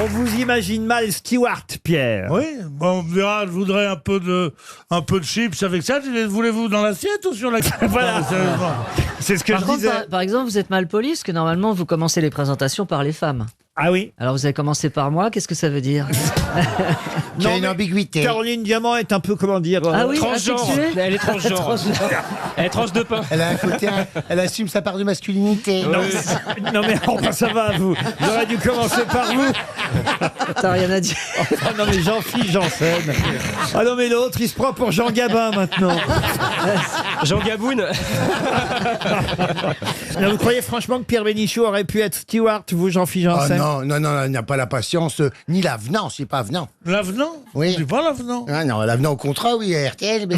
On vous imagine mal Stewart, Pierre. Oui, bon, on verra, je voudrais un peu de chips avec ça. Voulez-vous dans l'assiette ou sur la... Voilà. Non, sérieusement. C'est ce que Par je contre, disais. par exemple, vous êtes mal poli, parce que normalement, vous commencez les présentations par les femmes. Ah oui. Alors, vous avez commencé par moi, qu'est-ce que ça veut dire? Il y a une mais ambiguïté. Caroline Diamant est un peu, comment dire... Ah oui, Transgenre. asexuée. Elle est transgenre. Elle est tranche de pain. Elle a un côté, elle assume sa part de masculinité. Non mais enfin, ça va, vous. J'aurais dû commencer par vous. T'as rien à dire. Ah non mais Jean-Philippe Janssen. Ah non mais l'autre, il se prend pour Jean Gabin maintenant. Jean Gaboun. Alors, vous croyez franchement que Pierre Bénichou aurait pu être Stewart, vous Jean-Philippe Ah Janssen? non, il n'a pas la patience, ni l'avenant, c'est pas avenant. L'avenant? Oui. C'est pas l'avenant. Ah non, l'avenant au contrat, oui, à RTL, mais...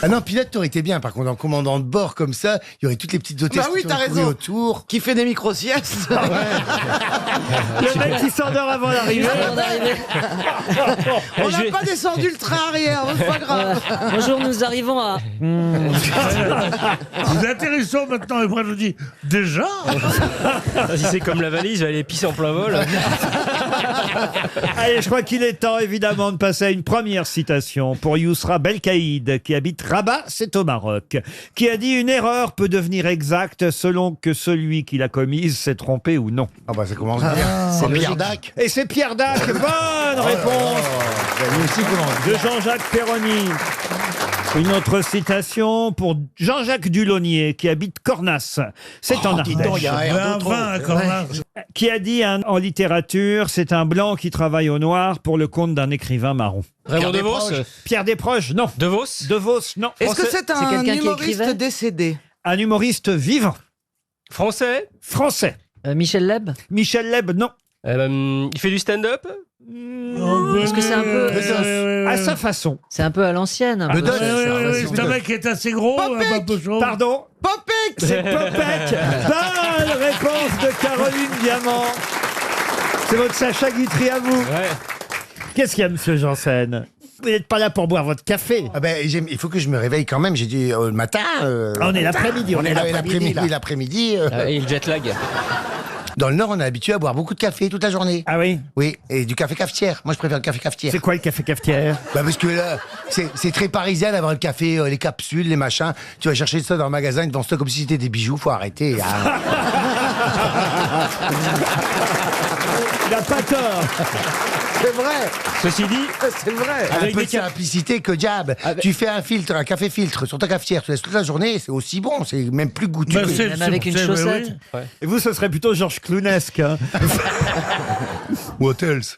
Ah non, pilote, t'aurais été bien, par contre, en commandant de bord comme ça, il y aurait toutes les petites hôtesses Bah oui, qui t'as sont couru raison. autour. Qui fait des micro-siestes. Le mec qui s'endort avant l'arrivée. Avant d'arriver. On n'a pas descendu le train arrière, c'est pas grave. Bonjour, nous arrivons à... Vous atterrissons maintenant, et moi je dis, déjà? Si c'est comme la valise, elle est pisser en plein vol. Allez, je crois qu'il est temps évidemment de passer à une première citation pour Yousra Belkaïd, qui habite Rabat, c'est au Maroc, qui a dit: une erreur peut devenir exacte selon que celui qui l'a commise s'est trompé ou non. Ah bah ça commence bien. C'est Pierre Dac. Et c'est Pierre Dac. Bonne réponse Lui aussi commence de Jean-Jacques Perroni. Une autre citation pour Jean-Jacques Dulonnier, qui habite Cornas, c'est en dis donc, il y Ardèche, a un Un vin à Cornas. qui a dit en littérature: c'est un blanc qui travaille au noir pour le compte d'un écrivain marron. Raymond DeVos. Desproges. Pierre Desproges, non. DeVos. DeVos, non. Est-ce que Français, c'est un quelqu'un qui humoriste écrivait décédé? Un humoriste vivant, Français. français. Michel Leb. Michel Leb, non. Il fait du stand-up. Est-ce que c'est un peu... À sa façon. C'est un peu à l'ancienne. un peu, Bedoche. ça, Oui, ça, oui, oui, façon. c'est un mec qui est assez gros, un peu chaud. Pardon. Popek. C'est Popek. Bonne réponse de Caroline Diamant. C'est votre Sacha Guitry à vous. Ouais. Qu'est-ce qu'il y a, monsieur Janssen? Vous n'êtes pas là pour boire votre café. Ah ben, il faut que je me réveille quand même, j'ai dit le matin. On est l'après-midi. On est là. l'après-midi. Oui, l'après-midi. Et le jet lag. Dans le Nord, on est habitué à boire beaucoup de café toute la journée. Ah oui. Oui, et du café cafetière. Moi, je préfère le café cafetière. C'est quoi le café cafetière? Bah parce que là, c'est très parisien d'avoir le café, les capsules, les machins. Tu vas chercher ça dans le magasin, ils te vendent ça comme si c'était des bijoux, faut arrêter. Hein. Il n'a pas tort. C'est vrai, Ceci dit, c'est vrai. Avec Avec peu des de simplicité que diable. Tu fais un filtre, un café filtre sur ta cafetière, tu laisses toute la journée, c'est aussi bon, c'est même plus goûteux. Bah, que- Même avec une c'est- chaussette. oui. Et vous, ce serait plutôt Georges Clounesque. Hein. What else?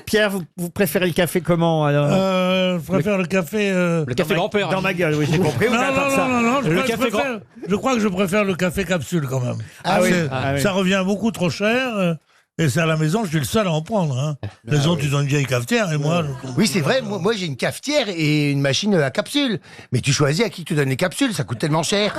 Pierre, vous préférez le café comment alors? Je préfère le café... le café grand-père. Dans ma gueule, oui, j'ai compris. Non, non, non, Le je café préfère- je crois que je préfère le café capsule quand même. Ah oui. Ça revient beaucoup trop cher. Et c'est à la maison, je suis le seul à en prendre. Hein. Les autres, ils ont une vieille cafetière et moi... Oui, c'est vrai, moi j'ai une cafetière et une machine à capsules. Mais tu choisis à qui tu donnes les capsules, ça coûte tellement cher.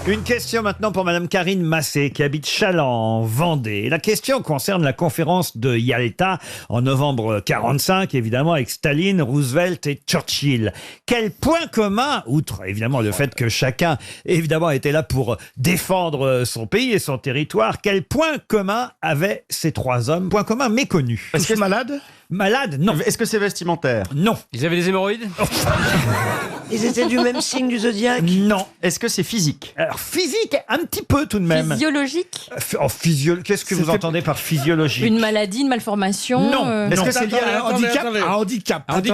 Une question maintenant pour Madame Karine Massé, qui habite Chaland, en Vendée. La question concerne la conférence de Yalta en novembre 45, évidemment, avec Staline, Roosevelt et Churchill. Quel point commun, outre évidemment le fait que chacun, évidemment, était là pour défendre son pays et son territoire, quel point commun avaient ces trois hommes? Point commun méconnu. Est-ce que c'est malade? Malade? Non. Est-ce que c'est vestimentaire? Non. Ils avaient des hémorroïdes. Ils étaient du même signe du zodiaque. Non. Est-ce que c'est physique? Alors, physique, un petit peu tout de même. Physiologique, En qu'est-ce que vous entendez par physiologie? une maladie, une malformation. Non. Est-ce Non. que c'est lié à un Attendez, handicap? attendez. Un handicap. Attendez,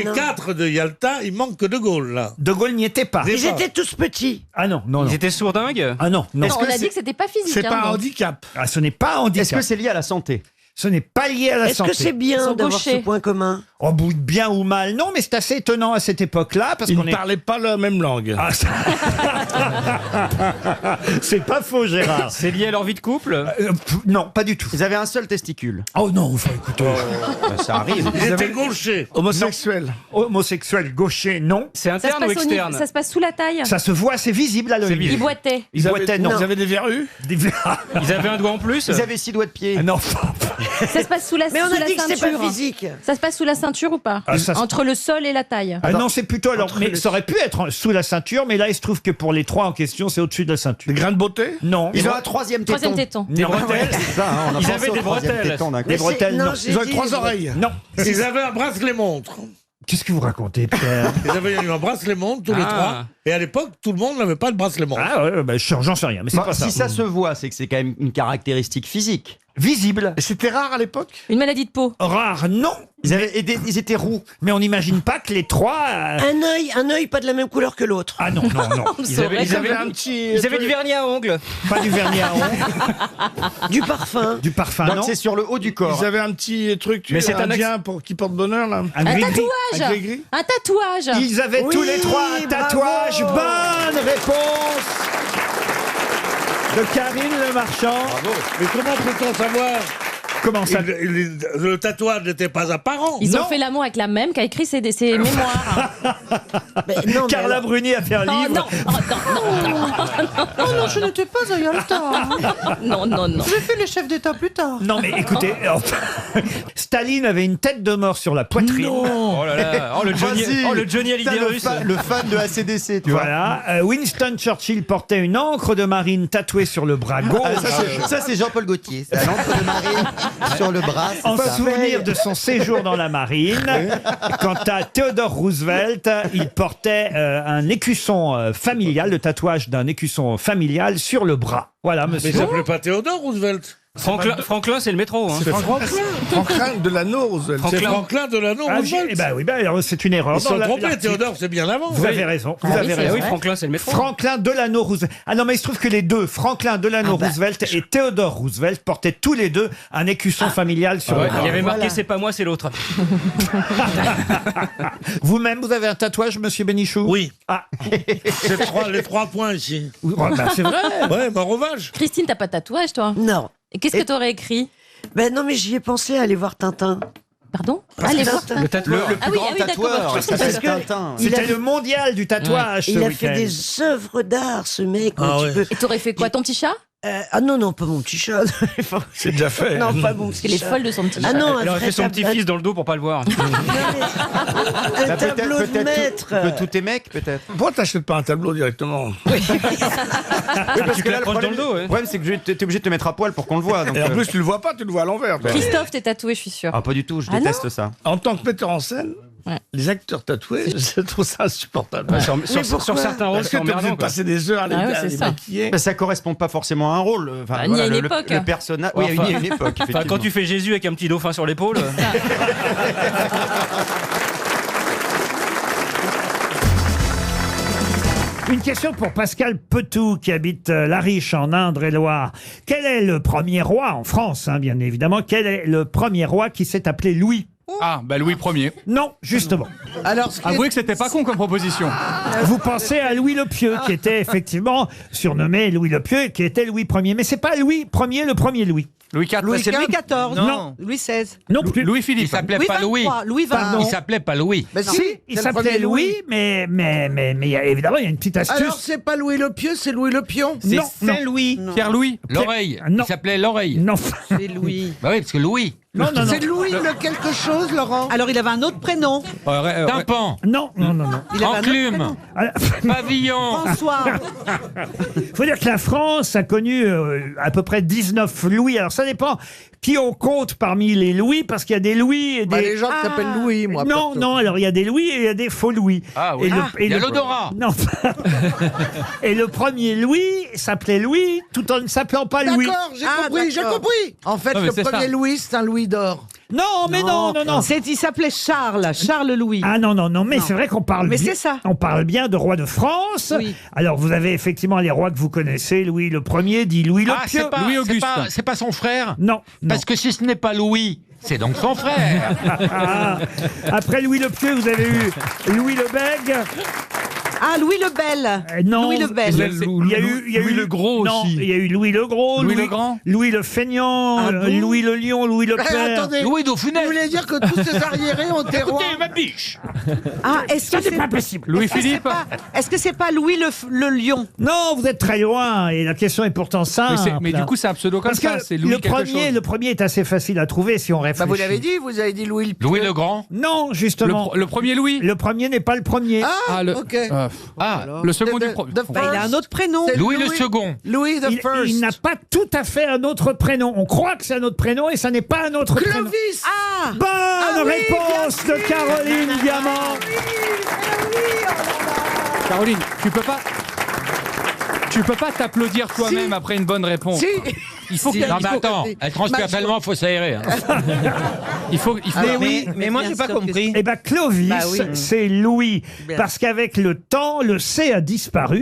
des non. 4 de Yalta, il manque que De Gaulle, là. De Gaulle n'y était pas. Ils étaient tous petits. Ah non, non, non. Ils étaient sourdingues. Ah non, non. Non, on que a c'est- dit que c'était pas physique. C'est hein, pas un donc. handicap. Ah, ce n'est pas un handicap. Est-ce que c'est lié à la santé? Ce n'est pas lié à la Est-ce santé. que c'est Ils bien sont d'avoir ce gauchers. point commun? En bout de bien ou mal, non, mais c'est assez étonnant à cette époque-là parce Ils qu'on ne est. parlaient pas la même langue. Ah, ça- c'est pas faux, Gérard. C'est lié à leur vie de couple. Non, pas du tout. Ils avaient un seul testicule. Oh non, enfin, écoutez, Ça arrive. Ils étaient gauchers. Homosexuel. homosexuel gaucher, non. C'est Ça se, interne ou passe au niveau- externe? ça se passe sous la taille. Ça se voit, c'est visible à l'œil. visible. Ils boitaient. Ils boitaient, non. Ils avaient des verrues. Ils avaient un doigt en plus. Ils avaient 6 doigts de pied. Ah, non. Ça se passe sous la Mais on sous a la dit que c'est ceinture. pas physique. Ça se passe sous la ceinture. ceinture ou pas Ah, ça, c'est- Entre le sol et la taille. Ah non, c'est plutôt alors, mais ça aurait pu être sous la ceinture, mais là il se trouve que pour les trois en question, c'est au-dessus de la ceinture. Des grains de beauté. Non. Ils ont un troisième téton. Troisième téton. Des bretelles. C'est ça, hein, on a Ils pensé avaient au des troisième bretelles. téton d'un coup. Des bretelles, non. Ils ont trois oreilles. Non. Ils avaient un bracelet-montre. Qu'est-ce que vous racontez, Pierre? Ils avaient eu un bracelet-montre, tous les Ah. trois. Et à l'époque, tout le monde n'avait pas de bracelet-montre. Ah ouais, bah, j'en sais rien, mais c'est Bah, pas ça. si ça se voit, c'est que c'est quand même une caractéristique physique. Visible. Et c'était rare à l'époque. Une maladie de peau. Rare, non. Ils étaient roux. Mais on n'imagine pas que les trois. Un œil pas de la même couleur que l'autre. Ah non, non, non. Ils avaient du vernis à ongles. Pas du vernis à ongles, Du parfum. du parfum, Donc non. c'est sur le haut du corps. Ils avaient un petit truc Mais c'est un indien pour qui porte bonheur là. Un Un gris-gris. tatouage. gris-gris. Un tatouage. Ils avaient Oui, tous les trois un tatouage. bravo. Bonne réponse de Karine Le Marchand. Mais comment peut-on savoir Comment ça? Le tatouage n'était pas apparent. Ils ont Non. fait l'amour avec la même qui a écrit ses mémoires. Non, mais Carla alors- Bruni a fait un Oh livre. non, oh, non, Oh non, je n'étais pas à Yalta. non, non, non. J'ai fait les chefs d'État plus tard. Non mais écoutez, Staline avait une tête de mort sur la poitrine. Oh là là. Oh le Johnny, Vas-y. oh, le Johnny Hallyday Putain, russe. le fan de ACDC, tu vois. Voilà. Winston Churchill portait une encre de marine tatouée sur le bras gauche. Ah, ça, c'est Jean-Paul Gaultier. C'est à l'encre de marine sur le bras. c'est En ça. souvenir de son séjour dans la marine. Quant à Theodore Roosevelt, il portait un écusson familial, le tatouage d'un écusson familial sur le bras. Voilà, Mais monsieur. il s'appelait pas Théodore Roosevelt. Franklin, c'est le métro. Hein. C'est Franklin de l'anneau, Roosevelt. C'est Franklin. Franklin Delano Ah, Roosevelt. eh ben oui, ben alors c'est une erreur. Ils se sont dans trompés, l'article. Théodore, c'est bien avant. Vous avez raison. Vous Ah avez oui, c'est raison. Oui, Franklin, c'est le métro. Franklin Delano Roosevelt. Ah non, mais il se trouve que les deux, Franklin Delano Roosevelt et Theodore Roosevelt, portaient tous les deux un écusson familial sur Ouais, le bras. il y avait marqué c'est pas moi, c'est l'autre. Vous-même, vous avez un tatouage, monsieur Bénichou? Oui. Ah, C'est les trois points ici. bah, c'est vrai. Ouais, mort au vache. Christine, t'as pas de tatouage, toi Non. Et qu'est-ce que t'aurais écrit Ben non, mais j'y ai pensé à aller voir Tintin. Pardon Allez voir. Le tatoueur. Le plus Ah oui, grand ah oui, d'accord. tatoueur, ça Parce s'appelle que Tintin. il C'était a- le mondial du tatouage ce Il a week-end. fait des œuvres d'art, ce mec. Ah mais tu ouais. peux- Et t'aurais fait quoi, ton petit chat Ah non, non, pas mon petit chat. C'est déjà fait. Non, pas mon Parce qu'elle est petit chat. folle de son petit Ah chat. non, Il un aurait vrai fait son petit-fils dans le dos pour pas le voir. Un tableau de maître. Tous tes mecs, peut-être. Pourquoi t'achètes pas un tableau directement? Oui, parce Tu te la prends dans le dos, ouais. Le problème, c'est que t'es obligé de te mettre à poil pour qu'on le voie. Donc, Et en plus, tu le vois pas, tu le vois à l'envers. toi. Christophe, t'es tatoué, je suis sûre. Ah, pas du tout, je Ah déteste ça. En tant que metteur en scène, Ouais. les acteurs tatoués, je trouve ça insupportable. Ouais, sur pourquoi certains rôles, Parce c'est que t'es obligé emmerdant. de quoi. passer des heures à les, Ah ouais, à c'est les ça. maquiller. Mais ça correspond pas forcément à un rôle. Enfin, Bah, ni à une le époque. Le personnage. Oui, Enfin, ni à une époque. Enfin, quand effectivement. tu fais Jésus avec un petit dauphin sur l'épaule. Une question pour Pascal Petou qui habite La Riche en Indre-et-Loire. Quel est le premier roi en France, hein, bien évidemment, quel est le premier roi qui s'est appelé Louis? Ah, bah Louis Ier. Non, justement. Alors, Avouez que c'était pas con comme proposition. Vous pensez à Louis le Pieux, qui était effectivement surnommé Louis le Pieux, qui était Louis Ier. Mais c'est pas Louis Ier, le premier Louis. Louis IV. c'est Louis XIV. Non. Louis XVI. Non plus. Louis-Philippe. Il s'appelait Louis pas Louis. XXIII. Louis XX. Pardon. Il s'appelait pas Louis. Mais non. Si, il s'appelait Louis, mais évidemment, il y a une petite astuce. Alors, c'est pas Louis le Pieux, c'est Louis le Pion. non, non, Louis. Pierre-Louis. L'oreille. Non. Il s'appelait l'oreille. non, C'est Louis. Bah oui, parce que Louis. non, non, non. C'est Louis le quelque chose, Laurent. Alors, il avait un autre prénom. Tympan. Non, non, non, non. Il avait un autre Enclume. prénom. Alors, Pavillon. François. faut dire que la France a connu à peu près 19 Louis. Alors ça dépend qui on compte parmi les Louis, parce qu'il y a des Louis et des... Les gens qui s'appellent Louis, moi. non, non, alors il y a des Louis et il y a des faux Louis. Ah oui. Et Il y a l'odorat. Non. Et le premier Louis s'appelait Louis tout en ne s'appelant pas Louis. D'accord, j'ai compris. En fait, Non, mais le c'est premier ça. Louis, c'est un Louis d'or. Non, mais non, non, non. Il s'appelait Charles Louis. Ah non, non, non, mais c'est vrai qu'on parle Mais bien. c'est ça. On parle bien de roi de France. Oui. Alors vous avez effectivement les rois que vous connaissez, Louis le Ier, dit Louis le Ah, Pieux. c'est pas son frère. Non, non. Parce que si ce n'est pas Louis, c'est donc son frère. Ah, après Louis le Pieux, vous avez eu Louis le Bègue. Ah, Louis le Bel. Non. Louis le Bel. Il y a eu Louis le Gros non, aussi. il y a eu Louis le Gros, Louis le Grand. Louis le Feignant, Ah bon Louis le Lion, Louis le Père. Attendez, Louis vous Dauphinet. voulez dire que tous ces arriérés ont des rois? Écoutez, ma biche. Ah, est-ce que c'est pas possible. Louis-Philippe. Est-ce que c'est pas Louis le Lion? Non, vous êtes très loin et la question est pourtant simple. Mais du coup, c'est un pseudo comme Parce ça. que C'est Louis quelque chose. le premier est assez facile à trouver si on réfléchit. Bah, vous l'avez dit, vous avez dit Louis le Louis le Grand. Non, justement. Le premier Louis. Le premier n'est pas le premier. Ah, le, ok. le second du premier. Bah, il a un autre prénom. Louis le Second. Louis the First. Il n'a pas tout à fait un autre prénom. On croit que c'est un autre prénom et ça n'est pas un autre prénom. Clovis. Ah. Bonne oui, réponse de Caroline Diamant. Caroline, tu peux pas t'applaudir toi-même après une bonne réponse. Si. Il faut Non mais attends, elle transpire tellement, faut s'aérer. Hein. il faut. Mais moi, j'ai pas compris. Eh ben Clovis, Bah oui. c'est Louis, Bien. parce qu'avec le temps, le C a disparu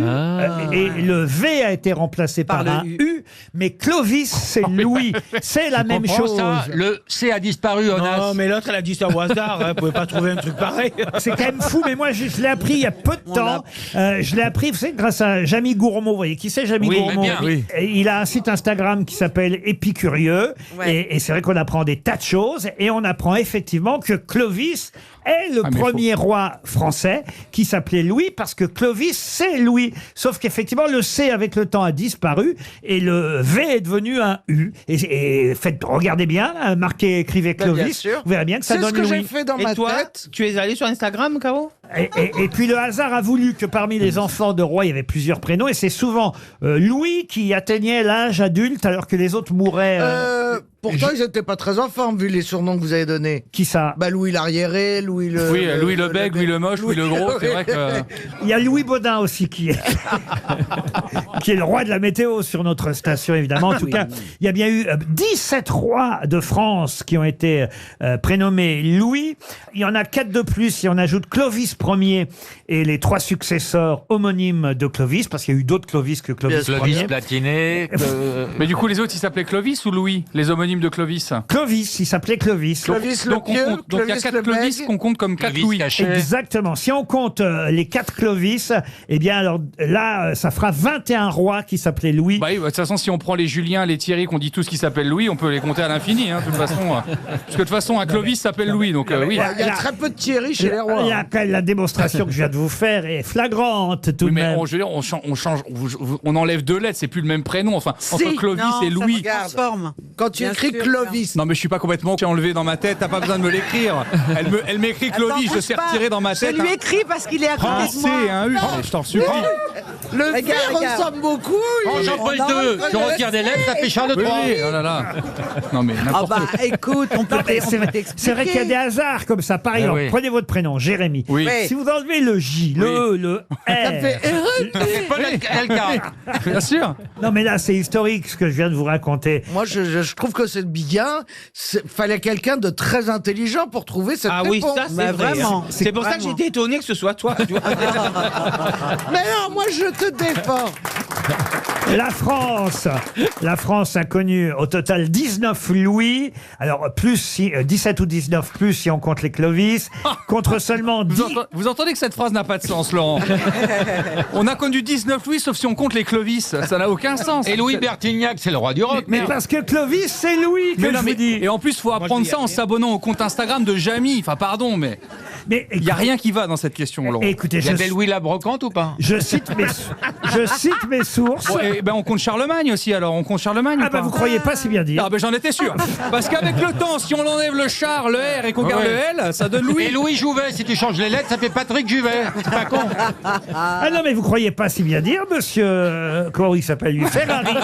et le V a été remplacé par un U, mais Clovis, c'est Louis. C'est la même Comprends chose. ça, le C a disparu, Onas. Non, mais l'autre, elle a dit ça au hasard. Vous pouvez pas trouver un truc pareil. C'est quand même fou, mais moi je l'ai appris il y a peu de temps. Je l'ai appris, vous savez, grâce à Jamy Gourmaud. Vous voyez qui c'est, Jamy Oui, Gourmaud? bien. Oui. Et il a un site Instagram qui s'appelle Épicurieux. Ouais. Et c'est vrai qu'on apprend des tas de choses. Et on apprend effectivement que Clovis est le premier roi français qui s'appelait Louis, parce que Clovis, c'est Louis. Sauf qu'effectivement, le C avec le temps a disparu et le V est devenu un U. Et regardez bien, marquez, écrivez Bah, bien Clovis. sûr. Vous verrez bien que ça C'est ce donne que j'ai Louis. fait dans Et ma toi, tête. tu es allé sur Instagram, Caro? Et puis le hasard a voulu que parmi les enfants de rois, il y avait plusieurs prénoms, et c'est souvent Louis qui atteignait l'âge adulte alors que les autres mouraient. Pourtant, ils étaient pas très en forme vu les surnoms que vous avez donnés. Qui ça? Bah, Louis l'arriéré, Louis le. Oui, Louis le Bec, Louis le Moche, Louis le Gros. C'est vrai que. Il y a Louis Baudin aussi qui est qui est le roi de la météo sur notre station, évidemment. En tout cas, il y a bien eu 17 rois de France qui ont été prénommés Louis. Il y en a 4 de plus si on ajoute Clovis Ier et les 3 successeurs homonymes de Clovis, parce qu'il y a eu d'autres Clovis que Clovis Clovis Ier. platiné. Mais du coup, les autres, ils s'appelaient Clovis ou Louis? Les homonymes de Clovis. Clovis, il s'appelait Clovis. Clovis le Donc, Pieux, donc il y a Clovis 4 le Clovis Bègue. qu'on compte comme 4 Clovis Louis. caché. Exactement. Si on compte les 4 Clovis, eh bien alors là, ça fera 21 rois qui s'appelaient Louis. Bah oui, de toute façon, si on prend les Julien, les Thierry, qu'on dit tous qui s'appellent Louis, on peut les compter à l'infini, hein, de toute façon. Parce que de toute façon, un Clovis s'appelle Louis, donc oui. Il y a très peu de Thierry chez les rois. La démonstration que je viens de vous faire est flagrante tout Oui, de mais même. je veux dire, on change, on enlève 2 lettres, c'est plus le même prénom. Enfin, entre Clovis et Louis. Regarde, quand tu Bien écris sûr, Clovis, Non, mais je suis pas complètement enlevé dans ma tête, t'as pas besoin de me l'écrire. Elle m'écrit Clovis, je sais retirer dans ma je tête. lui écris parce qu'il est à Un côté de C moi. et un U, je t'en supplie. Le V regarde. ressemble beaucoup. Oh, Jean-Paul II, tu retires des lettres, ça fait Charles Oui, III. oui, oh là là. Non, mais Ah n'importe bah quoi. écoute, on peut Non, mais c'est vrai qu'il y a des t'expliquer. hasards comme ça. Par exemple, oui. prenez votre prénom, Jérémy. Oui. Si vous enlevez le J, le E, le Ça fait R. Paul Elkarat. Bien sûr. Non, mais là, c'est historique ce que je viens de vous raconter. Moi, je trouve que c'est bien. Fallait quelqu'un de très intelligent pour trouver cette Ah oui, réponse. ça, c'est Mais vrai. vraiment. hein. C'est pour ça que j'étais étonné que ce soit toi. tu vois. Mais non, moi, je te défends. La France a connu au total 19 Louis. Alors, plus si, 17 ou 19 plus si on compte les Clovis. Contre seulement 10. Vous entendez que cette phrase n'a pas de sens, Laurent? On a connu 19 Louis, sauf si on compte les Clovis. Ça n'a aucun sens. Et Louis Bertignac, c'est le roi du rock. Mais parce que Clovis, c'est Louis que Mais je non, vous mais- dis. et en plus, faut apprendre ça en s'abonnant au compte Instagram de Jamy. Enfin, pardon, mais Mais il y a rien qui va dans cette question, Laurent. écoutez, Il y avait Louis la Brocante ou pas? je cite mes sources. Bon, et ben on compte Charlemagne aussi, alors on compte Charlemagne. Ah ou pas bah vous croyez pas si bien dire. Ah ben j'en étais sûr. Parce qu'avec le temps, si on enlève le char, le R et qu'on garde Ouais. le L, ça donne Louis. Et Louis Jouvet, si tu changes les lettres, ça fait Patrick Juvet. C'est pas con. Ah non mais vous croyez pas si bien dire, monsieur comment il s'appelle lui, Ferrari.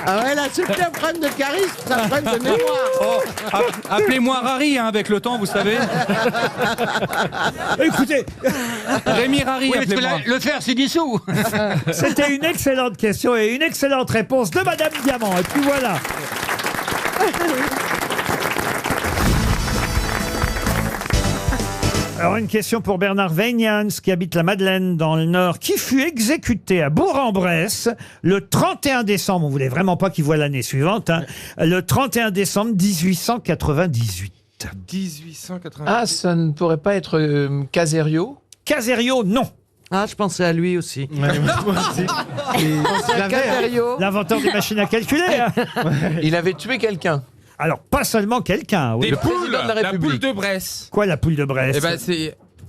Ah ouais, là, c'est plus un problème de charisme, c'est un problème de mémoire. Oh, appelez-moi Rari, hein, avec le temps, vous savez. Écoutez, Rémi Rari, Oui, parce que appelez-moi. le fer s'est dissous. c'était une excellente question et une excellente réponse de Madame Diamant. Et puis voilà. Alors une question pour Bernard Weignans qui habite la Madeleine dans le Nord, qui fut exécuté à Bourg-en-Bresse le 31 décembre, on voulait vraiment pas qu'il voit l'année suivante, hein, le 31 décembre 1898. 1880. Ah, ça ne pourrait pas être Caserio? Caserio, non. Ah, je pensais à lui aussi. L'inventeur des machines à calculer. Hein. Il avait tué quelqu'un. Alors, pas seulement quelqu'un. Oui. Des poules, président de la la République. poule de Bresse. Quoi, la poule de Brest? Eh ben,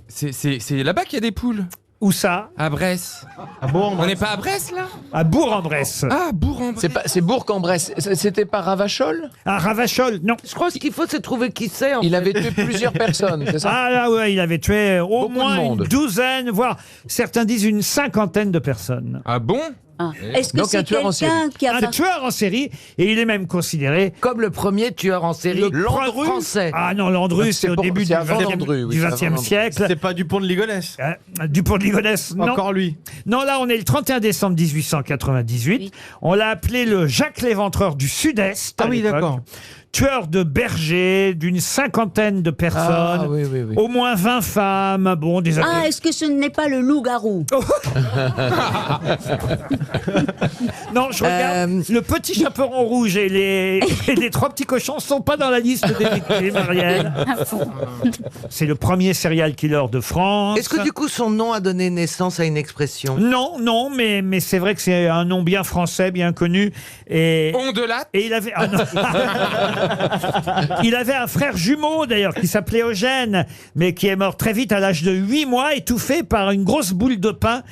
c'est là-bas qu'il y a des poules. Où ça? À Bresse. On n'est pas à Bresse, là? À Bourg-en-Bresse. Ah, Bourg-en-Bresse. C'est Bourg-en-Bresse. C'était pas Ravachol? À Ravachol, non. Je crois que ce qu'il faut, c'est trouver qui c'est. Il avait tué plusieurs personnes, c'est ça? Ah là, ouais, il avait tué au Beaucoup de moins une monde. douzaine, voire certains disent une cinquantaine de personnes. Ah bon? Est-ce que Donc, un c'est tueur en quelqu'un qui a Un tueur en série, et il est même considéré Comme le premier tueur en série Landru. français. Ah non, Landru, c'est au début du avant XXe Landru, oui, c'est avant Landru. siècle. C'est pas Dupont de Ligonnès. Dupont de Ligonnès, non. Encore lui. Non, là, on est le 31 décembre 1898. Oui. On l'a appelé le Jacques l'Éventreur du Sud-Est. à Ah oui, l'époque. d'accord. Tueur de bergers, d'une cinquantaine de personnes, Ah, oui, oui, oui. au moins 20 femmes, bon, des Ah, est-ce que ce n'est pas le loup-garou? Non, je regarde. Le petit chaperon rouge et les trois petits cochons sont pas dans la liste des victimes, Ariel. C'est le premier serial killer de France. Est-ce que du coup son nom a donné naissance à une expression? Non, non, mais c'est vrai que c'est un nom bien français, bien connu. Et Ondelat. Et il avait... ah, non. Il avait un frère jumeau, d'ailleurs, qui s'appelait Eugène, mais qui est mort très vite à l'âge de 8 mois, étouffé par une grosse boule de pain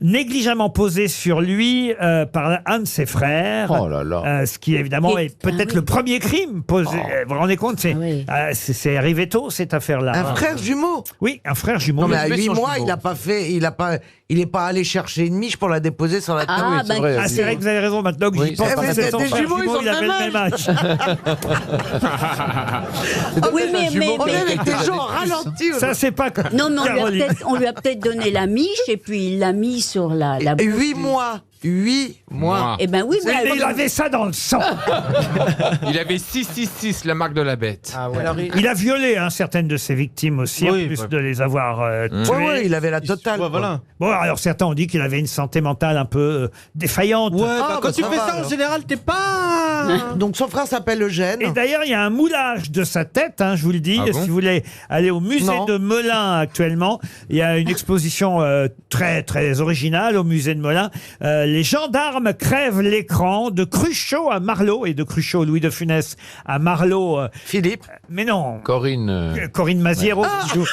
négligemment posée sur lui par un de ses frères. Oh là là. Ce qui, évidemment, est peut-être le premier crime posé. Vous vous rendez compte, c'est c'est arrivé tôt, cette affaire-là. Un frère jumeau? Oui, un frère jumeau. Non, mais à Mais 8 son mois, jumeau. il n'est pas allé chercher une miche pour la déposer sur la table. Ah, c'est vrai. Ah, c'est vrai que vous avez raison, maintenant que j'y pense. mais c'est c'est son des frère jumeaux, ils ont il avait le le même même âge. Oui, mais On est avec des gens ralentis. Ça, c'est pas... non, mais Caroline. on lui a peut-être donné la miche et puis il l'a mis sur la bouche. 8 mois. 8 mois. Eh ben oui, mais Mais il avait ça dans le sang. Il avait 666, la marque de la bête. Ah ouais. Il a violé certaines de ses victimes aussi, Oui, en plus ouais. de les avoir tuées. Ouais, il avait la totale. Ouais, voilà. Bon, alors certains ont dit qu'il avait une santé mentale un peu défaillante. Ouais, Ah, quand bah, tu ça fais va, ça, en alors. général, t'es pas... Donc son frère s'appelle Eugène. Et d'ailleurs, il y a un moulage de sa tête, je vous le dis. Ah bon Si vous voulez aller au musée Non. de Melun actuellement, il y a une exposition très très originale au musée de Melun. Les gendarmes crèvent l'écran de Cruchot à Marlot et de Cruchot, Louis de Funès à Marlot. Philippe. Mais non. Corinne. Corinne Maziero. qui joue.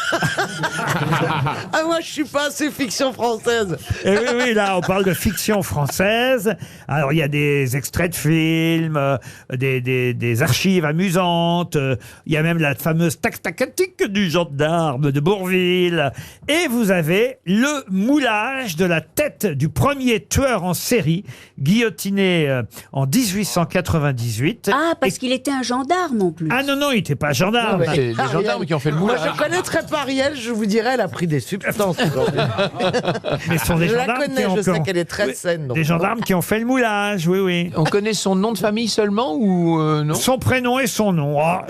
Ah, moi, je suis pas assez fiction française. Et oui, oui, là, on parle de fiction française. Alors, il y a des extraits de films, des archives amusantes. Il y a même la fameuse tac-tacatique du gendarme de Bourville. Et vous avez le moulage de la tête du premier tueur en série, guillotiné en 1898. Ah, parce qu'il était un gendarme en plus. Ah non, non, il n'était pas gendarme. C'est les gendarmes qui ont fait le Moi, moulage. je connaîtrais pas Ariel, je vous dirais, elle a pris des substances. Mais ce sont des Je la gendarmes connais, qui ont je sais qui ont- qu'elle est très saine. donc. Des gendarmes qui ont fait le moulage, oui, oui. On connaît son nom de famille seulement ou non? Son prénom et son nom. Ah,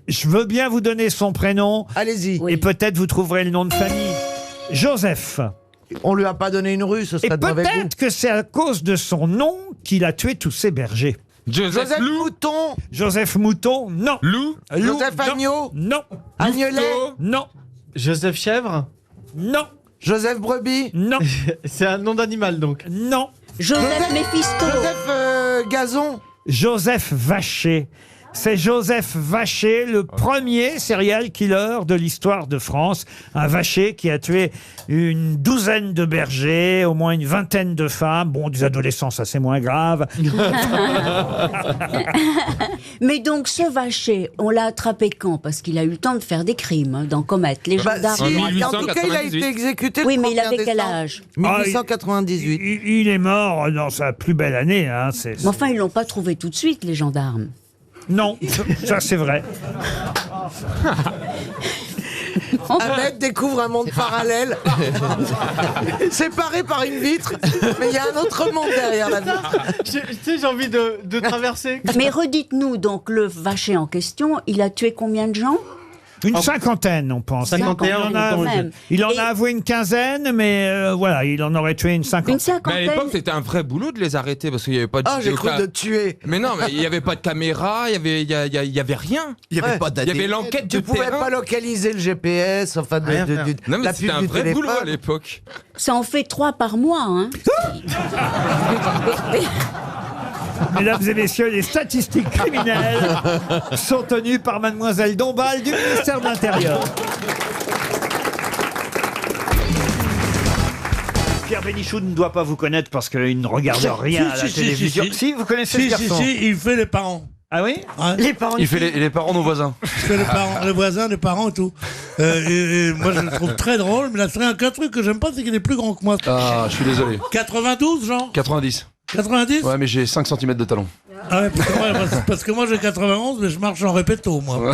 je veux bien vous donner son prénom. Allez-y. Et peut-être vous trouverez le nom de famille. Joseph. On lui a pas donné une rue, ce Et serait de mauvais goût. peut-être que c'est à cause de son nom qu'il a tué tous ses bergers. Joseph Mouton. Joseph Mouton, non. Lou. Joseph non. Agneau. Non. Agnelet. Non. Joseph Chèvre. Non. Joseph Brebis. Non. C'est un nom d'animal, donc. Non. Joseph Méphisto. Joseph Gazon. Joseph Vacher. C'est Joseph Vacher, le premier serial killer de l'histoire de France. Un Vacher qui a tué une douzaine de bergers, au moins une vingtaine de femmes. Bon, des adolescents, ça c'est moins grave. Mais donc ce Vacher, on l'a attrapé quand? Parce qu'il a eu le temps de faire des crimes, d'en commettre. Les Bah, gendarmes. si, en tout cas, il a été exécuté le Oui, mais il 31 avait quel décembre âge? 1898. Il est mort dans sa plus belle année. Mais enfin, ils l'ont pas trouvé tout de suite, les gendarmes. Non, ça c'est vrai. Ahmed découvre un monde parallèle, séparé par une vitre, mais il y a un autre monde derrière la vitre. Tu sais, j'ai envie de traverser. Mais redites-nous donc, le Vacher en question, il a tué combien de gens? Une cinquantaine, on pense. 51, Il en a avoué une quinzaine, mais voilà, il en aurait tué une cinquantaine. Mais à l'époque, c'était un vrai boulot de les arrêter parce qu'il n'y avait pas de. Ah, j'ai cru de tuer. Mais non, mais il n'y avait pas de caméra, il y avait rien. Il y avait pas Il y avait l'enquête Tu de pouvais terrain. pas localiser le GPS, enfin, Non, mais la c'était pub un du vrai téléphone. boulot à l'époque. Ça en fait 3 par mois, hein. Mesdames et messieurs, les statistiques criminelles sont tenues par mademoiselle Dombal du ministère de l'Intérieur. Pierre Bénichou ne doit pas vous connaître parce qu'il ne regarde rien à la télévision. Si, vous connaissez ce garçon. il fait les parents. Ah oui? Les parents. Il fait les parents de nos voisins. Il fait les parents, les voisins, les parents et tout. Et moi, je le trouve très drôle, mais là, c'est un truc que j'aime pas, c'est qu'il est plus grand que moi. Ah, je suis désolé. 92, genre 90. 90? Ouais, mais j'ai 5 cm de talon. Ah ouais, parce que moi j'ai 91, mais je marche en répéto, moi.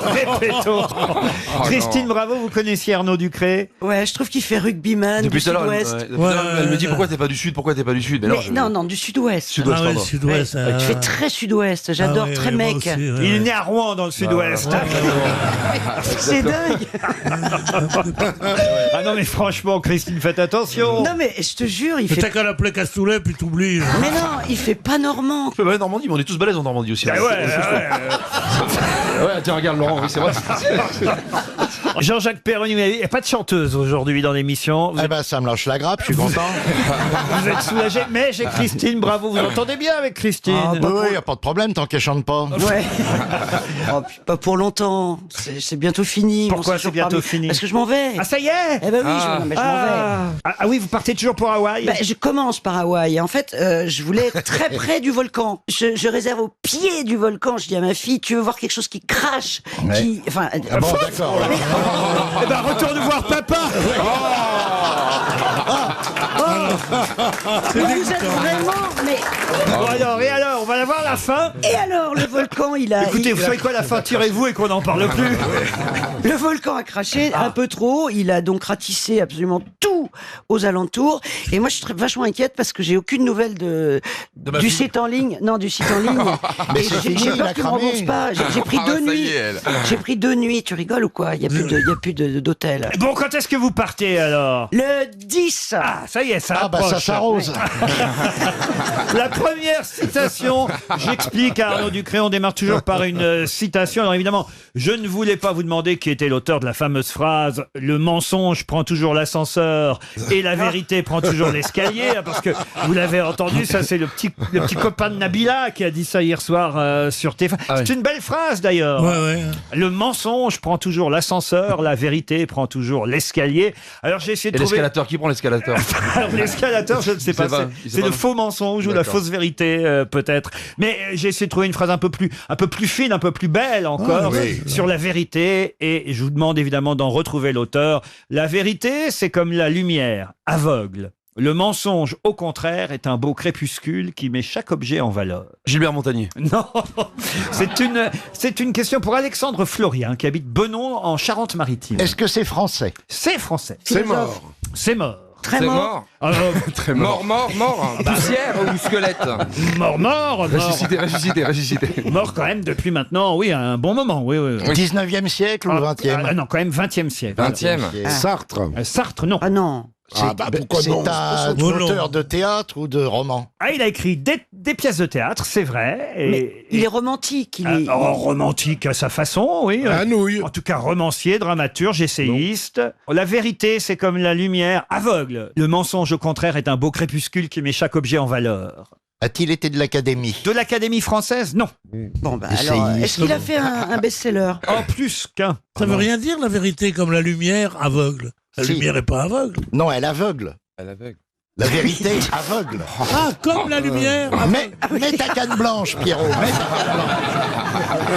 Répétons. Christine Bravo, vous connaissiez Arnaud Ducré? Ouais, je trouve qu'il fait rugbyman Depuis du tout à l'heure, sud-ouest. elle me dit pourquoi t'es pas du sud, pourquoi t'es pas du sud. Mais non, du sud-ouest. Sud-ouest, Ah oui, pardon. sud-ouest. Ouais, tu fais très sud-ouest, j'adore, Ah oui, très oui, moi mec. aussi, ouais, Il ouais. est né à Rouen, dans le sud-ouest. C'est dingue. Ah non, mais franchement, Christine, faites attention. Non mais je te jure, il Mais fait. t'as qu'à l'appeler Castoulet, puis t'oublies. Mais non, il fait pas normand. Ouais, Normandie, mais on est tous balèzes en Normandie aussi. Ah ouais. Ouais, tiens, regarde Laurent, oui, c'est vrai. Jean-Jacques Perroni, il n'y a pas de chanteuse aujourd'hui dans l'émission. Vous, Eh ben, ça me lâche la grappe, je suis content. vous êtes soulagé, mais j'ai Christine, bravo, vous entendez bien avec Christine. Oui, il n'y a pas de problème tant qu'elle chante pas. Ouais. Oh, puis pas pour longtemps. C'est bientôt fini. mon Pourquoi séjour c'est bientôt parmi- fini? Parce que je m'en vais. Ah, ça y est. Eh ben oui, mais je m'en vais. Ah oui, vous partez toujours pour Hawaï? Ben, je commence par Hawaï. En fait, je voulais être très près du volcan. Je réserve au pied du volcan. Je dis à ma fille, tu veux voir quelque chose qui crache, qui, enfin. Ah bon, d'accord. Eh ben, retourne voir papa. Mais vous êtes vraiment. Mais Bon, alors, et alors, on va la voir la fin. et alors, le volcan, il a. Écoutez, il- vous savez quoi, la fin, tirez-vous et qu'on n'en parle plus. Le volcan a craché un peu trop. Il a donc ratissé absolument tout aux alentours. Et moi, je suis vachement inquiète parce que j'ai aucune nouvelle du site en ligne. Non, du site en ligne. Mais Et c'est fini, j'ai il peur a qu'il me cramé. rembourse pas. J'ai pris Ah, 2 ça y nuits. est, elle. J'ai pris 2 nuits. Tu rigoles ou quoi? Il y a plus d'hôtel. Bon, quand est-ce que vous partez alors? Le 10. Ah, ça y est, ça Ah, bah, ça approche. s'arrose. La première citation, j'explique à Arnaud Ducré, on démarre toujours par une citation. Alors évidemment, je ne voulais pas vous demander qui était l'auteur de la fameuse phrase « Le mensonge prend toujours l'ascenseur et la vérité prend toujours l'escalier », parce que vous l'avez entendu, ça c'est le petit copain de Nabila qui a dit ça hier soir sur TF1. C'est une belle phrase d'ailleurs. Ouais, ouais. Le mensonge prend toujours l'ascenseur, la vérité prend toujours l'escalier. Alors j'ai essayé de Et trouver... l'escalateur, qui prend l'escalateur? Alors, l'escalateur, je ne sais pas. Il sait C'est pas. le faux mensonge ou la D'accord. fausse vérité, peut-être. Mais j'ai essayé de trouver une phrase un peu plus fine, un peu plus belle encore sur la vérité. Et je vous demande évidemment d'en retrouver l'auteur. La vérité, c'est comme la lumière, aveugle. Le mensonge, au contraire, est un beau crépuscule qui met chaque objet en valeur. Gilbert Montagnier. Non, c'est une question pour Alexandre Florien qui habite Benon en Charente-Maritime. Est-ce que c'est français? C'est français. C'est mort. C'est mort. Très C'est mort. mort. Très Mort. Poussière ou squelette? Mort. Ressuscité. Mort quand même depuis maintenant, oui, un bon moment, oui. 19e siècle ou 20e? Non, quand même 20e siècle. 20e. Sartre. Sartre, non. Ah non. C'est un auteur de théâtre ou de roman? Ah, il a écrit des pièces de théâtre, c'est vrai. Mais il est romantique. Il est. Romantique à sa façon, oui. nouille. En tout cas, romancier, dramaturge, essayiste. La vérité, c'est comme la lumière, aveugle. Le mensonge, au contraire, est un beau crépuscule qui met chaque objet en valeur. A-t-il été de l'Académie? De l'Académie française, non. Bon, bah alors, est-ce qu'il a fait un best-seller? En plus qu'un. Ça veut rien dire la vérité, comme la lumière aveugle. La Si. lumière n'est pas aveugle. Non, elle aveugle. La vérité aveugle. Ah, comme la lumière. Mets ta canne blanche, Pierrot.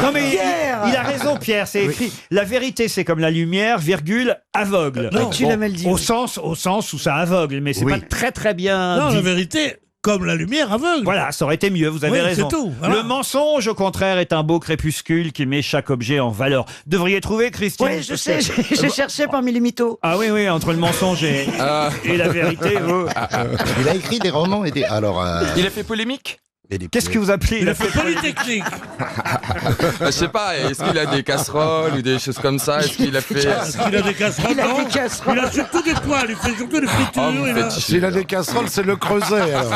Non mais Pierre il a raison, Pierre. C'est écrit. La vérité, c'est comme la lumière, virgule, aveugle. Non, tu l'as mal dit. Au sens où ça aveugle, mais c'est Oui. pas très très bien Non, dit. la vérité, comme la lumière aveugle. Voilà, ça aurait été mieux, vous avez Oui, raison. c'est tout, voilà. Le mensonge, au contraire, est un beau crépuscule qui met chaque objet en valeur. Devriez trouver, Christine. Oui, je parce sais, que- j'ai cherché parmi les mythos. Ah oui, entre le mensonge et la vérité. Il a écrit des romans et des... Alors, Il a fait polémique? Qu'est-ce que vous appelez Il a fait Polytechnique. Je sais pas, est-ce qu'il a des casseroles ou des choses comme ça? Est-ce qu'il a fait. Est-ce qu'il a des casseroles? Il a Non. des casseroles. Il a surtout des poils, il fait surtout des fritures. Oh, vous il a- faites chier. S'il a des casseroles, c'est le creuset, alors.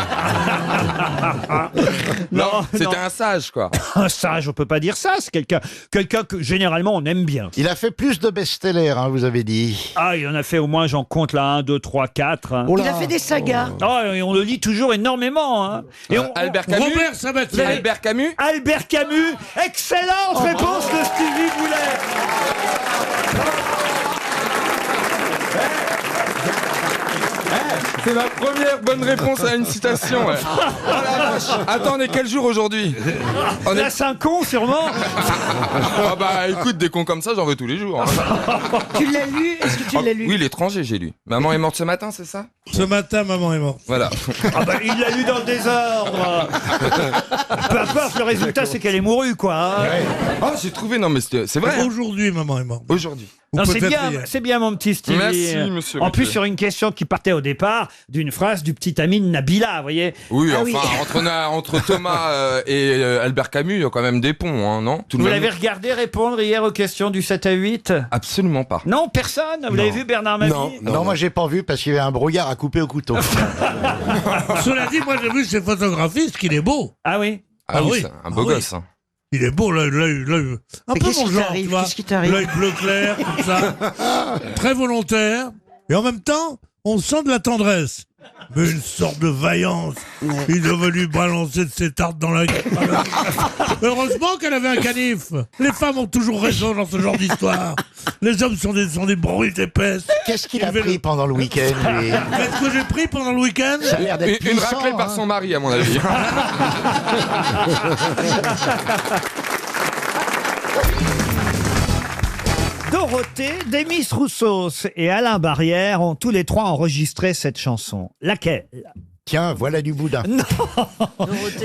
Non, c'était non. un sage, quoi. Un sage, on peut pas dire ça. C'est quelqu'un que généralement on aime bien. Il a fait plus de best-sellers, hein, vous avez dit. Ah, il en a fait au moins, j'en compte là, 1, 2, 3, 4. Oh là. Il a fait des sagas. Ah, et on le lit toujours énormément. Hein. Et Albert Camus. Robert Sabatier. Albert Camus. Albert Camus, excellente réponse de Stevie Boulet. C'est ma première bonne réponse à une citation. Ouais. Oh la vache. Attends, on est quel jour aujourd'hui? On La est. Saint-Con, sûrement. Ah bah écoute, des cons comme ça, j'en veux tous les jours. Hein. Tu l'as lu? Est-ce que tu Oh, l'as lu? oui, l'étranger, j'ai lu. Maman est morte ce matin, c'est ça? Ce matin, maman est morte. Voilà. Ah bah, il l'a lu dans le désordre. Peu importe, le résultat, c'est qu'elle est mourue, quoi. Hein. Oh, j'ai trouvé, non mais c'est vrai. Aujourd'hui, maman est morte. Aujourd'hui. Ou Non, c'est peut-être bien, hier. c'est bien, mon petit Stevie. Merci, monsieur En plus, Ruquier. sur une question qui partait au départ d'une phrase du petit ami de Nabila, vous voyez. Oui, Ah enfin, entre Thomas et Albert Camus, il y a quand même des ponts, hein, non? Tout de Vous même- l'avez regardé répondre hier aux questions du 7 à 8? Absolument pas. Non, personne. Vous l'avez vu, Bernard Mabie? Non, moi j'ai pas vu parce qu'il y avait un brouillard à couper au couteau. Cela dit, moi j'ai vu ces photographistes qu'il est beau. Ah oui. Ah, oui, oui. c'est un beau Ah oui. gosse. Hein. Il est beau, l'œil, un Mais peu qu'est-ce mon qui genre, t'arrive? tu vois. Qu'est-ce qui t'arrive? L'œil bleu clair, comme ça. Très volontaire. Et en même temps, on sent de la tendresse. Mais une sorte de vaillance. Il devait lui balancer de ses tartes dans la gueule. Heureusement qu'elle avait un canif. Les femmes ont toujours raison dans ce genre d'histoire. Les hommes sont des brutes épaisses. Qu'est-ce qu'il a Il avait pris le- pendant le week-end, lui? Qu'est-ce que j'ai pris pendant le week-end? Ça a l'air d'être Une puissant, raclée par hein. son mari, à mon avis. Dorothée, Demis Roussos et Alain Barrière ont tous les trois enregistré cette chanson. Laquelle? Tiens, voilà du boudin. Non.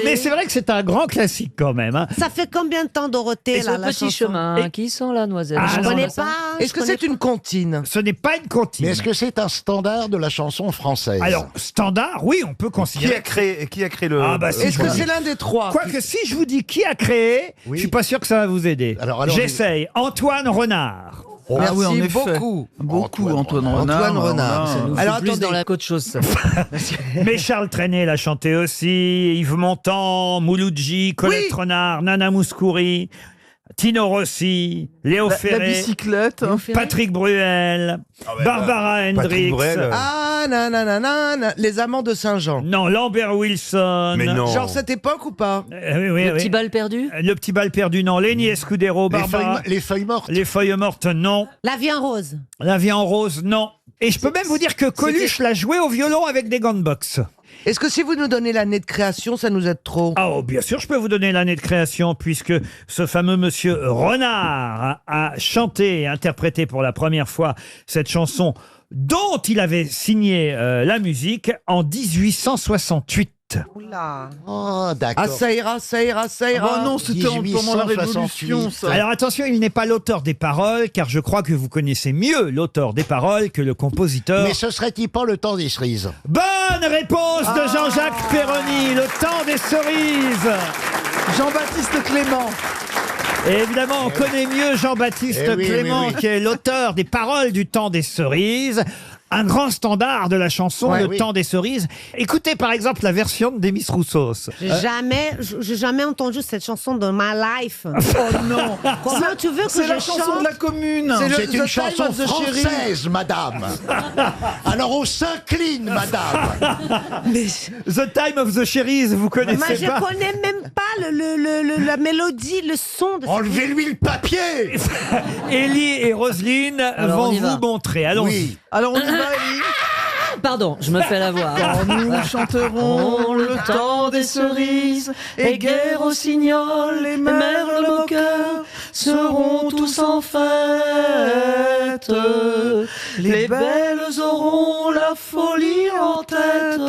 Mais c'est vrai que c'est un grand classique quand même. Hein. Ça fait combien de temps, Dorothée, Et là, ce la petit chanson chemin Et- qui sent la noisette. Ah, Je non, connais non, pas. Est-ce que c'est une comptine? Ce n'est pas une comptine. Mais est-ce que c'est un standard de la chanson française? Alors, standard, oui, on peut considérer. Qui a créé le... Ah bah si Est-ce je que vous dis- c'est l'un des trois? Quoique si je vous dis qui a créé, Oui. je suis pas sûr que ça va vous aider. Alors, J'essaye. Antoine Renard. Merci oui, en effet. beaucoup. Beaucoup, Antoine Renard. Antoine Renard. Ça nous Alors fout plus attendez, dans la côte chose, ça. Mais Charles Trenet l'a chanté aussi, Yves Montand, Mouloudji, Colette Renard, Nana Mouskouri, Tino Rossi, Léo la Ferré, bicyclette. Patrick Bruel, Barbara Hendricks, Ah, nanana, les amants de Saint-Jean. non, Lambert Wilson. Mais non. Genre cette époque ou pas? Oui, Le petit bal perdu. Le petit bal perdu, non. Lenny Escudero, Barbara. Les feuilles mortes. Les feuilles mortes, non. La vie en rose. La vie en rose, non. Et je peux même vous dire que Coluche l'a joué au violon avec des gants de boxe. Est-ce que si vous nous donnez l'année de création, ça nous aide trop? Ah, oh, bien sûr, je peux vous donner l'année de création, puisque ce fameux monsieur Renard a chanté et interprété pour la première fois cette chanson dont il avait signé la musique en 1868. Oula. Oh, d'accord. Ah, ça ira, ça ira, ça ira. Oh non, c'était pendant la Révolution, ça. Alors attention, il n'est pas l'auteur des paroles, car je crois que vous connaissez mieux l'auteur des paroles que le compositeur. Mais ce serait-il pas le temps des cerises? Bonne réponse de Jean-Jacques Perroni, le temps des cerises. Jean-Baptiste Clément. Et évidemment, on connaît mieux Jean-Baptiste Eh oui, Clément, oui, oui. qui est l'auteur des paroles du temps des cerises. Un grand standard de la chanson, Ouais, le oui. temps des cerises. Écoutez par exemple la version de Demis Roussos. J'ai jamais entendu cette chanson de my life. Oh non. Comment tu veux que C'est je la chanson chante? de la commune. C'est The une Time chanson of the Cherry. française, madame. Alors on s'incline, madame. The Time of the Cherries, vous Moi, connaissez je pas? connais même pas la mélodie, le son de Enlevez-lui le papier. Élie et Roselyne Alors, vont on y va. vous montrer. Allons-y. Oui. Alors on y va, Elie. Pardon, je me fais la voix. Quand nous chanterons le temps des cerises, et guerre au signol, les merles moqueurs seront tous en fête. Les belles auront la folie en tête,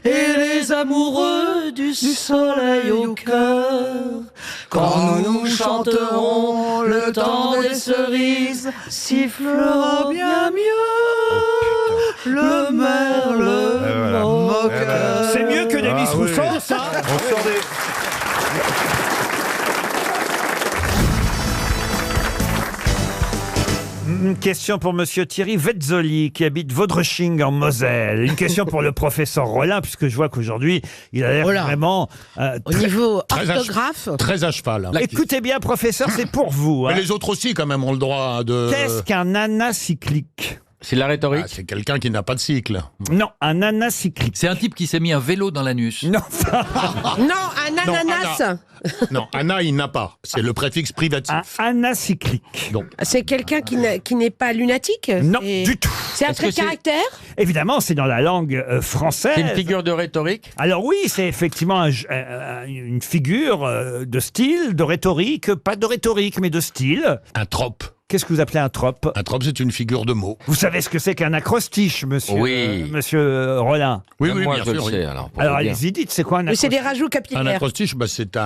et les amoureux du soleil au cœur. Quand nous chanterons le temps des cerises, sifflera bien mieux le merle moqueur. C'est mieux que Demis Rousseau, ça. On sort des... Une question pour Monsieur Thierry Vetzoli, qui habite Vaudreching en Moselle. Une question pour le professeur Rollin, puisque je vois qu'aujourd'hui, il a l'air vraiment... Au niveau Très à- orthographe. Très à cheval. Écoutez bien, professeur, c'est pour vous. Mais hein. les autres aussi, quand même, ont le droit de... Qu'est-ce qu'un anacyclique? C'est de la rhétorique. C'est quelqu'un qui n'a pas de cycle. Non, un anacyclique. C'est un type qui s'est mis un vélo dans l'anus. Non. Non, un Non, ananas. Non, Anna, il n'a pas. C'est le préfixe privatif. Un anacyclique. Donc, C'est quelqu'un qui n'est pas lunatique. Non, C'est- du tout. C'est un Est-ce trait que de c'est- caractère. Évidemment, c'est dans la langue française. C'est une figure de rhétorique. Alors oui, c'est effectivement une figure de style, de rhétorique, pas de rhétorique, mais de style. un trope. Qu'est-ce que vous appelez un trope? Un trope, c'est une figure de mots. Vous savez ce que c'est qu'un acrostiche, monsieur, Oui. Monsieur Rollin? Oui, Même oui, moi, bien je sûr. le oui. sais. Alors, pour Alors vous dire. allez-y, dites, c'est quoi un Mais c'est acrostiche? des rajouts Un capillaires. acrostiche, c'est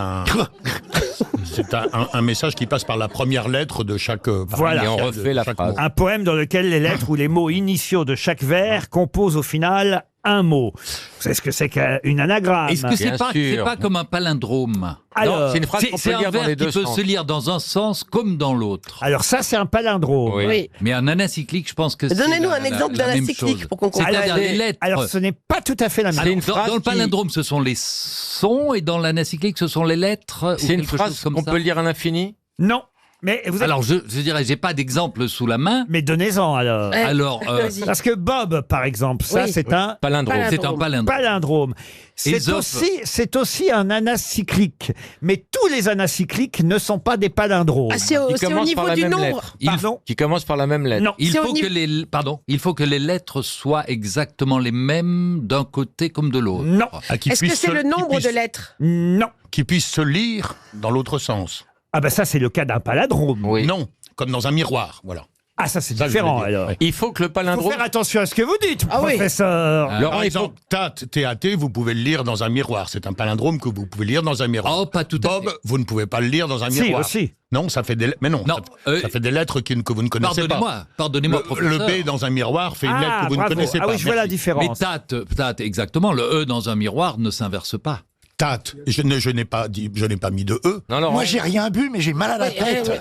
un message qui passe par la première lettre de chaque... Voilà. Et on de refait la chaque phrase. mot. Un poème dans lequel les lettres ou les mots initiaux de chaque vers composent au final un mot. Vous savez ce que c'est qu'une anagramme? Est-ce que Bien c'est sûr. pas comme un palindrome? Alors, Non, c'est une phrase qu'on C'est peut un lire dans verbe les qui deux peut sens. se lire dans un sens comme dans l'autre. alors ça, c'est un palindrome. Oui. Oui. Mais un anacyclique, je pense que c'est Donnez-nous la- un exemple la même d'anacyclique chose. pour qu'on comprenne. C'est-à-dire les lettres. Alors, ce n'est pas tout à fait la même. C'est une Dans, phrase dans le qui- palindrome, ce sont les sons, et dans l'anacyclique, ce sont les lettres. ou C'est une quelque phrase chose comme qu'on ça. peut lire à l'infini. Non. Mais vous avez... Alors, je dirais, j'ai pas d'exemple sous la main. Mais donnez-en alors. Ouais. Alors, Vas-y. Parce que Bob, par exemple, ça Oui. c'est un Palindrome. c'est un palindrome. palindrome. Ésope. C'est aussi un anacyclique. Mais tous les anacycliques ne sont pas des palindromes. Ah, c'est au Qui commence niveau par la du même nombre. lettre. Pardon? Qui commence par la même lettre. Non. Il C'est au faut, que il faut que les lettres soient exactement les mêmes d'un côté comme de l'autre. Non. Ah, qui Est-ce que puisse c'est se- le qui nombre puisse- de lettres? Non. Qui puisse se lire dans l'autre sens. Ah ben ça c'est le cas d'un palindrome. Oui. Non, comme dans un miroir, voilà. Ah ça c'est Ça, je voulais différent dire. alors. Ouais. Il faut que le Faut palindrome. faire attention à ce que vous dites, Ah oui. professeur. Ah. Laurent, Par il faut- exemple, T-A-T, vous pouvez le lire dans un miroir. C'est un palindrome que vous pouvez lire dans un miroir. Oh, pas tout à Bob, fait. vous ne pouvez pas le lire dans un Si, miroir. aussi. Non, ça fait des lettres. Mais non, Non, ça fait des lettres que vous ne connaissez pas. Pardonnez-moi, Le professeur. B dans un miroir fait une lettre que vous bravo. ne connaissez Ah pas. oui, je vois la Merci. différence. Mais tate, exactement. Le E dans un miroir ne s'inverse pas. Tate. Je n'ai pas mis de E. Non, Laurent. Moi, j'ai rien bu, mais j'ai mal à la tête.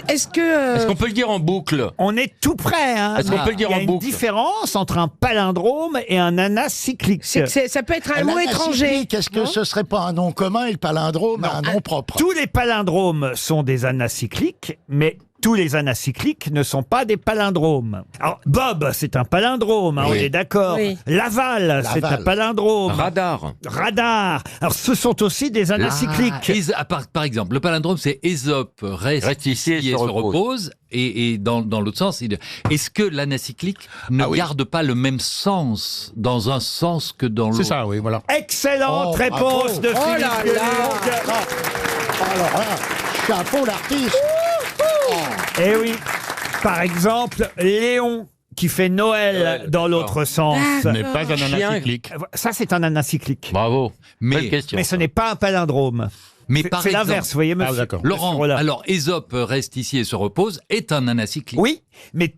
Est-ce que. Est-ce qu'on peut le dire en boucle? On est tout près. Hein. Est-ce qu'on peut le dire Il y a en une boucle? différence entre un palindrome et un anacyclique. ça peut être un mot étranger. Qu'est-ce que non ce serait pas un nom commun et le palindrome un nom propre? Tous les palindromes sont des anacycliques, mais tous les anacycliques ne sont pas des palindromes. Alors, Bob, c'est un palindrome, hein, Oui. on est d'accord. Oui. Laval, c'est un palindrome. Radar. Radar. Alors, ce sont aussi des anacycliques. Par exemple, le palindrome, c'est Ésope reste ici et se repose. Et dans l'autre sens, est-ce que l'anacyclique ne garde pas le même sens dans un sens que dans l'autre? C'est ça, oui, voilà. Excellente réponse de Oh Philippe là Gueluc. là. Alors là, chapeau l'artiste. Eh oui. Par exemple, Léon, qui fait Noël dans l'autre sens. Ce n'est pas un anacyclique. Ça, c'est un anacyclique. Bravo. Belle Mais, question. Mais ce n'est pas un palindrome. mais C'est par c'est exemple, l'inverse, vous voyez, monsieur. Ah, d'accord. Laurent, Voilà. alors Ésope reste ici et se repose est un anacyclique. Oui, mais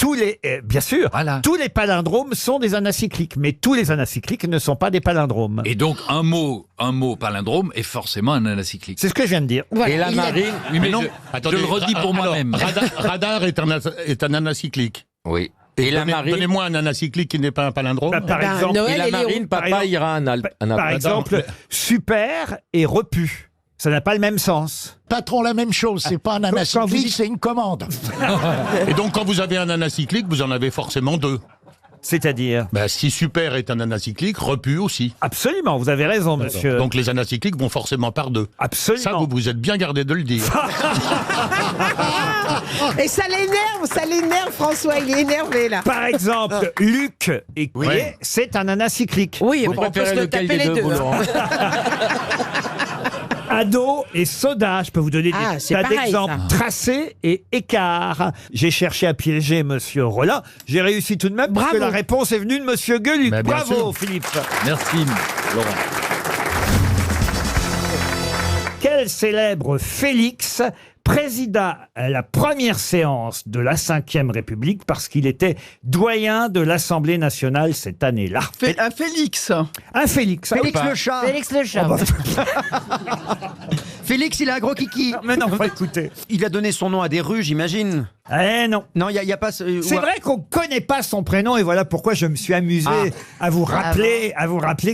bien sûr, Voilà. tous les palindromes sont des anacycliques, mais tous les anacycliques ne sont pas des palindromes. Et donc un mot palindrome est forcément un anacyclique. C'est ce que je viens de dire. Voilà. Et la Il a- marine. Oui, mais non. je Attendez, le redis pour alors, moi-même. Radar est un anacyclique. Oui. Et la marine. Donnez-moi un anacyclique qui n'est pas un palindrome. Bah, par Ben, exemple, Noël Et la et Léon. marine, Par papa exemple- ira à par exemple, super et repu. Ça n'a pas le même sens. Patron, la même chose. C'est pas un Quand vous anacyclique, dites- c'est une commande. Et donc, quand vous avez un anacyclique, vous en avez forcément deux. C'est-à-dire Ben, si super est un anacyclique, repu aussi. Absolument, vous avez raison, monsieur. Donc les anacycliques vont forcément par deux. Absolument. Ça, vous vous êtes bien gardé de le dire. Et ça l'énerve, François, il est énervé là. Par exemple, Luc et Oui. Clé, c'est un anacyclique. Oui, Vous on peut préférez se le lequel taper des les deux, deux. vous, hein. Laurent? Ado et soda, je peux vous donner Ah, des c'est tas pareil, d'exemples. ça. Tracé et écart. J'ai cherché à piéger monsieur Rollin. J'ai réussi tout de même parce que Bravo. la réponse est venue de monsieur Gueluc. Mais bien Bravo, sûr. Philippe. Merci, Laurent. Quel célèbre Félix présida la première séance de la Ve République parce qu'il était doyen de l'Assemblée nationale cette année-là. Un Félix. Un Félix. Félix le chat. Félix le chat. Oh, bah, Félix, il a un gros kiki. mais non, écoutez. Il a donné son nom à des rues, j'imagine. Eh non. Non, il y a pas. C'est vrai qu'on connaît pas son prénom et voilà pourquoi je me suis amusé à vous rappeler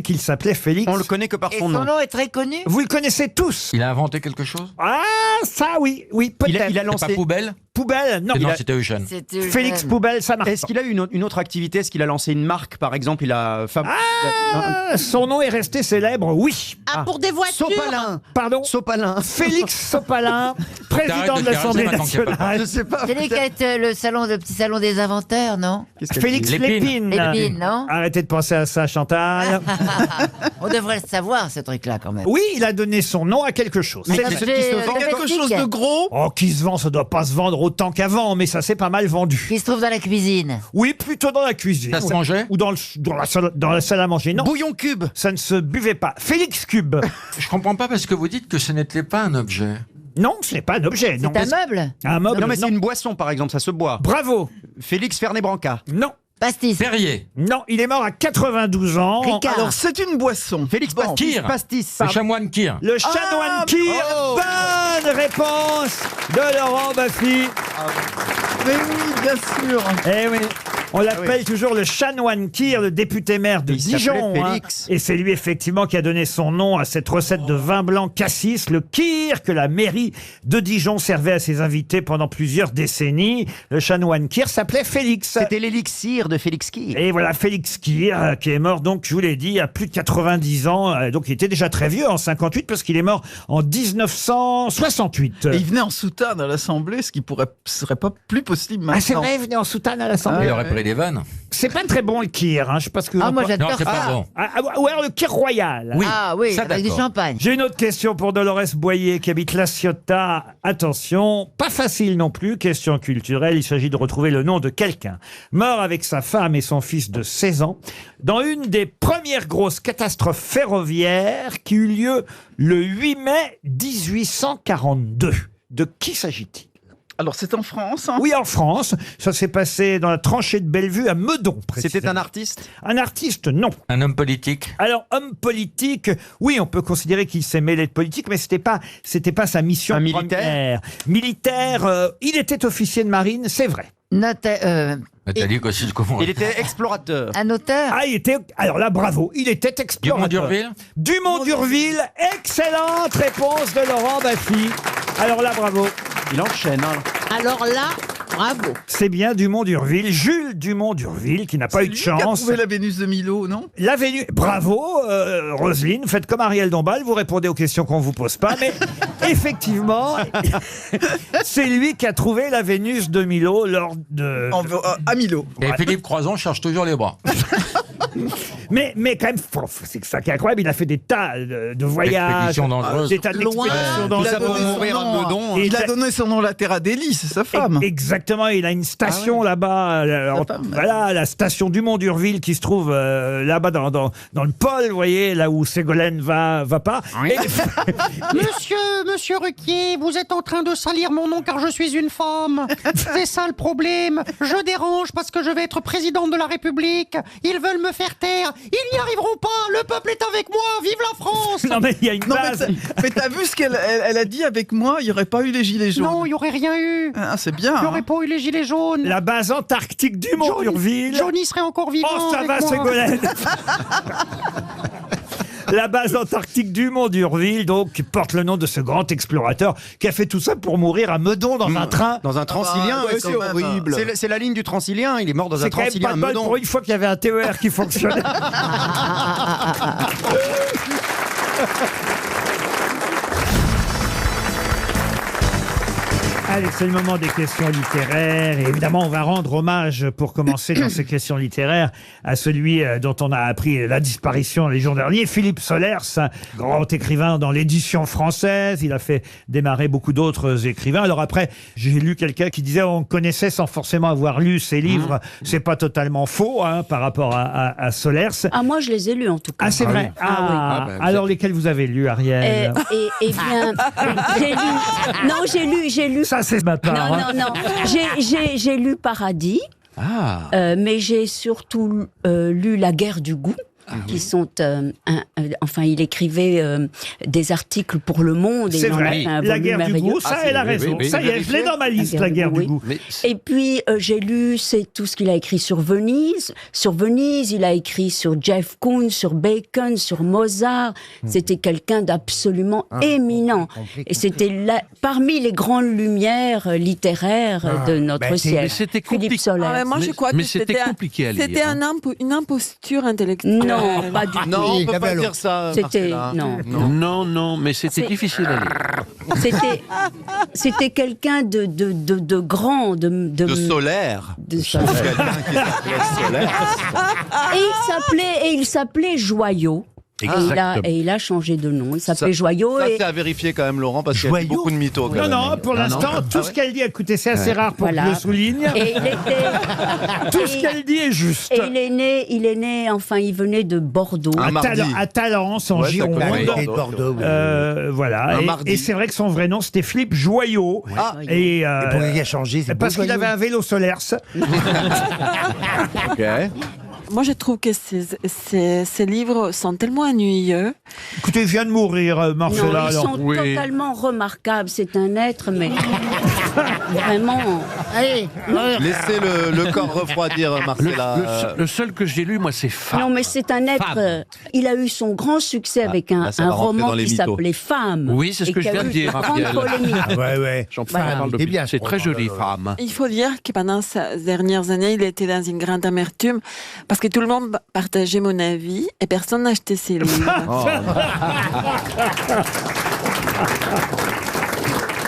qu'il s'appelait Félix. On le connaît que par Et son son nom. nom est très connu. Vous le connaissez tous. Il a inventé quelque chose? Ah, ça oui, peut-être. Il a C'est pas lancé. poubelle? Poubelle, non. Non, c'était Eugène. C'était Félix Poubelle, ça marche. Est-ce qu'il a eu une autre activité? Est-ce qu'il a lancé une marque, par exemple? Il a. Son nom est resté célèbre, oui. Ah, pour des voitures. Sopalin. Pardon. Sopalin. Félix Sopalin, président T'arrêtes de de l'Assemblée caresser maintenant qu'il y a pas de nationale. Je sais pas. C'est lui qui a été le petit salon des inventaires, non? Félix Lépine. Lépine, non? Arrêtez de penser à ça, Chantal. On devrait le savoir, ce truc-là, quand même. Oui, il a donné son nom à quelque chose. Un C'est- objet, Quelque chose de gros. Oh, qui se vend, ça doit pas se vendre autant qu'avant, mais ça s'est pas mal vendu. Qui se trouve dans la cuisine. Oui, plutôt dans la cuisine. Ça se mangeait? Ou dans la salle à manger. Non, Bouillon cube. ça ne se buvait pas. Félix Cube. Je comprends pas parce que vous dites que ce n'était pas un objet. Non, ce n'est pas un objet. Non. C'est un meuble. Un meuble. Non, mais c'est non. une boisson, par exemple, ça se boit. Bravo. Félix Fernet Branca. Non. Pastis. Perrier. Non, il est mort à 92 ans. Ricard. Alors, c'est une boisson. Félix Bon. Pastis. Kir. Pastis. Le chanoine Kir. Le chanoine Kir. oh. Bonne réponse de Laurent Baffy. Mais oui, bien sûr. Eh oui. On l'appelle toujours le chanoine Kir, le député maire de Il s'appelait Dijon. Félix. Et c'est lui effectivement qui a donné son nom à cette recette de vin blanc cassis, le Kir, que la mairie de Dijon servait à ses invités pendant plusieurs décennies. Le chanoine Kir s'appelait Félix. C'était l'élixir de Félix Kir. Et voilà Félix Kir, qui est mort donc, je vous l'ai dit, à plus de 90 ans. Donc il était déjà très vieux en 58 parce qu'il est mort en 1968. Et il venait en soutane à l'Assemblée, ce qui serait pas plus possible maintenant. Ah c'est vrai, il venait en soutane à l'Assemblée. Il aurait pris des vannes. C'est pas très bon le Kir, hein. Je sais pas ce que vous Ah, en moi pensez. Non, j'adore c'est pas ça. bon. Ou alors le Kir royal. Oui. Ah oui, ça, avec du d'accord. champagne. J'ai une autre question pour Dolores Boyer qui habite La Ciotat. Attention, pas facile non plus, question culturelle. Il s'agit de retrouver le nom de quelqu'un mort avec sa femme et son fils de 16 ans dans une des premières grosses catastrophes ferroviaires qui eut lieu le 8 mai 1842. De qui s'agit-il? Alors, c'est en France. Hein. Oui, en France. Ça s'est passé dans la tranchée de Bellevue à Meudon. C'était un artiste? Un artiste, non. Un homme politique. Alors, homme politique, oui, on peut considérer qu'il s'est mêlé de politique, mais c'était pas sa mission Un militaire première. Militaire, il était officier de marine, c'est vrai. T'as dit aussi comment? Il était explorateur. Un auteur. Ah, il était, alors là, bravo, il était explorateur. Dumont-Durville. Dumont-Durville, excellente réponse de Laurent Baffy. Alors là, bravo. Il enchaîne. Hein. Alors là, bravo. C'est bien Dumont-Durville, Jules Dumont-Durville, qui n'a pas eu de Lui qui a chance. trouvé la Vénus de Milo, non? La Vénus, bravo, Roselyne, faites comme Ariel Dombal, vous répondez aux questions qu'on vous pose pas, mais effectivement, c'est lui qui a trouvé la Vénus de Milo lors de... À Milo. Et Philippe Croizon cherche toujours les bras. Mais quand même, c'est ça qui est incroyable, il a fait des tas de voyages, Expéditions dangereuses. des tas Loin, d'expéditions il a donné son nom à la Terre Adélie, c'est sa femme. Exactement, il a une station là-bas, voilà, la station Dumont-Durville qui se trouve là-bas dans le pôle, vous voyez, là où Ségolène va pas. Et- Monsieur Ruquier, vous êtes en train de salir mon nom car je suis une femme. C'est ça le problème. Je dérange parce que je vais être présidente de la République. Ils veulent me faire taire. Ils n'y arriveront pas. Le peuple est avec moi. Vive la France. Non mais il y a une Non, base. mais t'as vu ce qu'elle elle a dit avec moi? Il n'y aurait pas eu les gilets jaunes. Non, il n'y aurait rien eu. Ah, c'est bien. Il n'y aurait hein. pas eu les gilets jaunes. La base antarctique Dumont-Durville. Johnny serait encore vivant. Oh, ça avec va, moi. Ségolène. La base antarctique Dumont-Durville, donc, qui porte le nom de ce grand explorateur qui a fait tout ça pour mourir à Meudon dans un train. Dans un Transilien, Ah bah, ouais, c'est quand même. horrible. C'est la ligne du Transilien, il est mort dans un C'est quand même Transilien pas à de bol Meudon. pour une fois qu'il y avait un TER qui fonctionnait. Allez, c'est le moment des questions littéraires. Et évidemment, on va rendre hommage, pour commencer dans ces questions littéraires, à celui dont on a appris la disparition les jours derniers, Philippe Solers, grand écrivain dans l'édition française. Il a fait démarrer beaucoup d'autres écrivains. Alors après, j'ai lu quelqu'un qui disait on connaissait sans forcément avoir lu ses livres. C'est pas totalement faux par rapport à Solers. Ah, moi, je les ai lus, en tout cas. Ah, c'est vrai. Alors, lesquels vous avez lus, Ariel? Eh bien, j'ai lu. Ça, c'est ma part. Non. J'ai lu Paradis. Mais j'ai surtout lu La guerre du goût. Qui sont, enfin, il écrivait des articles pour Le Monde. C'est vrai, La guerre du goût, ça, elle a raison. Ça y est, je l'ai dans ma liste, La guerre du goût. Et puis, j'ai lu, c'est tout ce qu'il a écrit sur Venise. Sur Venise, il a écrit sur Jeff Koons, sur Bacon, sur Mozart. C'était quelqu'un d'absolument éminent. Et c'était parmi les grandes lumières littéraires de notre siècle. Mais c'était compliqué. Moi, je crois que c'était compliqué à lire. C'était une imposture intellectuelle. Non, pas du tout. Non, on peut pas dire ça. C'était non, mais c'était difficile à lire. C'était quelqu'un de grand, de solaire. Et il s'appelait Joyau. Et il a changé de nom. Il s'appelait Joyau. Ça, c'est à vérifier quand même, Laurent, parce qu'il y a beaucoup de mythos. Non, pour l'instant, tout ce qu'elle dit, écoutez, c'est assez rare pour que je le souligne. Et il était... Tout ce qu'elle dit est juste. Et il est né, enfin, il venait de Bordeaux. À Talence, en Gironde. Voilà. Et c'est vrai que son vrai nom, c'était Philippe Joyau. Et pourquoi il a changé? Parce qu'il avait un vélo Solers. Ok. Moi, je trouve que ces livres sont tellement ennuyeux. Écoutez, il vient de mourir, Marcella. Ils sont totalement remarquables. C'est un être, mais vraiment... Allez, laissez le corps refroidir, Marcella. Le seul que j'ai lu, moi, c'est Femme. Non, mais c'est un être... Il a eu son grand succès avec un roman qui s'appelait Femme. Oui, c'est ce que je viens de dire, Grande polémique. Ouais. C'est très joli, Femme. Il faut dire que pendant ces dernières années, il était dans une grande amertume parce que tout le monde partageait mon avis et personne n'achetait ses livres.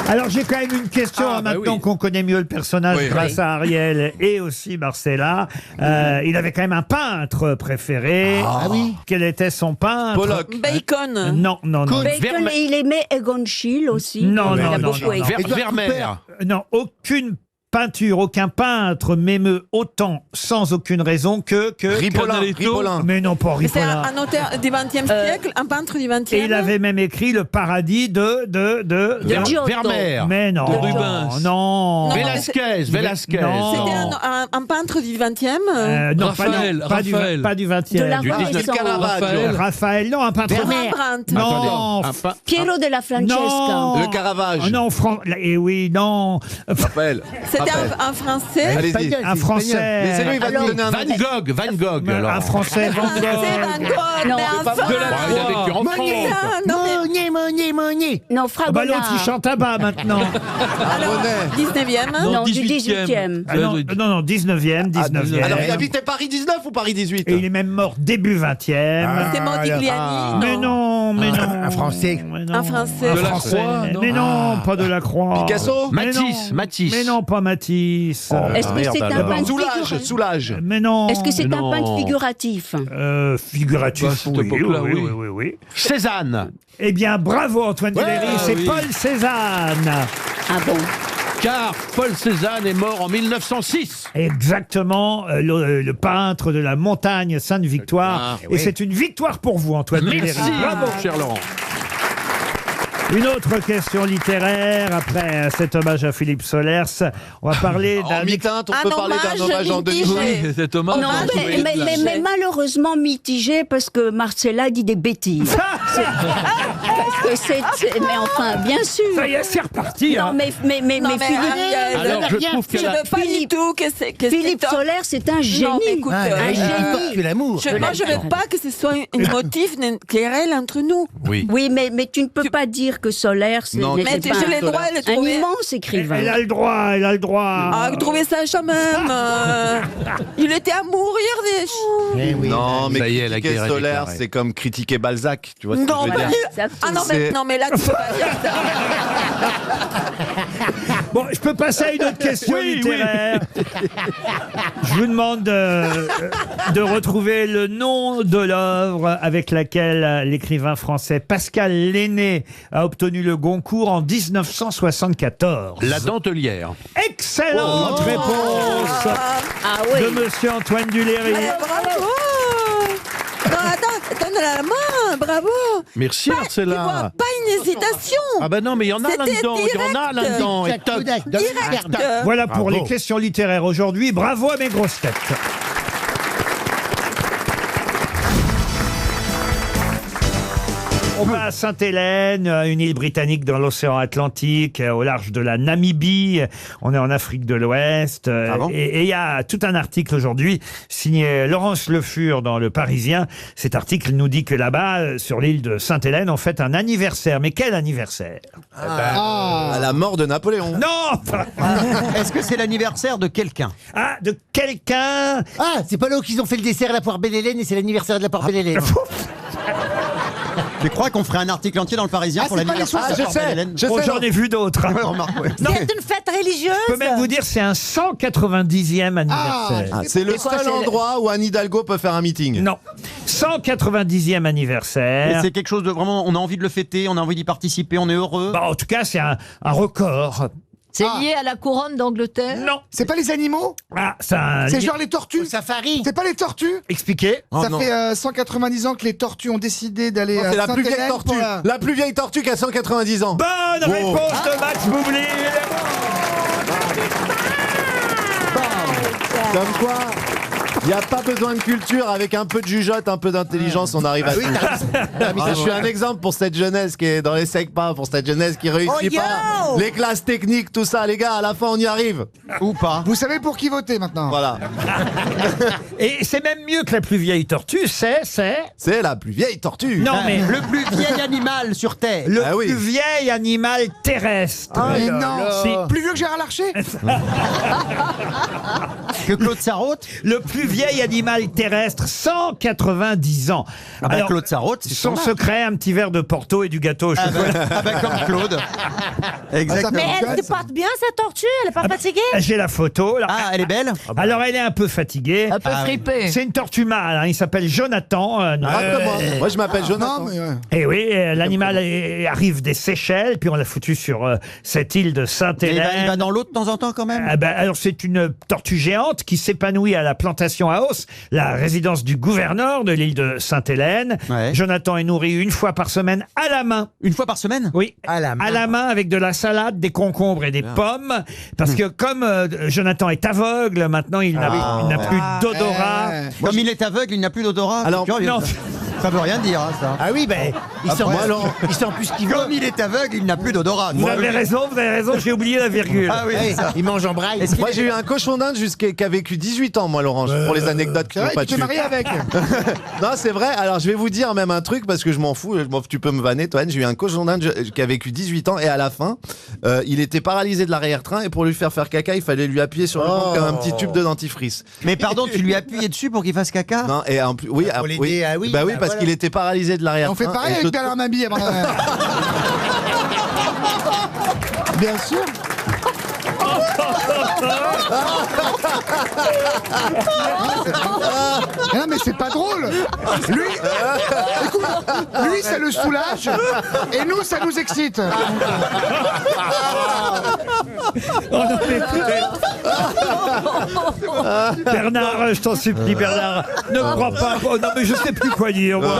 Alors j'ai quand même une question maintenant qu'on connaît mieux le personnage grâce à Ariel et aussi Marcella. Il avait quand même un peintre préféré. Ah oui. Quel était son peintre? Pollock. Bacon. Non. Bacon, et il aimait Egon Schiele aussi. Non. Vermeer. Non, aucune peinture, aucun peintre m'émeut autant sans aucune raison que Ripollin. Mais non, pas C'est Ripollin. un auteur du XXe siècle, un peintre du XXe. Et il avait même écrit Le Paradis de Vermeer. Mais non. De Rubens. Non. Velasquez. C'était un peintre du XXe. Non, Raphaël. Pas du 20e. De la Du 19e. Renaissance. Raphaël, non, un peintre. Rembrandt. Non. Piero della Francesca. Non. Le Caravage. Non, et oui, non. Raphaël. C'était un Français. Allez-y. Un Français. Laissez-lui, il va nous donner un Van Gogh. alors. Un Français, Van C'est Van Gogh. Gogh, Non, mais c'est enfin... Il a vécu en France. Monnier. Non, Bah Fragonard. l'autre, il chante à bas maintenant. Alors, 19e. Non, du 18e. Non, 19e. Alors, il habitait Paris 19 ou Paris 18? Et il est même mort début 20e. C'est Modigliani. Mais non. Un Français. Un Français. Un Français. Mais non, pas Delacroix. Picasso. Matisse. Mais non, pas Matisse. Est-ce que c'est un peintre Soulage. Mais non. Est-ce que c'est un peintre figuratif? Figuratif, oui. Cézanne. Eh bien, bravo Antoine Duléry, c'est Paul Cézanne. Ah bon? Car Paul Cézanne est mort en 1906. Exactement, le peintre de la montagne Sainte-Victoire. Et c'est une victoire pour vous, Antoine Duléry. Merci, Bravo. cher Laurent. Une autre question littéraire, après cet hommage à Philippe Solers, on va parler d'un... En mi-teinte, on peut parler d'un hommage en demi-teinte. Oui, cet hommage. Non, mais malheureusement mitigé parce que Marcella dit des bêtises. Mais enfin, bien sûr. Ça y est, c'est reparti. Non, mais Philippe... Alors, je trouve Je que veux pas du tout que c'est... Philippe Solers, c'est un génie. Non, mais écoute, un génie. L'amour. Moi, je veux pas que ce soit un motif querelle entre nous. Oui, mais tu ne peux pas dire que Solers Mais j'ai le droit de le un trouver. immense écrivain. Elle a le droit. Ah, trouver ça quand même. Il était à mourir des... Non, mais Ça y est, la critiquer guerre est Solers, déclarée. c'est comme critiquer Balzac. Tu vois ce que Non, je veux dire? Ah non, mais C'est- Non, mais là, tu peux pas dire ça. Bon, je peux passer à une autre question littéraire. Je vous demande de retrouver le nom de l'œuvre avec laquelle l'écrivain français Pascal Lenné a obtenu le Goncourt en 1974. La Dentelière. Excellente réponse de Monsieur Antoine Duléry. Bravo. Non, attends, donne la main, bravo. Merci, Tu Marcella. vois, pas une hésitation. Ah ben non, mais il y en a C'était là-dedans. Il y en a direct. là-dedans. Et toc. Direct. Voilà pour Bravo. les questions littéraires aujourd'hui. Bravo à mes grosses têtes. On va à Sainte-Hélène, une île britannique dans l'océan Atlantique, au large de la Namibie. On est en Afrique de l'Ouest. Et il y a tout un article aujourd'hui signé Laurence Le Fur dans Le Parisien. Cet article nous dit que là-bas, sur l'île de Sainte-Hélène, on fête un anniversaire. Mais quel anniversaire? À la mort de Napoléon. Non. Est-ce que c'est l'anniversaire de quelqu'un? Ah, de quelqu'un. Ah, c'est pas là où ils ont fait le dessert à la poire Belle-Hélène et c'est l'anniversaire de la poire Belle-Hélène. Tu crois qu'on ferait un article entier dans le Parisien pour l'anniversaire de la poire Belle-Hélène? Oh, j'en ai vu d'autres. C'est une fête religieuse. Je peux même vous dire, c'est un 190e anniversaire. C'est le seul endroit où Anne Hidalgo peut faire un meeting. Non. 190e anniversaire. Et c'est quelque chose de vraiment, on a envie de le fêter, on a envie d'y participer, on est heureux. Bah, en tout cas, c'est un record. C'est lié à la couronne d'Angleterre. Non. C'est pas les animaux? Ah, ça. C'est genre les tortues? Safari. C'est pas les tortues? Expliquez. Ça fait 190 ans que les tortues ont décidé d'aller à C'est la plus vieille Sainte-Hélène tortue. pour la- La plus vieille tortue qui a 190 ans. Bonne réponse de Max Boublil. Comme quoi, il n'y a pas besoin de culture, avec un peu de jugeote, un peu d'intelligence, on arrive à tout. Je suis un exemple pour cette jeunesse qui est dans les SECPA, pour cette jeunesse qui réussit pas. Les classes techniques, tout ça, les gars, à la fin on y arrive. Ou pas. Vous savez pour qui voter maintenant? Voilà. Et c'est même mieux que la plus vieille tortue, C'est la plus vieille tortue. Non, mais le plus vieil animal sur Terre. le plus vieil animal terrestre. Mais non. Si. Plus vieux que Gérard Larcher? Que Claude Sarraute. Le plus vieil animal terrestre, 190 ans. Ah bah Alors, Claude Sarraute, c'est son son secret, un petit verre de Porto et du gâteau au chocolat. Ah bah comme Claude. Exactement. Mais elle se porte bien, cette tortue. Elle est pas fatiguée. J'ai la photo. Là. Ah, elle est belle. Alors, elle est un peu fatiguée. Un peu fripée. C'est une tortue mâle. Hein. Il s'appelle Jonathan. Moi je m'appelle Jonathan. Non, mais ouais. Et oui, l'animal arrive des Seychelles, puis on l'a foutu sur cette île de Et il va Sainte-Hélène. dans l'eau de temps en temps quand même. Ah ben, alors c'est une tortue géante qui s'épanouit à la plantation à Os, la résidence du gouverneur de l'île de Sainte-Hélène. Ouais. Jonathan est nourri une fois par semaine à la main. Une fois par semaine? Oui, à la main avec de la salade, des concombres et des pommes. Parce que comme Jonathan est aveugle, maintenant il n'a plus d'odorat. Comme il est aveugle, il n'a plus d'odorat. Alors, non. Ça veut rien dire, hein, ça. Ah oui, ben, il sent plus ce qu'il veut. Comme il est aveugle, il n'a plus d'odorat. Vous avez raison, j'ai oublié la virgule. Ah oui, c'est ça. Il mange en braille. Moi, j'ai eu un cochon d'Inde qui a vécu 18 ans, moi, Laurent, pour les anecdotes qui C'est n'ont vrai, pas tu t'es dessus. marié avec. Non, c'est vrai. Alors, je vais vous dire même un truc parce que je m'en fous. Tu peux me vanner, Toine. J'ai eu un cochon d'Inde qui a vécu 18 ans et à la fin, il était paralysé de l'arrière-train et pour lui faire caca, il fallait lui appuyer sur le ventre comme un petit tube de dentifrice. Mais pardon, tu lui as appuyé dessus pour qu'il fasse caca? Non, et en plus, oui, Pour l'aider, oui. ah oui, Bah oui, bah parce voilà. qu'il était paralysé de l'arrière-train. On fait pareil et avec je- Bernard Mabille avant la... Bien sûr. Non mais c'est pas drôle. Lui, écoute, lui ça le soulage et nous ça nous excite. Oh non, mais écoutez. Bernard, je t'en supplie, Bernard, ne prends pas. Oh non, mais je sais plus quoi dire. Moi.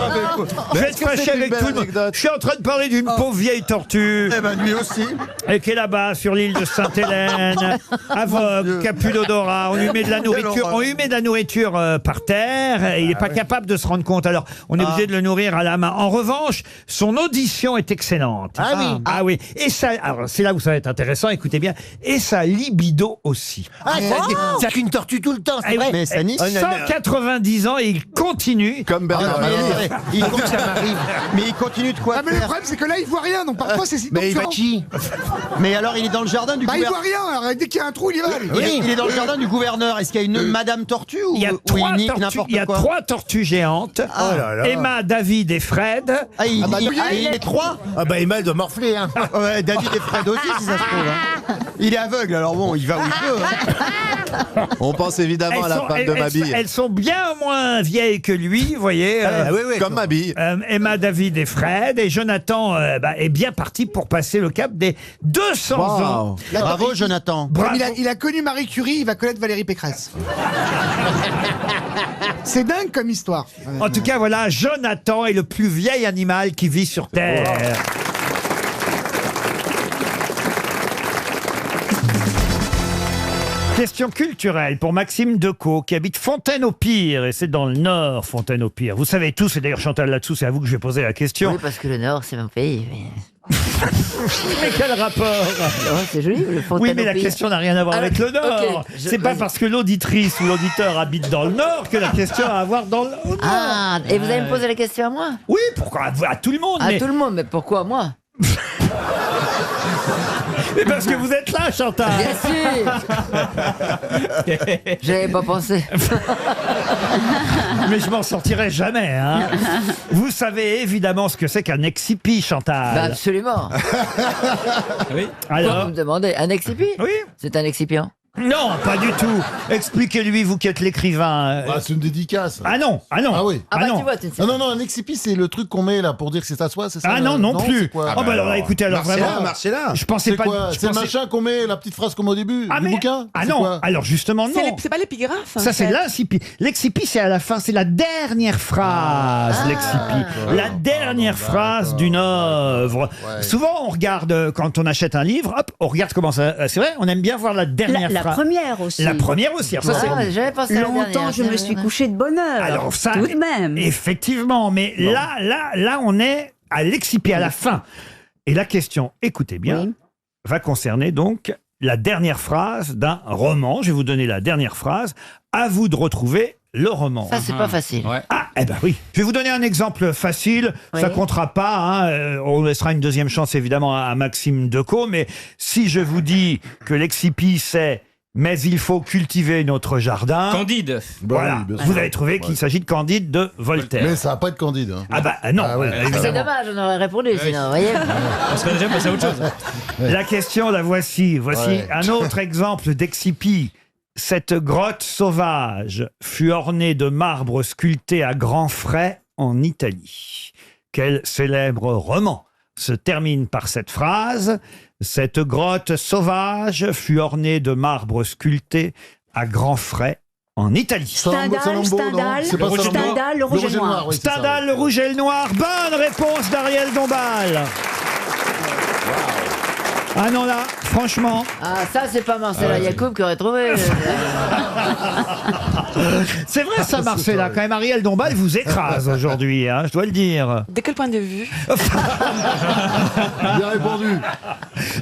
Je vais être fâché avec tout le monde. Je suis en train de parler d'une pauvre vieille tortue. Eh ben lui aussi. Et qui est là-bas sur l'île de Sainte-Hélène, aveugle, qui a plus d'odorat. On lui met de la nourriture, par terre. Et il n'est pas capable de se rendre compte. Alors, on est obligé de le nourrir à la main. En revanche, son audition est excellente. Ah oui. Ah oui. Et ça, alors c'est là où ça va être intéressant. Écoutez bien. Et sa libido aussi. aussi. Ah, c'est qu'une tortue tout le temps, c'est vrai. Mais 190 ans et il continue. Comme Bernard Mabille. Mais il continue de quoi Ah, mais le problème, c'est que là, il voit rien, donc parfois, c'est si. Mais il va qui? Mais alors, il est dans le jardin du Bah, il gouverneur. voit rien, alors, dès qu'il y a un trou, il y va. Il est dans le jardin du gouverneur. Est-ce qu'il y a une Madame Tortue ou Il y a ou trois il nique tortues, n'importe il y a quoi? 3 tortues géantes. Oh là là. Emma, David et Fred. Ah, il douillet. est 3. Ah bah Emma, elle doit morfler, hein. Ouais, David et Fred aussi, si ça se trouve. Hein. Il est aveugle, alors bon, il va où il peut. Hein. On pense évidemment à la femme de Mabille. Elles sont bien moins vieilles que lui, vous voyez. Comme Mabille. Emma, David et Fred. Et Jonathan est bien parti pour passer le cap des 200 ans. Bravo, Jonathan. Comme il a connu Marie Curie, il va connaître Valérie Pécresse. C'est dingue comme histoire. En tout cas, voilà, Jonathan est le plus vieil animal qui vit sur Terre. Question culturelle pour Maxime Decaux, qui habite Fontaine-au-Pire, et c'est dans le Nord, Fontaine-au-Pire. Vous savez tous, et d'ailleurs Chantal là-dessous, c'est à vous que je vais poser la question. Oui, parce que le Nord, c'est mon pays. Mais quel rapport? C'est joli, le Fontaine-au-Pire. Oui, mais la question n'a rien à voir avec le Nord. Ok, C'est pas parce que l'auditrice ou l'auditeur habite dans le Nord que la question a à voir dans le Nord. Ah, et vous allez me poser la question à moi? Oui, pourquoi? À tout le monde. À mais... tout le monde, mais pourquoi moi? Mais parce que vous êtes là, Chantal. Bien sûr. J'avais pas pensé. Mais je m'en sortirai jamais. Hein. Vous savez évidemment ce que c'est qu'un excipi, Chantal. Bah absolument. Oui. Alors, Alors, vous me demandez, un excipi? Oui. C'est un excipient. Non, pas du tout. Expliquez-lui, vous qui êtes l'écrivain. Ah, c'est une dédicace. Ah non, ah non. Ah oui. Ah bah non. tu vois, tu ne sais Ah pas. non, non, un excipi, c'est le truc qu'on met là pour dire que c'est à soi, c'est ça? Ah non, non plus. c'est quoi? Oh bah alors là, écoutez, alors vraiment. Marcella. Je pensais C'est pas. quoi? je C'est le pensais- machin qu'on met, la petite phrase comme au début Ah du mais bouquin? ah C'est non. quoi? Alors justement non. C'est pas l'épigraphe. Ça c'est l'incipi. L'excipi c'est à la fin, c'est la dernière phrase. L'excipi, la dernière phrase d'une œuvre. Souvent on regarde quand on achète un livre, hop, on regarde comment ça. C'est vrai, on aime bien voir la dernière La phrase. première aussi. La première aussi. Alors, ça, c'est- Ah, j'avais pensé à la Longtemps, dernière, je me suis couchée de bonne heure. Alors ça, tout de même. effectivement, mais là, on est à l'excipi, à la fin. Et la question, écoutez bien, Oui. va concerner donc la dernière phrase d'un roman. Je vais vous donner la dernière phrase. À vous de retrouver le roman. Ça, c'est pas facile. Ouais. Ah, eh ben oui. Je vais vous donner un exemple facile. Oui. Ça comptera pas. Hein. On laissera une deuxième chance évidemment à Maxime Decaux. Mais si je vous dis que l'excipi c'est mais il faut cultiver notre jardin. Candide. Voilà. oui, bien sûr. Vous avez trouvé qu'il s'agit de Candide de Voltaire. Mais ça va pas être Candide. Hein. Ah bah non. Ah ouais. C'est évidemment. dommage, on aurait répondu sinon, vous voyez. On serait déjà passé à autre chose. La question, la voici. Voici Ouais. un autre exemple d'excipi. Cette grotte sauvage fut ornée de marbre sculpté à grands frais en Italie. Quel célèbre roman se termine par cette phrase? Cette grotte sauvage fut ornée de marbre sculpté à grands frais en Italie. Stendhal, Salammbô, non Stendhal, C'est pas Salammbô Stendhal, le rouge et noir. oui, c'est ça, Stendhal, le rouge et le noir. Bonne réponse d'Ariel Dombal. Ah non là, franchement, Ah, ça, c'est pas Marcella Yacoub qui aurait trouvé. c'est vrai ça, Marcella. Quand même, Ariel Dombal vous écrase aujourd'hui, hein, je dois le dire. De quel point de vue? Bien répondu.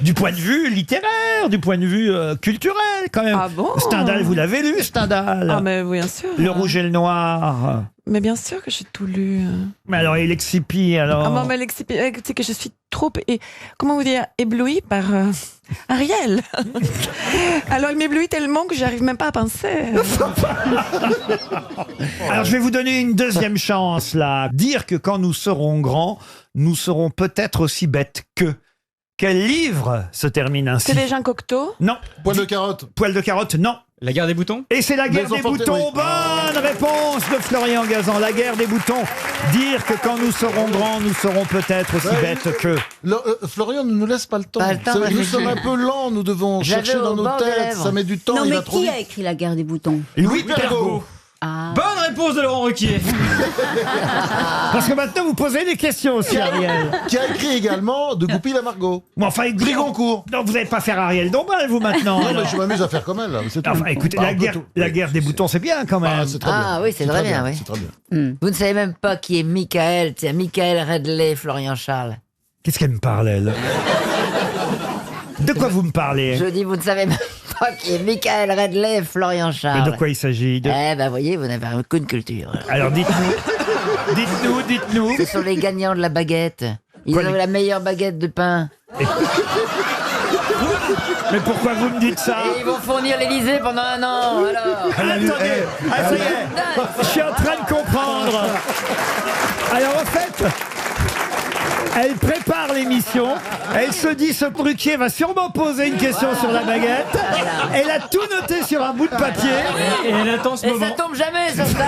Du point de vue littéraire, du point de vue culturel, quand même. Ah bon? Stendhal, vous l'avez lu, Stendhal? Ah mais oui, bien sûr. Le rouge et le noir. Mais bien sûr que j'ai tout lu. Mais alors, il excipi, alors. Ah bon, mais c'est que je suis trop, comment vous dire, éblouie par Ariel. Alors elle m'éblouit tellement que j'arrive même pas à penser. Alors, je vais vous donner une deuxième chance, là. Dire que quand nous serons grands, nous serons peut-être aussi bêtes qu'eux. Quel livre se termine ainsi? C'est les Jean Cocteau? Non. Poil de carotte. Poil de carotte, non. La guerre des boutons. Et c'est la guerre Les des enfants boutons. oui. Bonne réponse de Florian Gazan. La guerre des boutons. Dire que quand nous serons grands, nous serons peut-être aussi bêtes qu'eux. Florian ne nous laisse pas le temps. Pas le temps de Nous réfléchir. sommes un peu lents, nous devons J'avais chercher dans au nos bord des têtes, lèvres. ça met du temps, Non, il mais va trop qui vite. a écrit La guerre des boutons? Louis Pergaud. Ah. Bonne réponse de Laurent Ruquier. Parce que maintenant, vous posez des questions aussi, Ariel. Qui a écrit également De Goupil à Margot. Bon, enfin, Grigoncourt. Non, vous n'allez pas faire Ariel Dombal, vous, maintenant. Non, alors. mais je m'amuse à faire comme elle, là, c'est tout. Enfin, écoutez, Ah, la on peut guerre, tout. la guerre des boutons, c'est bien, quand même. Ah, c'est très bien. Ah oui, c'est très bien, oui. C'est très bien. Vous ne savez même pas qui est Michael, tiens, Michael Redley, Florian Charles. Qu'est-ce qu'elle me parle, elle? De quoi vous me parlez? Je dis, vous ne savez même Ok, Michael Redley, Florian Mais Charles. de quoi il s'agit Eh ben, voyez, vous n'avez aucune culture. Alors dites-nous. Dites-nous. Ce sont les gagnants de la baguette. Ils ont la meilleure baguette de pain. Mais pourquoi vous me dites ça? Et ils vont fournir l'Elysée pendant 1 an, alors. Attendez, ça y est, je suis en train de comprendre. Alors en fait, elle prépare l'émission, elle se dit ce Ruquier va sûrement poser une question sur la baguette. Elle a tout noté sur un bout de papier. Et elle attend ce Et moment. ça tombe jamais, sur ça.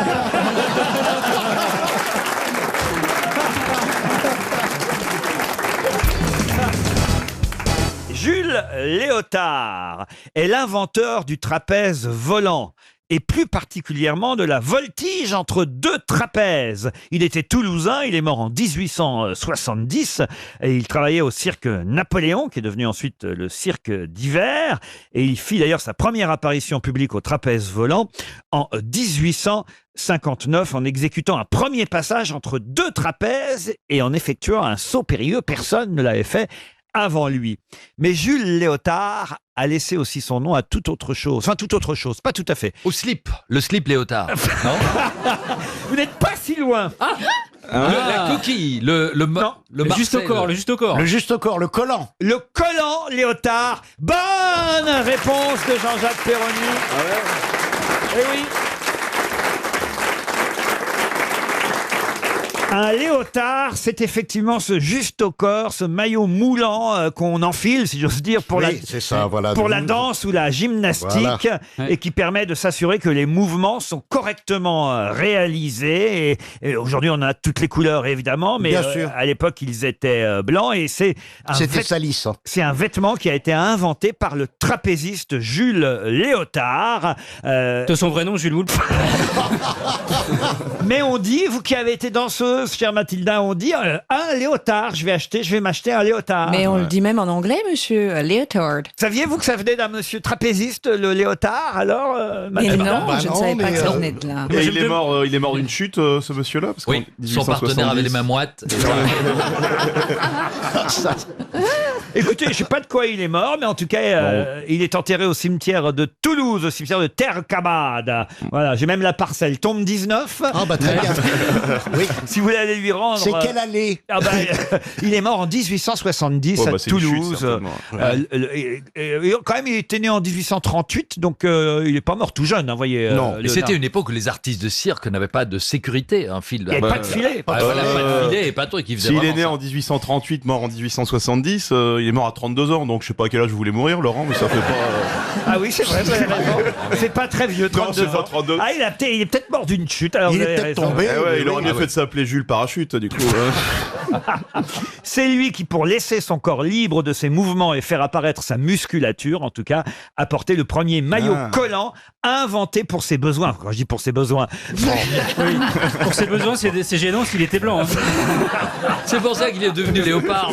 Jules Léotard est l'inventeur du trapèze volant et plus particulièrement de la voltige entre deux trapèzes. Il était toulousain, il est mort en 1870 et il travaillait au cirque Napoléon, qui est devenu ensuite le cirque d'hiver, et il fit d'ailleurs sa première apparition publique au trapèze volant en 1859 en exécutant un premier passage entre deux trapèzes et en effectuant un saut périlleux. Personne ne l'avait fait avant lui. Mais Jules Léotard a laissé aussi son nom à toute autre chose. Enfin, toute autre chose, pas tout à fait. Au slip, le slip Léotard. Non. Vous n'êtes pas si loin. La coquille, le juste au corps, le juste au corps. Le juste au corps, le collant. Le collant Léotard. Bonne réponse de Jean-Jacques Perroni. Eh oui. Un léotard, c'est effectivement ce juste au corps, ce maillot moulant qu'on enfile, si j'ose dire, pour c'est ça, voilà. pour la danse ou la gymnastique, Voilà. et qui permet de s'assurer que les mouvements sont correctement réalisés. Et aujourd'hui, on a toutes les couleurs, évidemment, mais Bien sûr. à l'époque, ils étaient blancs. Et c'est C'était salisse. c'est un vêtement qui a été inventé par le trapéziste Jules Léotard. De son vrai nom, Jules Moulpe. Mais on dit, vous qui avez été danseuse, chère Mathilda, on dit un léotard, je vais m'acheter un léotard. Mais on le dit même en anglais, monsieur. Leotard. Saviez-vous que ça venait d'un monsieur trapéziste, le léotard, alors Mais Mathilda? non, je ne savais pas que ça venait de là. Et il est mort d'une chute, ce monsieur-là, parce Oui, son partenaire avait les mains moites. Écoutez, je ne sais pas de quoi il est mort, mais en tout cas, il est enterré au cimetière de Toulouse, au cimetière de Terre-Cabade. Voilà, j'ai même la parcelle. Tombe 19. Ah bah très bien. Oui. Si vous voulez aller lui rendre... C'est quelle allée? Ah bah, il est mort en 1870 à c'est une chute, Toulouse. certainement. Et quand même, il était né en 1838, donc il n'est pas mort tout jeune, hein, voyez. Non, et Léonard. c'était une époque où les artistes de cirque n'avaient pas de sécurité, un fil. Il n'y avait pas de filet. Pas de filet et pas de truc. Ils faisaient S'il est vraiment né ça. en 1838, mort en 1870, il est mort à 32 ans, donc je sais pas à quel âge vous voulez mourir, Laurent, mais ça fait pas... Ah oui, c'est vrai, vous avez raison. C'est pas très vieux, 32 c'est pas ans. 32. Ah, il est peut-être mort d'une chute, alors Il vous est avez peut-être raison. tombé. Eh ouais, il aurait oui. mieux fait de s'appeler Jules Parachute, du coup. C'est lui qui, pour laisser son corps libre de ses mouvements et faire apparaître sa musculature, en tout cas, a porté le premier maillot collant inventé pour ses besoins. Quand je dis pour ses besoins, Oui. Pour ses besoins, c'est gênant s'il était blanc. hein. C'est pour ça qu'il est devenu léopard.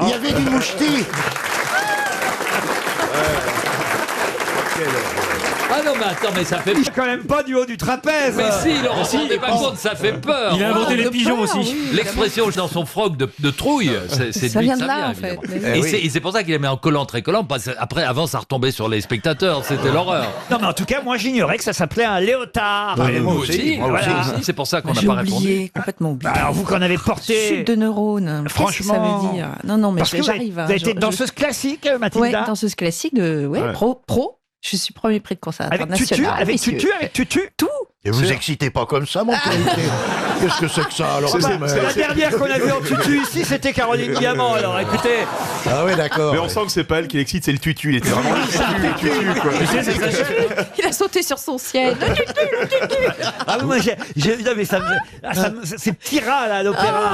Il y avait du moucheté. Ah non, mais attends, mais ça fait. il est quand même pas du haut du trapèze. Mais si, Laurent, vous vous rendez pas compte, ça fait peur. Il a inventé les pigeons aussi. L'expression dans son froc de trouille, c'est Ça lui vient que de là, en évidemment. fait. Et c'est pour ça qu'il a mis un collant très collant, parce qu'après, avant, ça retombait sur les spectateurs, c'était l'horreur. Non, mais en tout cas, moi, j'ignorais que ça s'appelait un léotard. Ouais, Et moi bon, aussi, voilà. c'est pour ça qu'on n'a J'ai pas répondu. oublié, complètement oublié. Alors, vous qu'en avez porté... Chute de neurones. Qu'est-ce que ça Franchement. veut dire? Non, non, mais Parce que vous avez, j'arrive. vous avez été danseuse classique, Ouais, Mathilda? danseuse classique de pro. Je suis premier prix de concert Avec tutu, international. avec messieurs. tutu, avec tutu. Tout. Et vous excitez pas comme ça, mon qualité. Qu'est-ce que c'est que ça alors? La dernière qu'on a vue en tutu ici, c'était Caroline Diamant. Alors, écoutez... Ah oui, d'accord. Mais on sent que c'est pas elle qui l'excite, c'est le tutu. Il était vraiment le tutu, quoi. Il a sauté sur son siège. Ah oui, moi, non, mais ces petits rats, là, à l'opéra.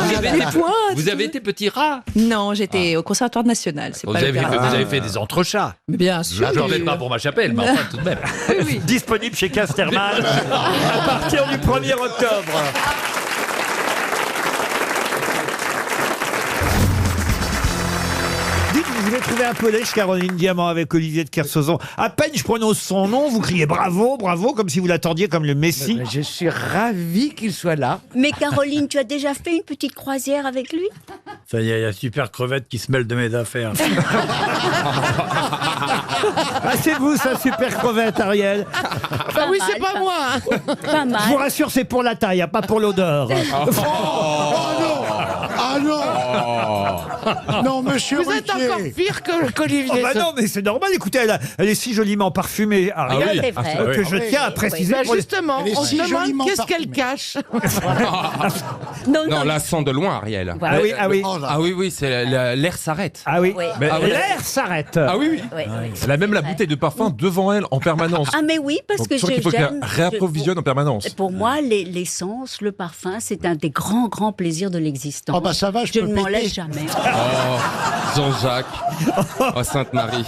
Vous avez été petit rat. Non, j'étais au Conservatoire national. C'est Vous pas avez, l'opéra. vous avez fait des entrechats. Mais bien sûr. Là, je n'en mets pas pour ma chapelle, mais enfin, tout de même. Disponible chez Casterman à partir du 1er octobre. Dites, vous vous avez trouvé un peu lèche, Caroline Diamant, avec Olivier de Kersauzon. À peine je prononce son nom, vous criez bravo, bravo, comme si vous l'attendiez comme le Messie. Je suis ravi qu'il soit là. Mais Caroline, tu as déjà fait une petite croisière avec lui? Ça y est, il y a Super Crevette qui se mêle de mes affaires. Ah, c'est vous, ça, Super Crevette, Ariel. Ah oui, c'est pas moi. Pas mal. Je vous rassure, c'est pour la taille, pas pour l'odeur. Ah non. Non, monsieur Vous êtes Ruquier. encore pire qu'Olivier. Bah non, mais c'est normal. Écoutez, elle est si joliment parfumée, Ariel, c'est vrai. que je tiens à préciser. Bah pour les- justement, Elle est on si se demande joliment qu'est-ce qu'elle parfumée. cache. Non, là, sent de loin, Ariel. Ah oui, ah oui. Ah oui, c'est l'air s'arrête. Ah oui. Oui. Ah oui. L'air s'arrête. Ah oui, oui. Oui, oui. Elle a même la bouteille de parfum devant elle en permanence. Ah mais oui, parce que il faut qu'elle j'aime... réapprovisionne en permanence. Pour moi, l'essence, le parfum, c'est un des grands plaisirs de l'existence. Oh bah ça va, je Je peux ne m'en péter. laisse jamais. Oh, Jean-Jacques. Oh, Sainte-Marie.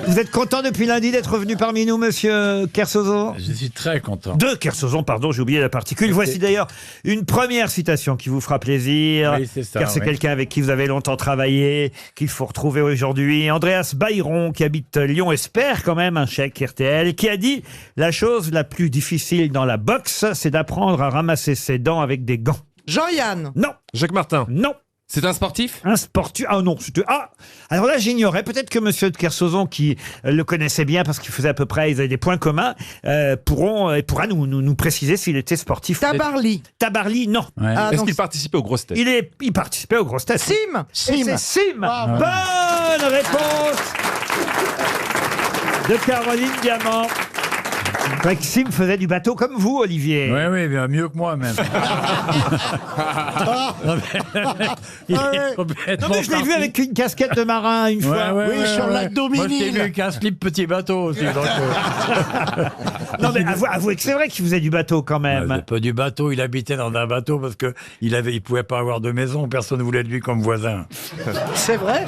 Vous êtes content depuis lundi d'être venu parmi nous, monsieur Kersauzon? Je suis très content. De Kersauzon, pardon, j'ai oublié la particule. Voici d'ailleurs une première citation qui vous fera plaisir, Oui, c'est ça, car c'est oui. quelqu'un avec qui vous avez longtemps travaillé, qu'il faut retrouver aujourd'hui. Andreas Bayron, qui habite Lyon, espère quand même un chèque RTL, qui a dit « La chose la plus difficile dans la boxe, c'est d'apprendre à ramasser ses dents avec des gants. Jean-Yann. » Non, Jacques Martin. non. C'est un sportif? Un sportif. Ah non, c'était. Ah alors là, j'ignorais. Peut-être que monsieur de Kersauzon, qui le connaissait bien parce qu'il faisait à peu près, ils avaient des points communs, pourra nous préciser s'il était sportif. Tabarly. Tabarly, non. Ouais. Ah, Est-ce donc- qu'il participait aux grosses têtes? Il participait aux grosses têtes. Sim. Et c'est Sim. Bonne réponse de Caroline Diamant. C'est vrai que Sim faisait du bateau comme vous, Olivier. Oui, oui, bien mieux que moi même. Il est complètement Non mais je l'ai vu parti. avec une casquette de marin une fois. Oui, sur le lac Moi, je l'ai Daumesnil. vu avec un slip petit bateau aussi. Donc, Non mais avouez que c'est vrai qu'il faisait du bateau quand même. c'est pas du bateau, il habitait dans un bateau parce que il pouvait pas avoir de maison, personne ne voulait de lui comme voisin. C'est vrai.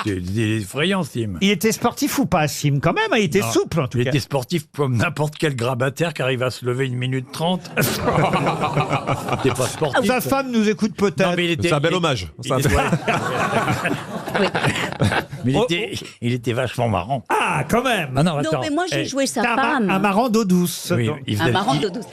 Il est effrayant, Sim. Il était sportif ou pas, Sim, quand même? Il était Non, souple, en tout il cas. était sportif comme n'importe quel grabataire qui arrive à se lever 1 minute 30. C'était pas sportif. Sa femme nous écoute peut-être. Non, mais il était- C'est un bel il- hommage. il était- Mais il était vachement marrant. Ah, quand même. Ah non, Non, attends. mais moi, j'ai Eh, joué sa Un femme. marrant d'eau douce. oui, Donc, il Un faisait, marrant il- de douce.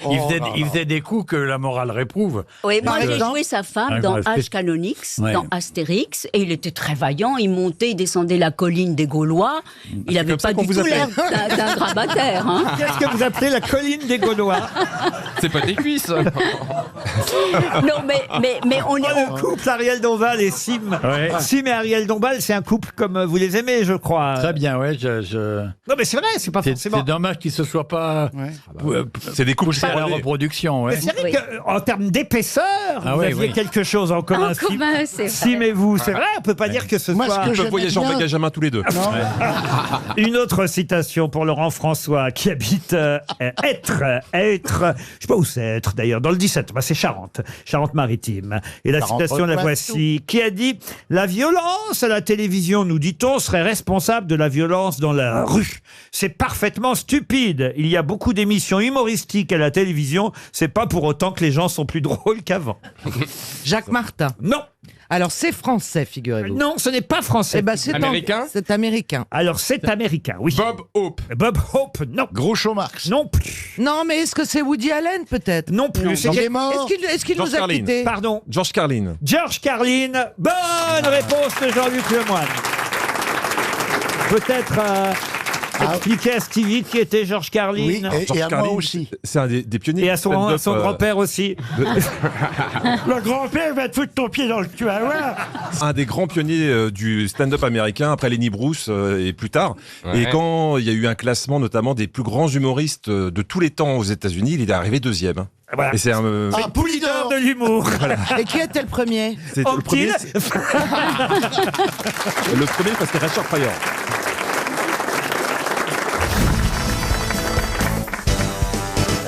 il faisait des coups que la morale réprouve. Oui, moi Par j'ai exemple joué sa femme Ah, dans ouais, H. Canonix, Ouais. dans Astérix, et il était très vaillant. Il montait, il descendait la colline des Gaulois. Il avait comme ça pas qu'on du vous tout l'air appelle. d'un grabataire. Hein. Qu'est-ce que vous appelez la colline des Gaulois? C'est pas tes cuisses. Non, mais on est. Le couple Ariel Dombal et Sim. Ouais. Sim et Ariel Dombal, c'est un couple comme vous les aimez, je crois. Très bien, ouais. Non, mais c'est vrai, c'est pas C'est forcément. dommage qu'il se soit pas. C'est des couples poussé à la rodés. reproduction, ouais. Mais c'est vrai Oui. qu'en termes d'épaisseur, Ah vous oui, aviez oui. quelque chose en commun. En commun, c'est Sim vrai. et vous, c'est vrai, on peut pas dire que ce Moi, soit. ce que Ils peuvent j'aimais voyager en bien- bagage à main tous les deux. Une autre citation pour Laurent François qui habite Être. Je sais pas où c'est Être d'ailleurs, dans le 17, bah, c'est Charente-Maritime. Et la citation, la voici, qui a dit « La violence à la télévision, nous dit-on, serait responsable de la violence dans la rue. C'est parfaitement stupide. Il y a beaucoup d'émissions humoristiques à la télévision, c'est pas pour autant que les gens sont plus drôles qu'avant. Jacques Martin. » Non. Alors c'est français, figurez-vous. Non, ce n'est pas français. Eh ben, c'est Américain. C'est américain. Alors c'est américain, oui. Bob Hope. Bob Hope, non. Groucho Marx. Non plus. Non, mais est-ce que c'est Woody Allen peut-être? Non plus. C'est Il quel- est mort. Est-ce qu'il George nous a Carlin. quittés? Pardon. George Carlin. George Carlin. Bonne réponse de Jean-Luc Lemoyne. Peut-être expliquer à Stevie qui était George Carlin. Oui, et George à moi Carlin, aussi. C'est un des pionniers. Et à du stand-up, son grand-père aussi. Le grand-père va te foutre ton pied dans le cul à voir. Un des grands pionniers du stand-up américain, après Lenny Bruce et plus tard. Ouais. Et quand il y a eu un classement notamment des plus grands humoristes de tous les temps aux États-Unis, il est arrivé 2e. Voilà. Et c'est un. Ah, Poulidor. De l'humour. Et qui était le premier? C'est le premier. Optile. Le premier parce que Richard Pryor.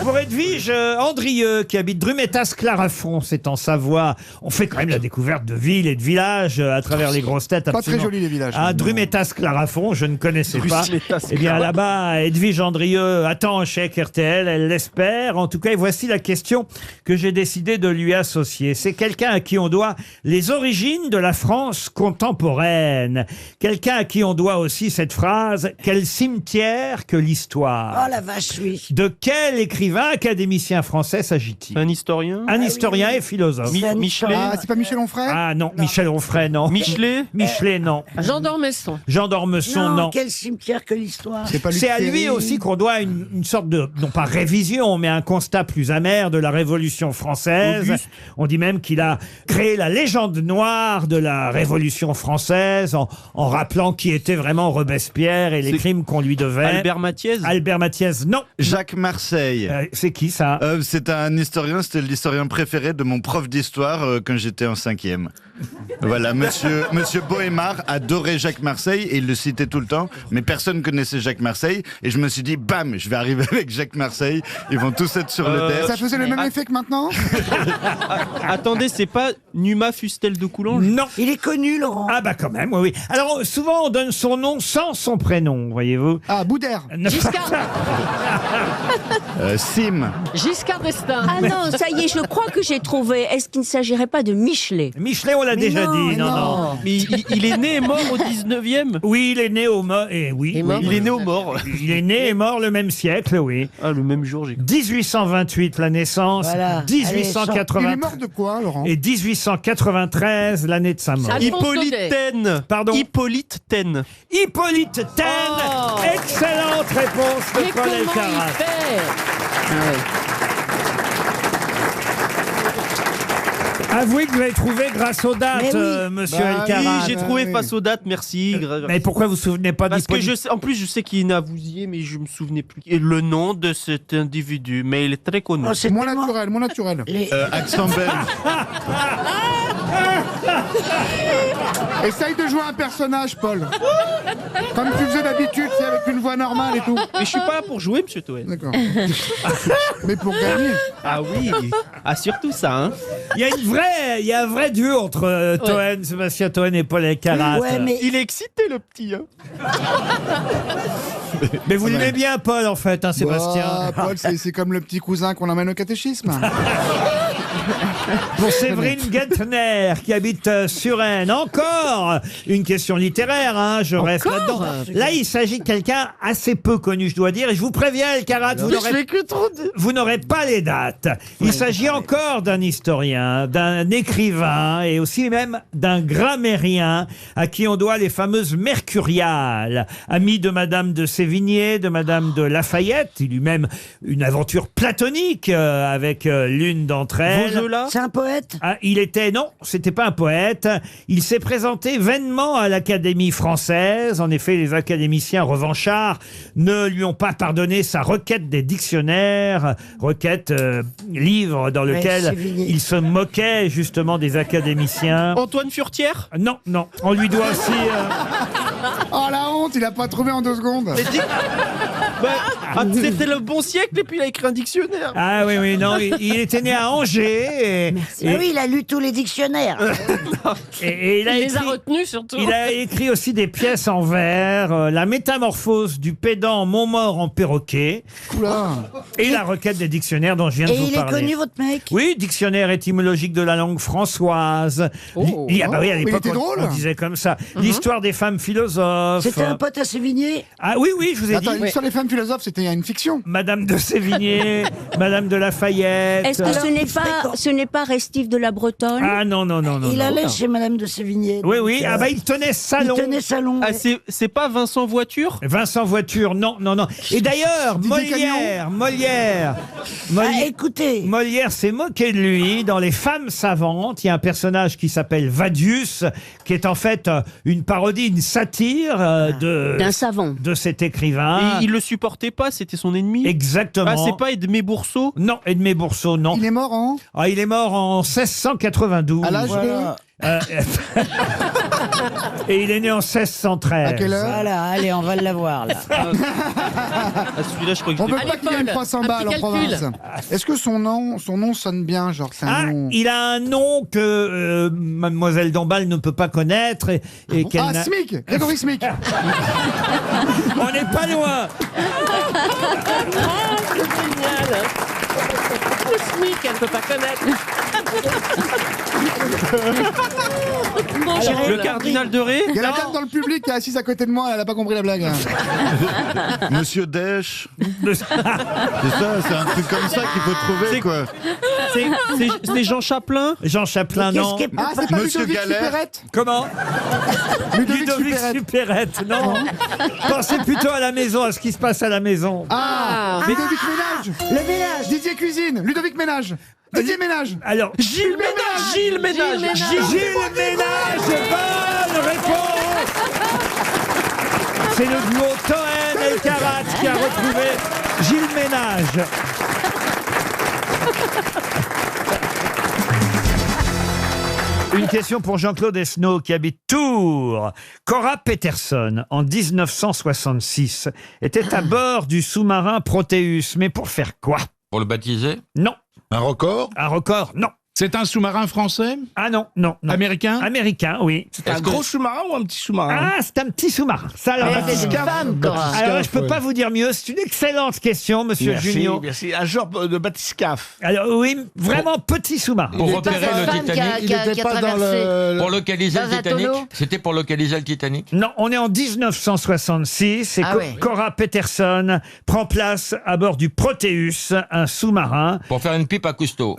Vous aurez Edwige Andrieux, qui habite Drumettas-Clarafond, c'est en Savoie. On fait quand même la découverte de villes et de villages à travers les grosses têtes. Pas absolument. très joli les villages. Ah, Drumettas-Clarafon, je ne connaissais pas. Eh bien là-bas, Edwige Andrieux attend un chèque RTL, elle l'espère. En tout cas, et voici la question que j'ai décidé de lui associer. C'est quelqu'un à qui on doit les origines de la France contemporaine. Quelqu'un à qui on doit aussi cette phrase « Quel cimetière que l'histoire ». Oh la vache, oui. De quel écrivain académicien français s'agit-il? Un historien? Un historien et philosophe. Michelet? Ah, c'est pas Michel Onfray? Ah non, Michel Onfray, non. Michelet? Michelet, non. Jean d'Ormesson. Jean d'Ormesson, non. Quel cimetière que l'histoire. C'est à lui aussi qu'on doit une sorte de, non pas révision, mais un constat plus amer de la Révolution française. Auguste. On dit même qu'il a créé la légende noire de la Révolution française en rappelant qui était vraiment Robespierre et les crimes qu'on lui devait. Albert Mathiez? Albert Mathiez, non. Jacques Marseille. C'est qui ça? C'est un historien, c'était l'historien préféré de mon prof d'histoire quand j'étais en 5e. Voilà, monsieur Bohémard adorait Jacques Marseille et il le citait tout le temps, mais personne connaissait Jacques Marseille et je me suis dit, bam, je vais arriver avec Jacques Marseille, ils vont tous être sur le terre. Ça faisait le même effet que maintenant? Attendez, c'est pas Numa Fustel de Coulanges? Non. Il est connu, Laurent. Ah bah quand même, oui. Alors souvent on donne son nom sans son prénom, voyez-vous. Ah, Boudère. Giscard. Sim. Giscard d'Estaing. Ah non, ça y est, je crois que j'ai trouvé. Est-ce qu'il ne s'agirait pas de Michelet? Michelet, on l'a déjà dit. Non. Mais il est né et mort au 19e? Oui, il est né au mort. Et oui, Il est né au mort. Il est né et mort le même siècle, oui. Ah, le même jour, j'ai 1828 la naissance, Voilà. 1880 Il est mort de quoi, Laurent? et 1893 l'année de sa mort. Ça- Hippolyte Taine. Pardon. Hippolyte Taine. Hippolyte Taine. Oh. Excellente réponse Mais de Paul comment Elkarat. il fait? Avouez que vous avez trouvé grâce aux dates, Mais oui. monsieur Bah Elkarat. Oui, j'ai trouvé face aux dates, merci. Mais pourquoi vous vous souvenez pas Parce que d'Hippolyte en plus, je sais qu'il est né à Vouziers, mais je me souvenais plus. Et le nom de cet individu, mais il est très connu. Oh, c'est Moins tellement- naturel, moins naturel. Accent belge. Essaye de jouer un personnage, Paul. Comme tu faisais d'habitude, c'est avec une voix normale et tout. Mais je suis pas là pour jouer, monsieur Toen. D'accord. Mais pour gagner. Ah oui. Ah, surtout ça, hein. Il y a un vrai duo entre Toen, Sébastien Toen et Paul Elkarat. Ouais, mais Il est excité, le petit, hein. Mais vous l'aimez bien, Paul, en fait, hein, Sébastien. Bah, Paul, c'est comme le petit cousin qu'on emmène au catéchisme. Pour Séverine Gettner, qui habite Suresnes. Encore une question littéraire, hein, je reste là-dedans. Là, il s'agit de quelqu'un assez peu connu, je dois dire. Et je vous préviens, Elkarat, vous n'aurez pas les dates. Il s'agit encore d'un historien, d'un écrivain et aussi même d'un grammairien à qui on doit les fameuses Mercuriales. Ami de Madame de Sévigné, de Madame de Lafayette. Il eut même une aventure platonique avec l'une d'entre elles. c'est un poète. Ah, il était, non, c'était pas un poète. Il s'est présenté vainement à l'Académie française. En effet, les académiciens revanchards ne lui ont pas pardonné sa requête des dictionnaires, requête, livre dans lequel Sévigné. il se moquait justement des académiciens. Antoine Furtière? Non, non, on lui doit aussi... Oh la honte, il a pas trouvé en 2 secondes. C'était le bon siècle et puis il a écrit un dictionnaire. Ah oui, oui, non, il était né à Angers. Ah oui, il a lu tous les dictionnaires. Et il les a retenus surtout. Il a écrit aussi des pièces en vers, La métamorphose du pédant Montmort en perroquet. Oula. Et la requête des dictionnaires dont je viens de Et vous il parler. est connu, votre mec? Oui, dictionnaire étymologique de la langue françoise. Oh. Ah bah oui, à Il l'époque, était drôle. on disait comme ça. L'histoire des femmes philosophes. C'était un pote à Sévigné? Ah oui, oui, je vous ai Attends, dit. sur les femmes philosophes, c'était une fiction. Madame de Sévigné, Madame de Lafayette. Est-ce que ce n'est pas Restif de la Bretonne? Ah non, non, non, non. Il non. allait chez Madame de Sévigné. Oui, oui, ah bah il tenait salon. Il tenait salon. Ah, c'est pas Vincent Voiture? Vincent Voiture, non, non, non. Et d'ailleurs, Molière, écoutez. Molière s'est moqué de lui dans Les Femmes savantes. Il y a un personnage qui s'appelle Vadius, qui est en fait une parodie, une satire d'un savant, de cet écrivain. Et il le supportait pas, c'était son ennemi. Exactement. Ah, c'est pas Edmé Bourseau? Non, Edmé Bourseau, non. Il est mort en Ah, il est mort en 1692. À l'âge Voilà. Et il est né en 1613. À quelle heure Voilà, allez, on va l'avoir là. Celui-là, je crois que On je veut l'ai pas qu'il gagne 300 balles en province. Est-ce que son nom sonne bien, genre c'est un nom... Il a un nom que Mademoiselle Dombal ne peut pas connaître et qu'elle Ah, n'a- Smic, Grégory Smic. On n'est pas loin. Génial. Le SMIC, elle ne peut pas connaître. Le cardinal de Ré. Il y a la dame dans le public qui est assise à côté de moi, elle a pas compris la blague. Monsieur Desch. C'est ça, c'est un truc comme ça qu'il faut trouver, quoi. C'est Jean Chaplin. Jean Chaplin, non. Ah, c'est pas Monsieur Ludovic Galère. Supérette Comment Ludovic Supérette. Supérette. Non. Pensez plutôt à la maison, à ce qui se passe à la maison. Ah, Ludovic Ménage. Le ménage. Didier Cuisine, Ludovic Ménage. Didier Ménage. Alors, Gilles Ménage. Gilles Ménage. Gilles Ménage, bonne réponse. C'est le duo Toen El Karat qui a retrouvé Gilles Ménage. Une question pour Jean-Claude Esnault qui habite Tours. Cora Peterson, en 1966, était à bord du sous-marin Proteus. Mais pour faire quoi? Pour le baptiser? Non. Un record? Un record? Non. C'est un sous-marin français? Ah non, non, non. Américain? Américain, oui. C'est un gros sous-marin ou un petit sous-marin? Ah, c'est un petit sous-marin. Ça, alors, Mais c'est une femme, Cora. alors, je peux pas vous dire mieux. C'est une excellente question, monsieur Junio. Merci. Un genre de bathyscaphe. Alors, oui, vraiment petit sous-marin. Pour repérer le Titanic? Pour localiser dans le un Titanic? tonneau? C'était pour localiser le Titanic? Non, on est en 1966 et Ah ouais. Cora Peterson prend place à bord du Proteus, un sous-marin. Pour faire une pipe à Cousteau?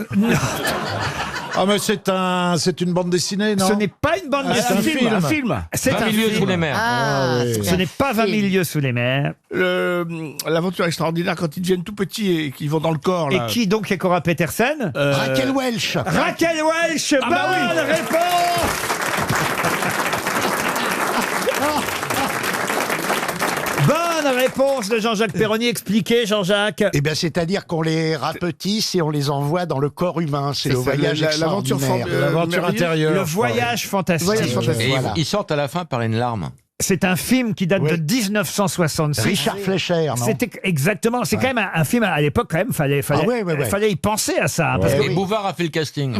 Ah, mais c'est une bande dessinée, non? Ce n'est pas une bande dessinée. Un film. C'est 20 un milieux film. sous les mers. Ah, Ce n'est pas 20 milieux sous les mers. L'aventure extraordinaire quand ils deviennent tout petits et qu'ils vont dans le corps. Et Là. qui donc est Cora Peterson? Raquel Welch. Raquel Welch, bonne réponse. Bonne réponse de Jean-Jacques Perroni. Expliquez, Jean-Jacques. Eh bien, c'est-à-dire qu'on les rapetisse et on les envoie dans le corps humain. C'est le ça, voyage l'aventure extraordinaire. L'aventure intérieure. Le voyage fantastique. Et Voilà. ils sortent à la fin par une larme. C'est un film qui date Oui. de 1966. Richard Fleischer, non? C'était exactement. C'est quand même un film à l'époque quand même. Fallait y penser à ça. Parce que, Et Bouvard a fait le casting.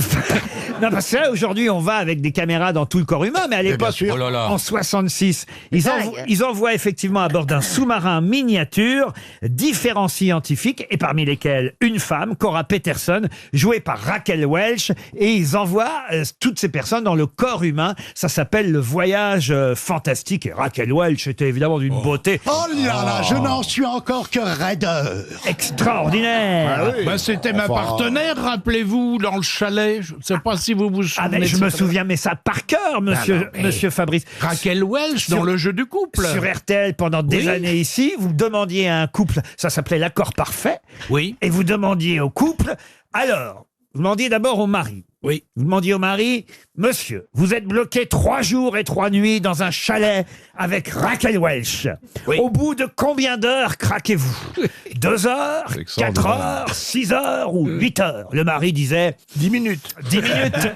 non, parce que là, aujourd'hui, on va avec des caméras dans tout le corps humain, mais à l'époque, sûr. Oh là là. en 66, ils envoient effectivement à bord d'un sous-marin miniature différents scientifiques, et parmi lesquels une femme, Cora Peterson, jouée par Raquel Welch, et ils envoient toutes ces personnes dans le corps humain. Ça s'appelle le voyage fantastique. Et Raquel Welch était évidemment d'une beauté Oh là là, je n'en suis encore que raideur. extraordinaire. Bah, c'était ma partenaire, rappelez-vous, dans le chalet. Je ne sais pas si vous vous souvenez. Ah ben, je de me ça. souviens, mais ça par cœur, monsieur, monsieur Fabrice. Raquel Welch dans Sur- le jeu du couple. Sur RTL, pendant des Oui. années ici, vous demandiez à un couple, ça s'appelait l'accord parfait, Oui. et vous demandiez au couple, alors, vous demandiez d'abord au mari. Oui. Vous demandiez au mari, monsieur, vous êtes bloqué 3 jours et 3 nuits dans un chalet avec Raquel Welch. Oui. Au bout de combien d'heures craquez-vous 2 heures, 4 heures, 6 heures ou 8 heures? Le mari disait 10 minutes. 10 minutes.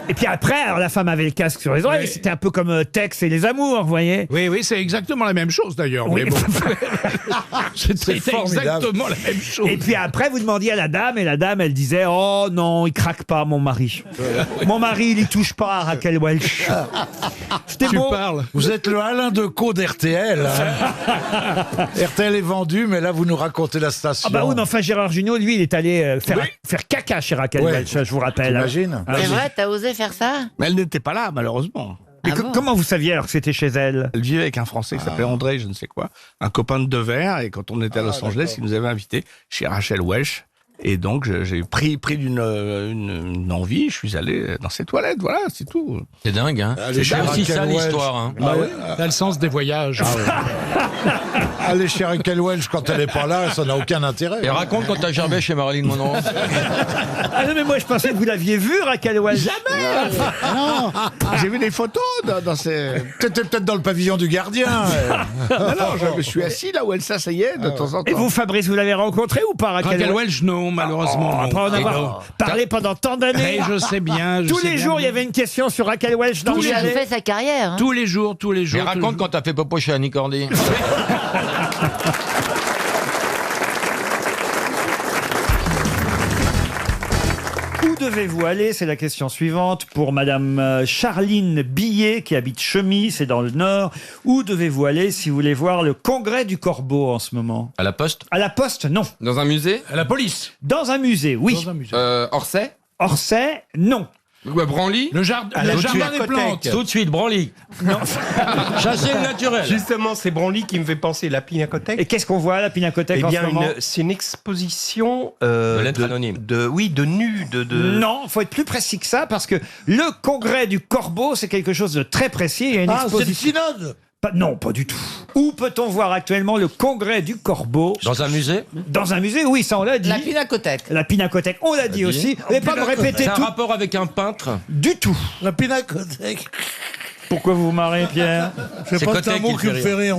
Et puis après, alors la femme avait le casque sur les oreilles. Oui. C'était un peu comme Tex et les amours, vous voyez. Oui, oui, c'est exactement la même chose d'ailleurs. Oui. Mais bon. C'était formidable. exactement la même chose. Et puis après, vous demandiez à la dame, et la dame, elle disait, oh non, il craque pas, mon mari. Mon mari, il y touche pas à Raquel Welch. C'était Tu beau. parles. Vous êtes le Alain Decaux d'RTL. Hein. RTL est vendu, mais là, vous nous racontez la station. Ah bah oui, mais enfin, Gérard Jugnot, lui, il est allé faire caca chez Raquel Ouais. Welch, je vous rappelle. T'imagines Ah, C'est oui. vrai, t'as osé faire ça? Mais elle n'était pas là, malheureusement. Mais comment vous saviez alors que c'était chez elle? Elle vivait avec un Français qui s'appelait André, je ne sais quoi, un copain de Devers, et quand on était à Los Angeles, il nous avait invités chez Rachel Welch. Et donc, j'ai pris une envie, je suis allé dans ses toilettes, voilà, c'est tout. C'est dingue, hein? Allez, C'est aussi Raquel ça Welch. l'histoire, hein? Ah ouais. T'as le sens des voyages. Aller chez Raquel Welch quand elle n'est pas là, ça n'a aucun intérêt. Et raconte quand t'as gerbé chez Marilyn Monroe. Ah non, mais moi, je pensais que vous l'aviez vu, Raquel Welch. Jamais Non, j'ai vu des photos dans ces... T'étais peut-être dans le pavillon du gardien. Non, je me suis assis là où elle s'asseyait de temps en temps. Et vous, Fabrice, vous l'avez rencontré ou pas Raquel Welch, non, malheureusement. Après en avoir parlé pendant tant d'années. Je sais bien. Tous les jours, il y avait une question sur Raquel Welch dans le Il a chalet. fait sa carrière. Hein. Tous les jours. Et raconte quand t'as fait popo chez Annie Cordy. Où devez-vous aller? C'est la question suivante pour Madame Charline Billet qui habite Chemis, c'est dans le Nord. Où devez-vous aller si vous voulez voir le congrès du Corbeau en ce moment? À la Poste? À la Poste, non. Dans un musée? À la police? Dans un musée, oui. Dans un musée. Orsay? Orsay, non. Branly? Le jardin des plantes. Tout de suite, Branly. Non. Chasser le naturel. Justement, c'est Branly qui me fait penser à la Pinacothèque. Et qu'est-ce qu'on voit à la Pinacothèque Eh en bien, ce moment? c'est une exposition de lettres anonymes. Oui, de nus. Non, il faut être plus précis que ça parce que le congrès du Corbeau, c'est quelque chose de très précis. Il y a une exposition. C'est le synode. Non, pas du tout. Où peut-on voir actuellement le congrès du Corbeau? Dans un musée? Dans un musée, oui, ça on l'a dit. La Pinacothèque. La Pinacothèque, on l'a dit aussi. Vous n'allez pas me répéter C'est un tout rapport avec un peintre? du tout. La pinacothèque. Pourquoi vous vous marrez, Pierre? Je sais pas, c'est un Cotec mot qui qui me fait fait rire.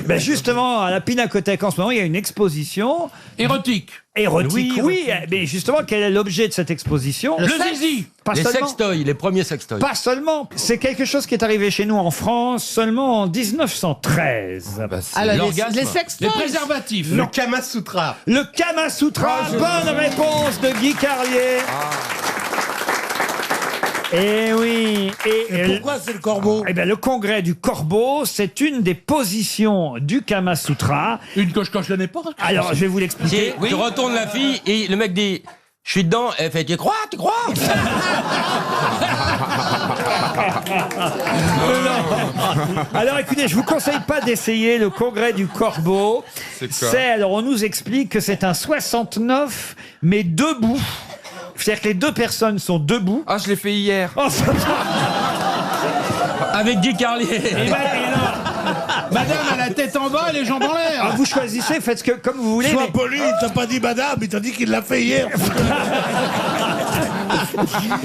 Ben justement, à la Pinacothèque en ce moment, il y a une exposition Érotique. érotique. Oui, mais justement, quel est l'objet de cette exposition? Le zizi. Pas Les seulement. sextoys, les premiers sextoys. Pas seulement. C'est quelque chose qui est arrivé chez nous en France seulement en 1913. L'orgasme. sextoys. Les préservatifs. Le Kama Sutra. Le Kama Sutra. Bonne réponse de Guy Carlier. Eh oui. Et pourquoi c'est le corbeau? Eh bien, le congrès du Corbeau, c'est une des positions du Kama Sutra. Une que je connais pas. Alors, je vais vous l'expliquer. Tu retournes la fille et le mec dit je suis dedans. Elle fait tu crois? Alors écoutez, je vous conseille pas d'essayer le congrès du Corbeau. Alors on nous explique que c'est un 69 mais debout. C'est-à-dire que les deux personnes sont debout. Ah, je l'ai fait hier. Oh, Avec Guy Carlier. Madame a la tête en bas et les jambes en l'air. vous choisissez, faites comme vous voulez. Sois mais- poli, il t'a pas dit madame, il t'a dit qu'il l'a fait hier.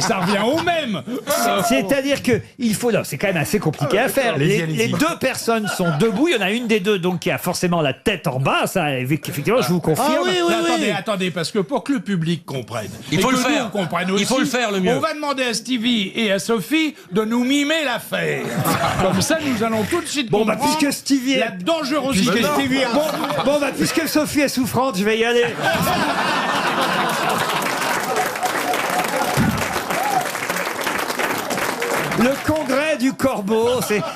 Ça revient au même. C'est-à-dire que il faut là, c'est quand même assez compliqué à faire. Les deux personnes sont debout. Il y en a une des deux donc qui a forcément la tête en bas. Ça, effectivement, je vous confirme. Mais attendez, parce que pour que le public comprenne, Il faut et le que faire. nous, on comprenne aussi, Il faut le faire, le mieux. On va demander à Stevie et à Sophie de nous mimer l'affaire. Comme ça, nous allons tout de suite Bon, bah, comprendre puisque Stevie est- la dangerosité. Bon, bah, puisque Sophie est souffrante, je vais y aller. Le congrès du Corbeau,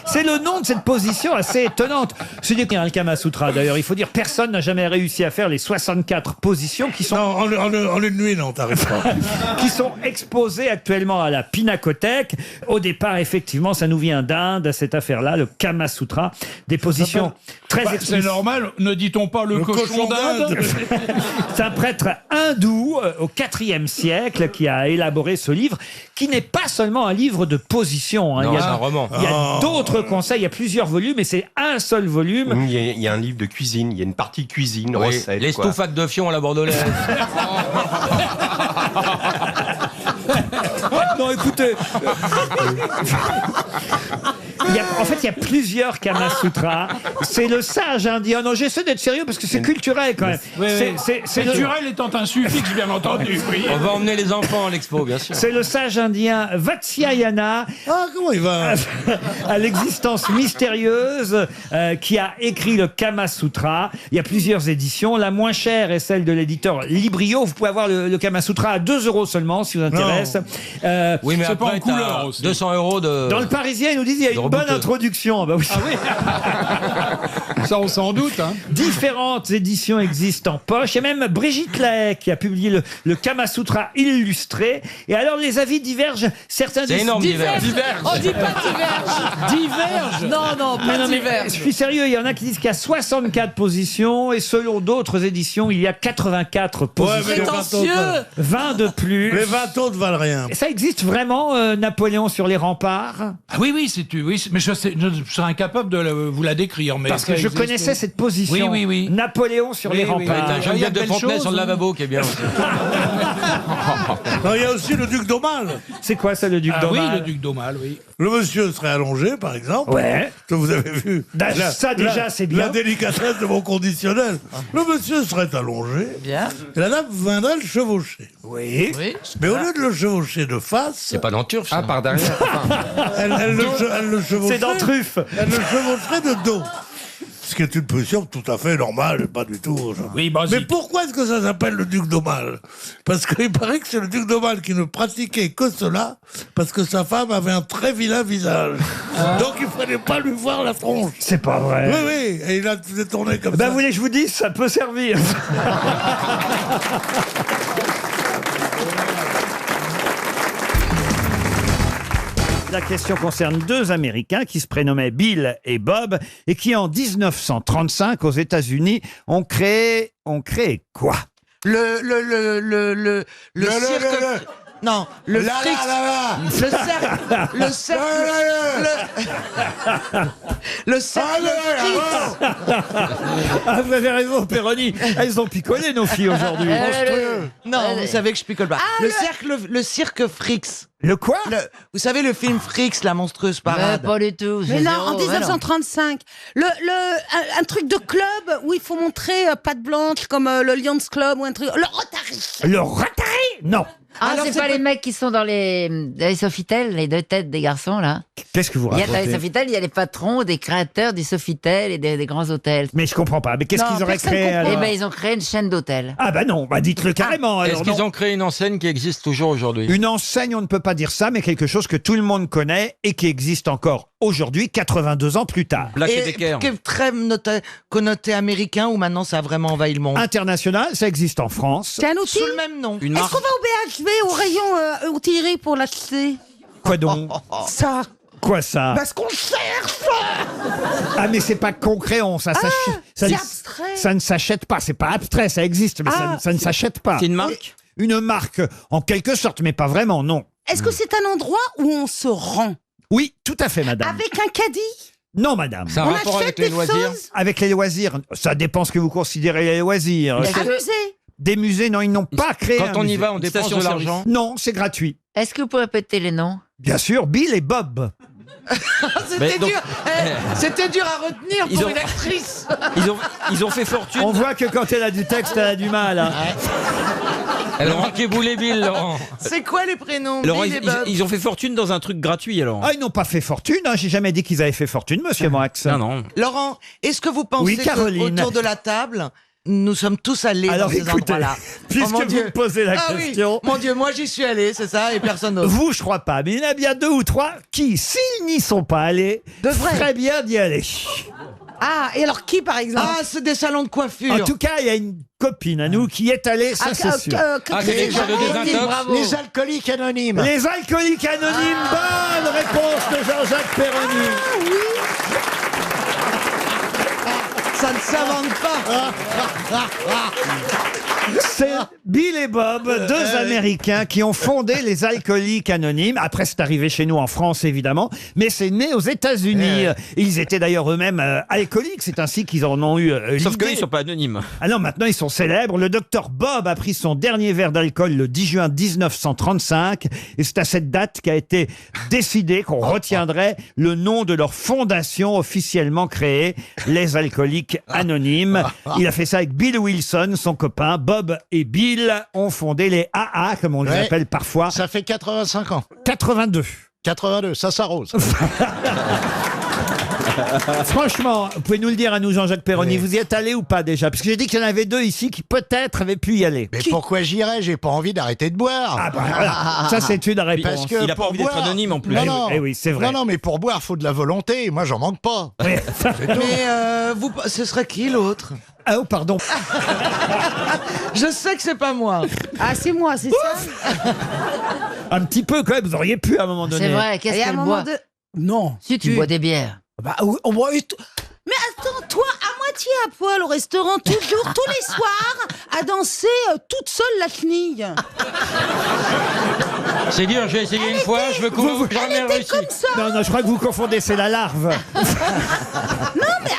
c'est le nom de cette position assez étonnante. C'est qu'il y a un Kama Sutra d'ailleurs. Il faut dire personne n'a jamais réussi à faire les 64 positions qui sont En une nuit, non, t'arrives pas. qui sont exposées actuellement à la Pinacothèque. Au départ, effectivement, ça nous vient d'Inde, cette affaire-là, le Kama Sutra, des positions très C'est explicites. normal, ne dit-on pas le cochon d'Inde? C'est un prêtre hindou au IVe siècle qui a élaboré ce livre, qui n'est pas seulement un livre de position. Hein. Non, Il y c'est a, un roman. il y a d'autres conseils, il y a plusieurs volumes, et c'est un seul volume. Il y a un livre de cuisine, il y a une partie cuisine, Oui, recette. les quoi. stouffades de fion à la bordelaise. Non, écoutez. En fait, il y a plusieurs Kama Sutra. C'est le sage indien. Non, j'essaie d'être sérieux parce que c'est culturel quand même. C'est le- Culturel étant un suffixe, bien entendu. Oui. On va emmener les enfants à l'expo, bien sûr. C'est le sage indien Vatsyayana. Ah, comment il va? À l'existence mystérieuse qui a écrit le Kama Sutra. Il y a plusieurs éditions. La moins chère est celle de l'éditeur Librio. Vous pouvez avoir le Kama Sutra à 2 € seulement si vous intéresse. Oui, mais C'est pas après, en couleur t'as aussi. 200 € de... Dans le Parisien, ils nous disent il y a une bonne rebouteux. introduction. Bah oui. Ça, on s'en doute. Hein. Différentes éditions existent en poche. Il y a même Brigitte Lahaye qui a publié le Kama Sutra illustré. Et alors, les avis divergent. Certains C'est disent... énorme, Diverge. diverge. On dit pas diverge. Diverge. Non, non, Mais pas non, mais diverge. je suis sérieux, il y en a qui disent qu'il y a 64 positions et selon d'autres éditions, il y a 84 positions. mais les Prétentieux. 20 de plus. Les 20 autres valent rien. Ça existe vraiment, Napoléon sur les remparts? Ah oui, mais je serais incapable de vous la décrire. Mais Parce que je ça existe. connaissez cette position. Oui, oui, oui. Napoléon sur les remparts. T'as Geneviève de Fontenay sur le lavabo qui est bien aussi. Non, il y a aussi le duc d'Aumale. C'est quoi ça, le duc Ah, d'Aumale? Oui, le duc d'Aumale, oui. Le monsieur serait allongé, par exemple. Ouais. Que vous avez vu. Ça, déjà, c'est bien. La délicatesse de mon conditionnel. Le monsieur serait allongé. Bien. Et la dame viendrait le chevaucher. Oui. Mais au lieu de le chevaucher de face. C'est pas dans Turf. Ah, par derrière. Elle le chevaucherait. C'est dans Truffe. Elle le chevaucherait de dos. Ce qui est une position tout à fait normale, pas du tout. Genre. Oui, basique. Mais pourquoi est-ce que ça s'appelle le duc d'Aumale? Parce qu'il paraît que c'est le duc d'Aumale qui ne pratiquait que cela, parce que sa femme avait un très vilain visage. Donc il fallait pas lui voir la tronche. C'est pas vrai. Oui, oui, et il a tourné comme Ben, ça. vous voulez que je vous dise, ça peut servir. La question concerne deux Américains qui se prénommaient Bill et Bob et qui, en 1935, aux États-Unis, ont créé quoi? Le cirque. Non, le Frix. Le cercle. Le cercle. Ah, vous avez raison, Péroni. Elles ont picolé, nos filles, aujourd'hui. Non, vous savez que je picole pas. Le cirque Frix. Le quoi? Vous savez le film Frix, la monstrueuse parade? Pas du tout. Mais non, en 1935, un truc de club où il faut montrer patte blanche comme le Lions Club ou un truc. Le Rotary. Le Rotary? Non. Ah, c'est pas les mecs qui sont dans les Sofitel, les deux têtes des garçons, là. Qu'est-ce que vous Dans les racontez? Sofitel, il y a les patrons des créateurs du Sofitel et des grands hôtels. Mais je comprends pas. Mais qu'est-ce qu'ils auraient créé alors? Eh ben, ils ont créé une chaîne d'hôtels. Ah bah non, bah dites-le carrément. Est-ce alors, qu'ils non. ont créé une enseigne qui existe toujours aujourd'hui? Une enseigne, on ne peut pas dire ça, mais quelque chose que tout le monde connaît et qui existe encore aujourd'hui, 82 ans plus tard. Black Et Decker. qui est très connoté américain ou maintenant ça a vraiment envahi le monde? International, ça existe en France. C'est un outil. Sous le même nom. Une Est-ce marque. qu'on va au BHV, au rayon outillerie pour l'acheter? Quoi donc? Ça. Quoi ça? Parce qu'on cherche. Ah mais c'est pas concret, ça c'est ne- abstrait. ça ne s'achète pas. C'est pas abstrait, ça existe, mais ça ne s'achète pas. C'est une marque? Une marque, en quelque sorte, mais pas vraiment, non. Est-ce que c'est un endroit où on se rend? Oui, tout à fait, madame. Avec un caddie? Non, madame. C'est un On rapport achète avec les des loisirs? choses? Avec les loisirs, ça dépend ce que vous considérez les loisirs. Un musée? Des musées, non, ils n'ont pas créé Quand un on y musée. va, on dépense de l'argent? Non, c'est gratuit. Est-ce que vous pouvez répéter les noms? Bien sûr, Bill et Bob. C'était dur. C'était dur à retenir pour une actrice. Ils ont fait fortune. On voit que quand elle a du texte, elle a du mal. Hein. Laurent qui voulait Bill, Laurent. C'est quoi les prénoms? Laurent, Bill et Bob. ils ont fait fortune dans un truc gratuit, alors. Ah, ils n'ont pas fait fortune. Hein. J'ai jamais dit qu'ils avaient fait fortune, monsieur Max. Non, non. Laurent, est-ce que vous pensez Oui, Caroline. qu'autour de la table, nous sommes tous allés Alors, dans ces écoutez, endroits-là? puisque mon vous Dieu. me posez la Ah question. Oui, mon Dieu, moi j'y suis allé, c'est ça, et personne d'autre. Vous, je crois pas, mais il y en a bien deux ou trois qui, s'ils n'y sont pas allés, feraient bien d'y aller. Ah, et alors qui par exemple? Ah, c'est des salons de coiffure. En tout cas, il y a une copine à nous qui est allée, ça c'est sûr. Les alcooliques anonymes. Les alcooliques anonymes, bonne réponse de Jean-Jacques Perroni. Ah oui. Ça ne s'invente pas. C'est Bill et Bob, deux Américains qui ont fondé les Alcooliques Anonymes. Après, c'est arrivé chez nous en France, évidemment, mais c'est né aux États-Unis. Ils étaient d'ailleurs eux-mêmes alcooliques. C'est ainsi qu'ils en ont eu Sauf l'idée. qu'ils sont pas anonymes. Ah non, maintenant ils sont célèbres. Le docteur Bob a pris son dernier verre d'alcool le 10 juin 1935 et c'est à cette date qu'a été décidé qu'on retiendrait le nom de leur fondation officiellement créée, les Alcooliques Anonymes. Il a fait ça avec Bill Wilson, son copain. Bob et Bill ont fondé les AA, comme on les Ouais. appelle parfois. Ça fait 85 ans. 82. 82, ça s'arrose. Franchement, vous pouvez nous le dire à nous, Jean-Jacques Perroni, vous y êtes allé ou pas déjà? Parce que j'ai dit qu'il y en avait deux ici qui peut-être avaient pu y aller. Mais pourquoi j'irais? J'ai pas envie d'arrêter de boire. Ah bah voilà, ça c'est une réponse. Parce que Il a pas pour envie d'être boire- anonyme en plus. Non, non. Eh oui, c'est vrai. Non, non, mais pour boire, faut de la volonté. Moi, j'en manque pas. Mais ce serait qui l'autre? Ah, oh, pardon. Je sais que c'est pas moi. Ah, c'est moi, c'est ça. Un petit peu quand même, vous auriez pu à un moment donné. C'est vrai, Et qu'est-ce à un qu'elle moment boit? de... Non. Si tu bois des bières. Bah, on boit... Mais attends, toi, à moitié à poil au restaurant, toujours, tous les soirs, à danser toute seule la chenille. C'est dur, j'ai essayé une fois, je veux courir, j'ai jamais réussi. Comme ça. Non, je crois que vous confondez, c'est la larve. Non, mais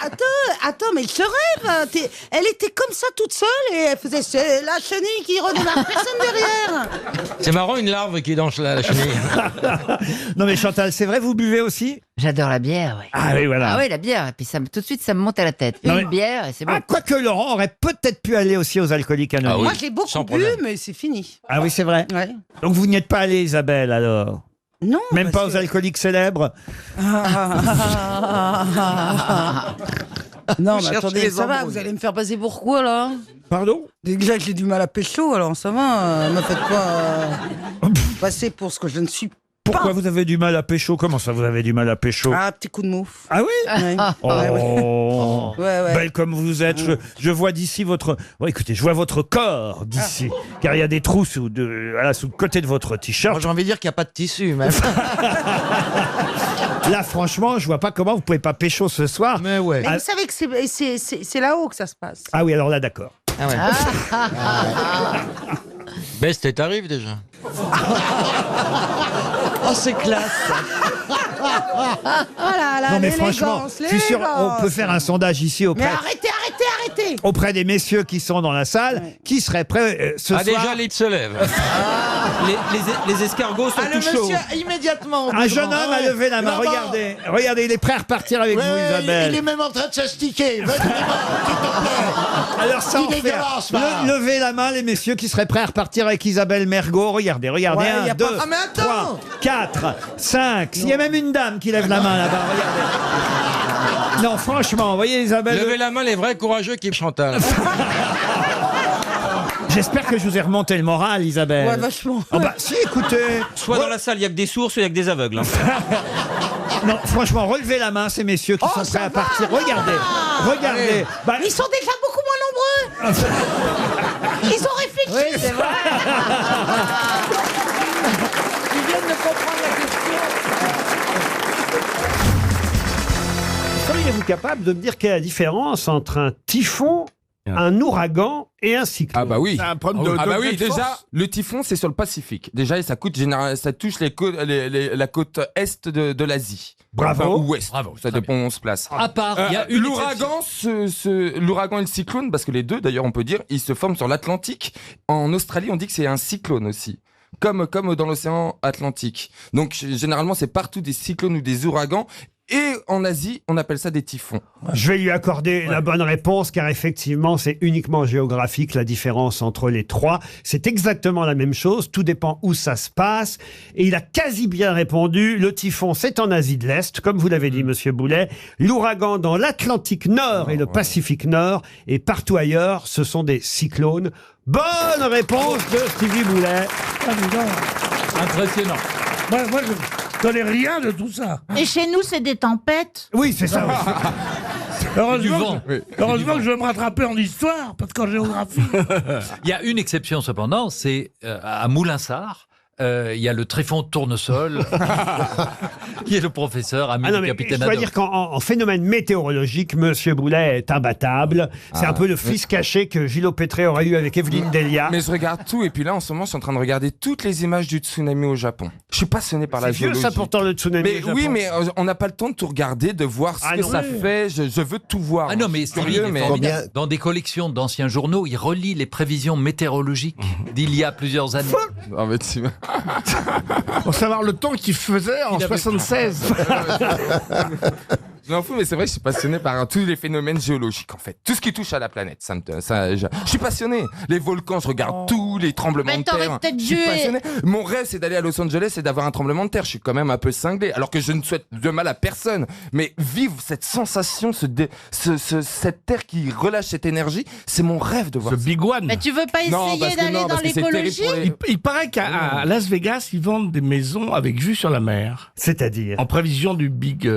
attends, mais ce rêve, elle était comme ça toute seule et elle faisait c'est la chenille qui redémarre, personne derrière. C'est marrant, une larve qui danse là, la chenille. Non mais Chantal, c'est vrai, vous buvez aussi? J'adore la bière, oui. Ah oui, voilà. Ah oui, la bière. Et puis tout de suite, ça me monte à la tête. Non, Une mais- bière et c'est bon. Ah, quoique Laurent aurait peut-être pu aller aussi aux Alcooliques Anonymes. Moi, j'ai beaucoup bu, mais c'est fini. Ah oui, c'est vrai. Ouais. Donc vous n'y êtes pas allé, Isabelle, alors? Non. Même pas aux Alcooliques célèbres? Non, Vous mais cherchez attendez, les ça va, embrouilles. vous allez me faire passer pour quoi, là? Pardon? Déjà que j'ai du mal à pécho, alors ça va, me faites pas passer pour ce que je ne suis pas. Pourquoi vous avez du mal à pécho? Comment ça, vous avez du mal à pécho? Ah, petit coup de mouf. Ah oui? Ouais. Oh, Ouais. belle comme vous êtes. Je vois d'ici votre... Bon, écoutez, je vois votre corps d'ici. Car il y a des trous sous le côté de votre t-shirt. J'ai envie de dire qu'il n'y a pas de tissu, même. Là, franchement, je vois pas comment vous pouvez pas pécho ce soir. Mais ouais. Mais vous savez que c'est là-haut que ça se passe. Ah oui, alors là, d'accord. Ah ouais. Baisse tes tarifs déjà. Oh, c'est classe. Oh là là, Non mais franchement, l'élégance, je suis sûr, on l'élégance. peut faire un sondage ici Mais auprès, arrêtez auprès des messieurs qui sont dans la salle, qui seraient prêts ce Ah, soir. déjà, l'île se lève. Les escargots sont Ah, le monsieur, immédiatement. au bout Un de jeune grand- homme a levé la main. Non, non. Regardez, il est prêt à repartir avec Ouais, vous, Isabelle. il est même en train de s'astiquer. Vas-y, s'il te plaît. Alors ça, Il en est fait, dégueulasse, là. levez la main, les messieurs qui seraient prêts à repartir avec Isabelle Mergo. Regardez, Ouais, y 1, a 2, pas- Ah, mais attends. 3, 4, 5. Il y a même une dame qui lève la main là-bas, regardez. Non, franchement, vous voyez Isabelle. Levez la main les vrais courageux qui Chantal. J'espère que je vous ai remonté le moral, Isabelle. Ouais, vachement. Ah bah si, écoutez. Soit dans la salle, il n'y a que des sourds, soit il n'y a que des aveugles. hein. Non, franchement, relevez la main, ces messieurs qui sont prêts à partir. Regardez. Bah, Ils sont déjà beaucoup moins nombreux. Ils ont réfléchi. Oui, c'est vrai. Ils viennent de comprendre la question. seriez-vous capable de me dire quelle est la différence entre un typhon, un ouragan et un cyclone? Ah bah oui. C'est un problème de Ah bah degré oui, de déjà, force. le typhon, c'est sur le Pacifique. Déjà, et ça touche la côte est de l'Asie. Bravo. Enfin, ou ouest. Bravo, Ça dépend où on se place. À part, il y a une l'ouragan, l'ouragan et le cyclone, parce que les deux, d'ailleurs, on peut dire, ils se forment sur l'Atlantique. En Australie, on dit que c'est un cyclone aussi. Comme dans l'océan Atlantique. Donc, généralement, c'est partout des cyclones ou des ouragans. Et en Asie, on appelle ça des typhons. Je vais lui accorder la bonne réponse, car effectivement, c'est uniquement géographique la différence entre les trois. C'est exactement la même chose, tout dépend où ça se passe. Et il a quasi bien répondu. Le typhon, c'est en Asie de l'Est, comme vous l'avez dit, Monsieur Boulet. L'ouragan dans l'Atlantique Nord et le Pacifique Nord. Et partout ailleurs, ce sont des cyclones. Bonne réponse de Stevie Boulet. Ah, dis donc. impressionnant. Moi, je connais rien de tout ça. Et chez nous, c'est des tempêtes. Oui, c'est ça. Heureusement, Du vent. heureusement que je vais me rattraper en histoire, parce qu'en géographie. Il y a une exception cependant, c'est à Moulinsart. Il y a le tréfon tournesol, qui est le professeur, ami Ah non, du mais capitaine je dois Haddock. dire qu'en phénomène météorologique, Monsieur Boulet est imbattable. C'est un peu le fils caché que Gilles Pétré aurait eu avec Evelyne Delia. Mais je regarde tout, et puis là, en ce moment, je suis en train de regarder toutes les images du tsunami au Japon. Je suis passionné par la C'est vieux géologie. ça pourtant le tsunami. Mais au Japon. oui, mais on n'a pas le temps de tout regarder, de voir ce Ah que non. ça fait. Je veux tout voir. Ah non, mais C'est Stevie, curieux, il est mais formidable. Dans des collections d'anciens journaux, il relie les prévisions météorologiques d'il y a plusieurs années. Non, mais tu- Pour savoir le temps qu'il faisait en Il avait- 76. Je m'en fous, mais c'est vrai que je suis passionné par tous les phénomènes géologiques, en fait. Tout ce qui touche à la planète. Je suis passionné. Les volcans, je regarde tous les tremblements Mais de t'aurais terre. peut-être Je suis dû- passionné. Mon rêve, c'est d'aller à Los Angeles et d'avoir un tremblement de terre. Je suis quand même un peu cinglé. Alors que je ne souhaite de mal à personne. Mais vivre cette sensation, cette terre qui relâche cette énergie, c'est mon rêve de voir The ça. Big One. Mais tu veux pas Non, essayer parce que d'aller non, dans parce que c'est terrible l'écologie pour les- Il paraît qu'à Las Vegas, ils vendent des maisons avec vue sur la mer, C'est-à-dire. en prévision du Big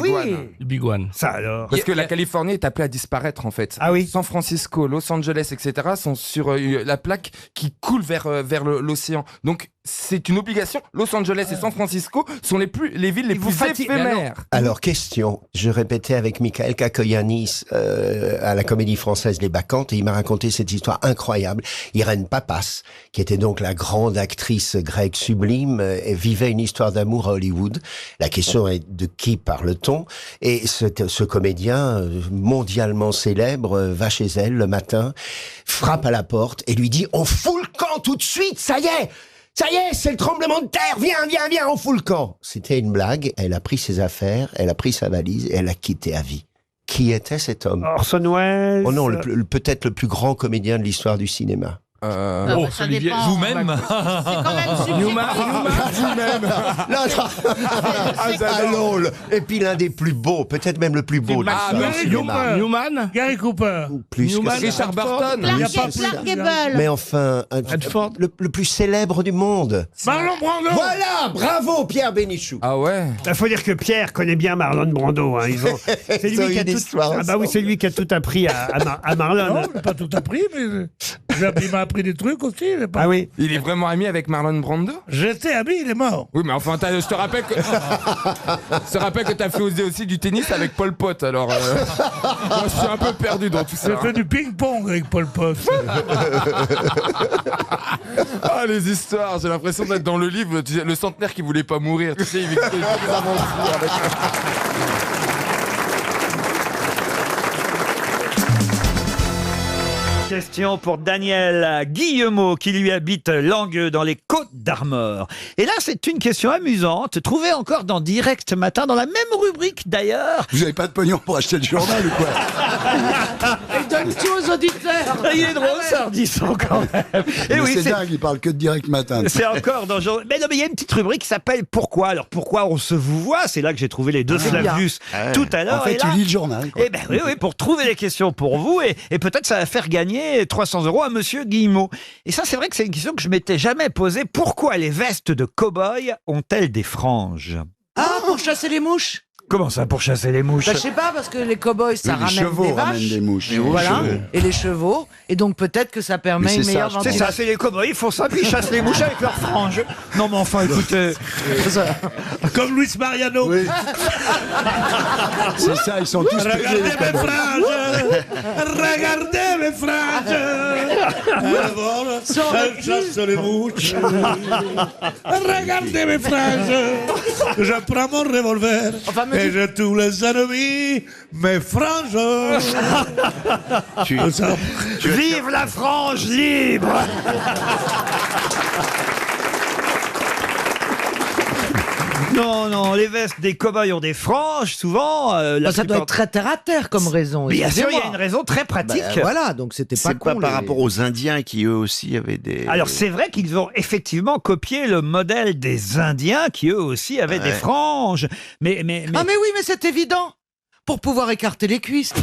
oui. One. du Big One. Ça alors. Parce que la Californie est appelée à disparaître en fait. Ah oui. San Francisco, Los Angeles, etc. sont sur la plaque qui coule vers l'océan. Donc c'est une obligation. Los Angeles et San Francisco sont les villes les plus éphémères. Alors, question. Je répétais avec Michael Kakoyannis à la Comédie Française Les Bacchantes et il m'a raconté cette histoire incroyable. Irène Papas, qui était donc la grande actrice grecque sublime, vivait une histoire d'amour à Hollywood. La question est de qui parle-t-on? Et ce comédien mondialement célèbre va chez elle le matin, frappe à la porte et lui dit « On fout le camp tout de suite, ça y est !» Ça y est, c'est le tremblement de terre, viens, on fout le camp. C'était une blague, elle a pris ses affaires, elle a pris sa valise et elle a quitté à vie. Qui était cet homme? Orson Welles. Oh non, peut-être le plus grand comédien de l'histoire du cinéma. Olivier, vous-même. Vous-même. Et puis l'un des plus beaux, peut-être même le plus beau de l'histoire du cinéma. Newman, Gary Cooper, Plus que ça. Richard Burton. Clark Gable. Mais enfin, le plus célèbre du monde. Marlon Brando. Voilà, bravo Pierre Bénichou. Ah ouais. Il faut dire que Pierre connaît bien Marlon Brando. Hein. C'est lui qui a tout. Ah bah oui, c'est lui qui a tout appris à Marlon. Non, j'ai pas tout appris, mais il m'a appris des trucs aussi. Ah oui. Il est vraiment ami avec Marlon Brando? J'étais ami, il est mort. Oui, mais enfin, je te rappelle que t'as fait aussi du tennis avec Pol Pot. Alors, moi, je suis un peu perdu dans tout ça. J'ai fait du ping-pong avec Pol Pot. Ah, les histoires. J'ai l'impression d'être dans le livre, tu sais, le centenaire qui voulait pas mourir. Tu sais, il vit des aventures avec... Question pour Daniel Guillemot qui lui habite Langueux dans les Côtes-d'Armor. Et là, c'est une question amusante, trouvée encore dans Direct Matin, dans la même rubrique d'ailleurs. Vous n'avez pas de pognon pour acheter le journal ou quoi? Et donne tout aux auditeurs. Il est drôle, ça redisant quand même. Et Mais oui, c'est dingue, il parle que de Direct Matin. C'est encore dans genre... Mais non, mais il y a une petite rubrique qui s'appelle Pourquoi. Alors pourquoi on se vous voit? C'est là que j'ai trouvé les deux Flavius tout à l'heure. En fait, et là... tu lis le journal. Eh ben oui, pour trouver les questions pour vous et peut-être ça va faire gagner 300 € à Monsieur Guillemot. Et ça, c'est vrai que c'est une question que je m'étais jamais posée. Pourquoi les vestes de cow-boy ont-elles des franges? Ah, pour chasser les mouches. Comment ça, pour chasser les mouches? Bah, je sais pas, parce que les cow-boys, ça Oui, les ramène chevaux des ramènent vaches. des mouches. Voilà, et les chevaux. Et donc peut-être que ça permet Mais une c'est meilleure ça, C'est ventilation. ça, c'est les cow-boys, ils font ça, puis ils chassent les mouches avec leurs franges. Non mais enfin, écoutez... Comme Luis Mariano. Oui. C'est ça, ils sont tous payés. Regardez les mes cowboys. franges. Regardez mes franges. Je chasse les mouches. Regardez mes franges. Je prends mon revolver. Et je tue les ennemis. Mes franges. Vive la frange libre! Non, les vestes des cow-boys ont des franges, souvent. Ça doit être très terre à terre comme raison. Bien sûr, il y a excusez-moi. une raison très pratique. Voilà, donc c'était pas C'est con. pas par les- rapport aux Indiens qui eux aussi avaient des... Alors c'est vrai qu'ils ont effectivement copié le modèle des Indiens qui eux aussi avaient des franges. Mais... Ah mais oui, mais c'est évident. Pour pouvoir écarter les cuisses.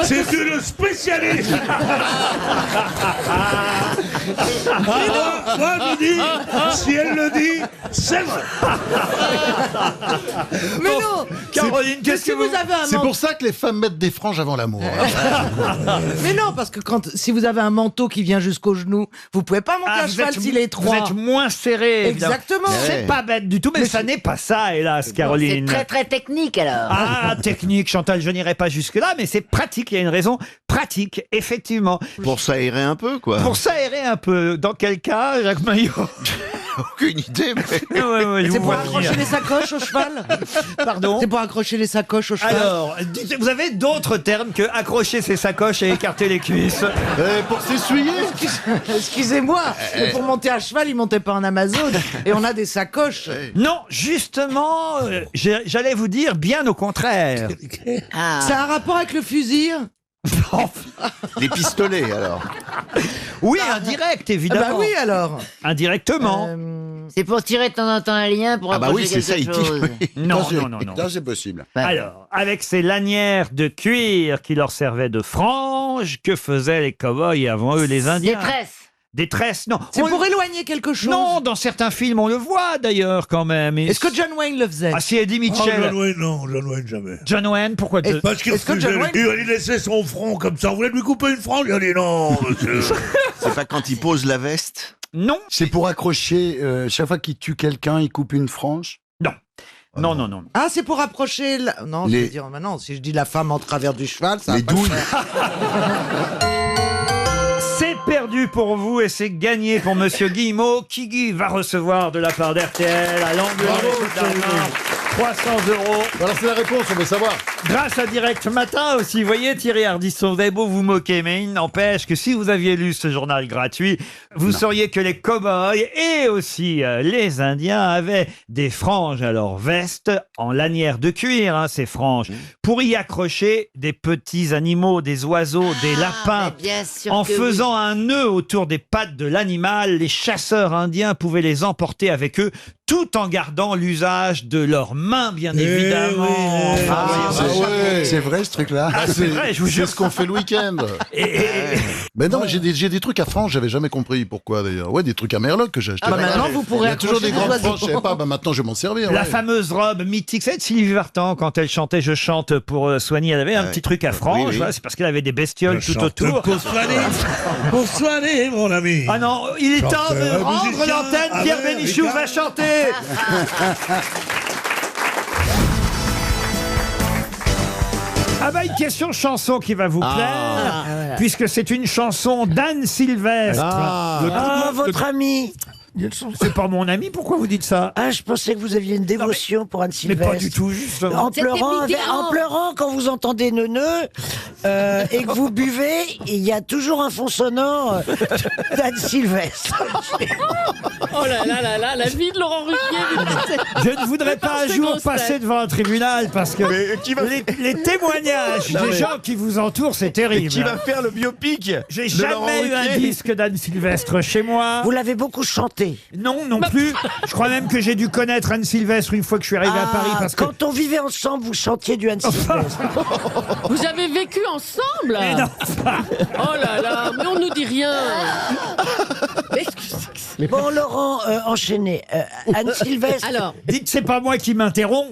C'est une spécialiste. Moi, je dis, si elle le dit, c'est vrai. Mais non. Caroline, qu'est-ce si que vous avez un C'est manteau... pour ça que les femmes mettent des franges avant l'amour. Mais non, parce que si vous avez un manteau qui vient jusqu'au genou, vous pouvez pas monter à cheval s'il est étroit. Vous êtes moins serré. évidemment. Exactement. C'est pas bête du tout, mais ça n'est pas ça, hélas, Caroline. C'est très très technique alors. Ah, technique, Chantal, je n'irai pas jusque-là, mais c'est pratique, il y a une raison pratique, effectivement. Pour s'aérer un peu, quoi. Pour s'aérer un peu. Dans quel cas, Jacques Maillot? Aucune idée, mais... Ouais, je C'est vous pour vois accrocher venir. les sacoches au cheval. Pardon? C'est pour accrocher les sacoches au cheval. Alors, vous avez d'autres termes que accrocher ses sacoches et écarter les cuisses? Pour s'essuyer. Excusez-moi, mais pour monter à cheval, il montait pas en Amazon. Et on a des sacoches. Non, justement, j'allais vous dire bien au contraire. Ça a un rapport avec le fusil? Les pistolets, alors. Oui, indirect, évidemment. Ah bah oui, alors. Indirectement. C'est pour tirer de temps en temps un lien pour Ah bah accrocher oui, c'est quelque ça, il chose. Non. Ça, c'est possible. Alors, avec ces lanières de cuir qui leur servaient de franges, que faisaient les cow-boys avant eux, les Indiens? Des tresses. Des tresses, non. C'est pour éloigner quelque chose. Non, dans certains films, on le voit d'ailleurs quand même. Est-ce que John Wayne le faisait? Ah si, Eddie Mitchell. John Wayne, non, John Wayne, jamais. John Wayne, pourquoi Parce qu'il est-ce que John Wayne- il laissait son front comme ça. On voulait lui couper une frange. Il a dit non, monsieur. C'est pas quand il pose la veste? Non. C'est pour accrocher, chaque fois qu'il tue quelqu'un, il coupe une frange. Non. Non, non, non. Ah, c'est pour approcher. Non, je Les- veux dire, maintenant, si je dis la femme en travers du cheval, ça. Les va pas le douilles. faire. C'est perdu pour vous et c'est gagné pour Monsieur Guillemot, qui Guy va recevoir de la part d'RTL à l'angle d'argent 300 €. Alors c'est la réponse, on veut savoir. Grâce à Direct Matin aussi, vous voyez Thierry Ardisson, vous avez beau vous moquer, mais il n'empêche que si vous aviez lu ce journal gratuit, vous sauriez que les cow-boys et aussi les Indiens avaient des franges à leur veste en lanière de cuir, hein, ces franges, pour y accrocher des petits animaux, des oiseaux, des lapins. mais bien sûr En que faisant un nœud autour des pattes de l'animal, les chasseurs indiens pouvaient les emporter avec eux, tout en gardant l'usage de leurs mains, bien évidemment. C'est vrai ce truc-là. Ah, c'est vrai, je vous jure. C'est ce qu'on fait le week-end. Mais non, mais j'ai des trucs à franges, j'avais jamais compris pourquoi d'ailleurs. Ouais, des trucs à Merloc que j'ai acheté. Ah, bah maintenant, vous pourrez Il y a toujours accrocher des des grandes oiseaux. franges, je savais pas. Bah maintenant, je vais m'en servir. La ouais. fameuse robe mythique, c'est Sylvie Vartan, quand elle chantait Je chante pour soigner, elle avait un petit truc à franges, oui. voilà, c'est parce qu'elle avait des bestioles tout autour. Pour soigner, mon ami. Ah non, il est temps de Chanteur, rendre musicien, l'antenne, Pierre avec Bénichou Ricard. va chanter. Ah bah une question chanson qui va vous plaire, puisque c'est une chanson d'Anne Sylvestre. Votre ami. C'est pas mon ami, pourquoi vous dites ça? Ah, je pensais que vous aviez une dévotion pour Anne Mais Sylvestre. pas du tout, justement. En pleurant quand vous entendez neuneu et que vous buvez, il y a toujours un fond sonore d'Anne Sylvestre. Oh là là là là, la vie de Laurent Ruquier. Je ne voudrais pas un C'est jour grosse passer tête. devant un tribunal parce que les témoignages Non, des mais- gens qui vous entourent, c'est terrible. Qui va faire le biopic J'ai de Laurent jamais eu un Ruquier disque d'Anne Sylvestre chez moi. Vous l'avez beaucoup chanté. Non, non plus. Je crois même que j'ai dû connaître Anne Sylvestre une fois que je suis arrivé à Paris parce que. Quand on vivait ensemble, vous chantiez du Anne Sylvestre. Vous avez vécu ensemble? Mais non. Oh là là, mais on nous dit rien. Bon, Laurent, enchaînez. Anne Sylvestre. Alors, Dites, c'est pas moi qui m'interromps.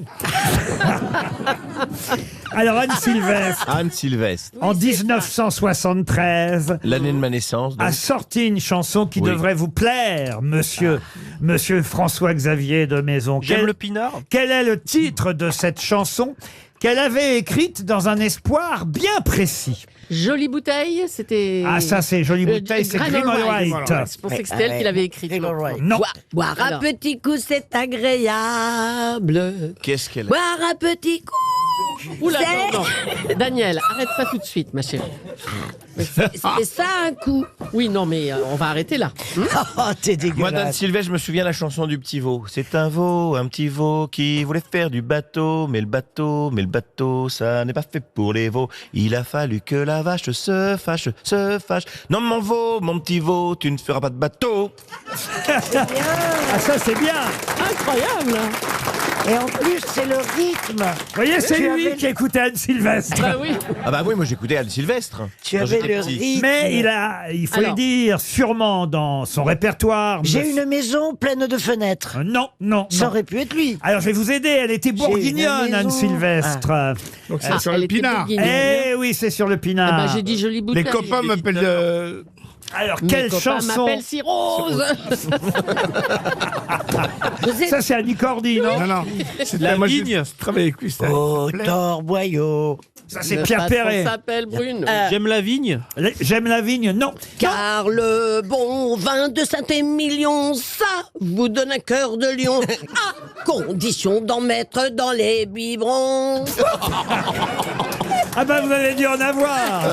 Alors Anne Sylvestre, Anne Sylvestre. en 1973, L'année de ma naissance. donc. a sorti une chanson qui Oui. devrait vous plaire, monsieur François-Xavier de Maison. J'aime le pinard. Quel est le titre de cette chanson qu'elle avait écrite dans un espoir bien précis? Jolie bouteille, c'était. Ah, ça, c'est Jolie bouteille, c'est Grimald White. Je pensais que c'était elle qui l'avait écrite. Non. Boire un petit coup, c'est agréable. Qu'est-ce qu'elle a Boire un petit coup. Oula, non, non. Daniel, arrête ça tout de suite, ma chérie. C'est ça un coup. Oui, non, mais on va arrêter là. Oh, t'es dégueulasse. Moi, d'Anne Sylvestre, je me souviens de la chanson du petit veau. C'est un petit veau qui voulait faire du bateau, mais le bateau, ça n'est pas fait pour les veaux. Il a fallu que la vache se fâche. Non, mon veau, mon petit veau, tu ne feras pas de bateau. Ah, ça, c'est bien. Incroyable. Et en plus, c'est le rythme. Vous voyez, c'est Tu lui avais- qui écoutait Anne Sylvestre. Bah oui. Ah bah oui, moi j'écoutais Anne Sylvestre. Tu quand avais j'étais le petit. rythme. Mais il faut le Alors. dire, sûrement dans son répertoire. J'ai une maison pleine de fenêtres. Non, non, Ça non. aurait pu être lui. Alors, je vais vous aider. Elle était bourguignonne, une Anne maison. Sylvestre. Donc c'est Ah, sur elle le était pinard. bourguignonne. Eh oui, c'est sur le Eh pinard. ben, j'ai dit jolie bouteille. Les copains m'appellent. Alors, Mes quelle copains chanson m'appellent si rose. Ça, c'est Annie Cordy, non? Non, non. La Moi, vigne. j'ai travaillé avec lui. ça. Oh, Torboyau. Ça, c'est Le Pierre patron Perret. s'appelle Brune. J'aime la vigne. J'aime la vigne, non. Car le bon vin de Saint-Émilion, ça vous donne un cœur de lion, à condition d'en mettre dans les biberons. Ah ben, vous avez dû en avoir.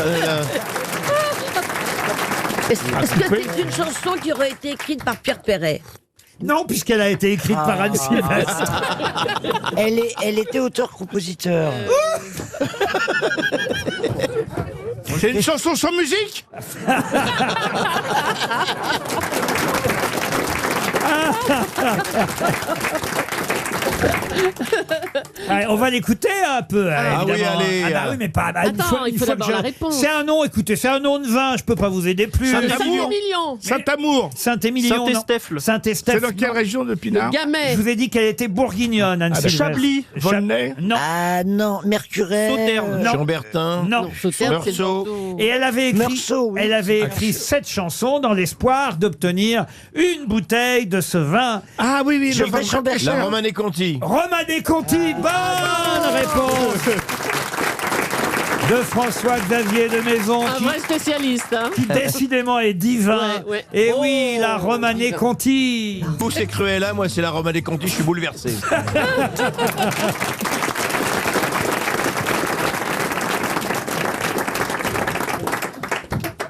Est-ce que c'est une chanson qui aurait été écrite par Pierre Perret? Non, puisqu'elle a été écrite par Anne Sylvestre. Elle était auteur-compositeur. C'est une chanson sans musique. On va l'écouter un peu. Ah oui, évidemment. allez. Ah bah oui, mais pas. Attends, il faut d'abord la réponse. C'est un nom, écoutez, c'est un nom de vin. Je peux pas vous aider plus. Saint-Émilion. Saint-Amour. Saint-Émilion. Saint-Estèphe. Saint-Estèphe. C'est dans quelle région de Pinard? Gamay. Je vous ai dit qu'elle était bourguignonne, Anne Sylvestre. Chablis. Volnay. Non. Ah non, Mercurel. Sauterne. Non. Chambertin. Non. Sauterne, c'est Meursault. Bordeaux. Et elle avait écrit, Meursault, oui. elle avait écrit 7 chansons dans l'espoir d'obtenir une bouteille de ce vin. Ah oui, oui. Geoffrey Chambertin. La Romanée Conti. Romanée Conti, bonne réponse de François-Xavier de Maison, Un vrai spécialiste, hein. qui décidément est divin. Ouais. Et Oh, oui, la Romanée divin. Conti. Vous, c'est Cruella, moi, c'est la Romanée Conti, je suis bouleversé.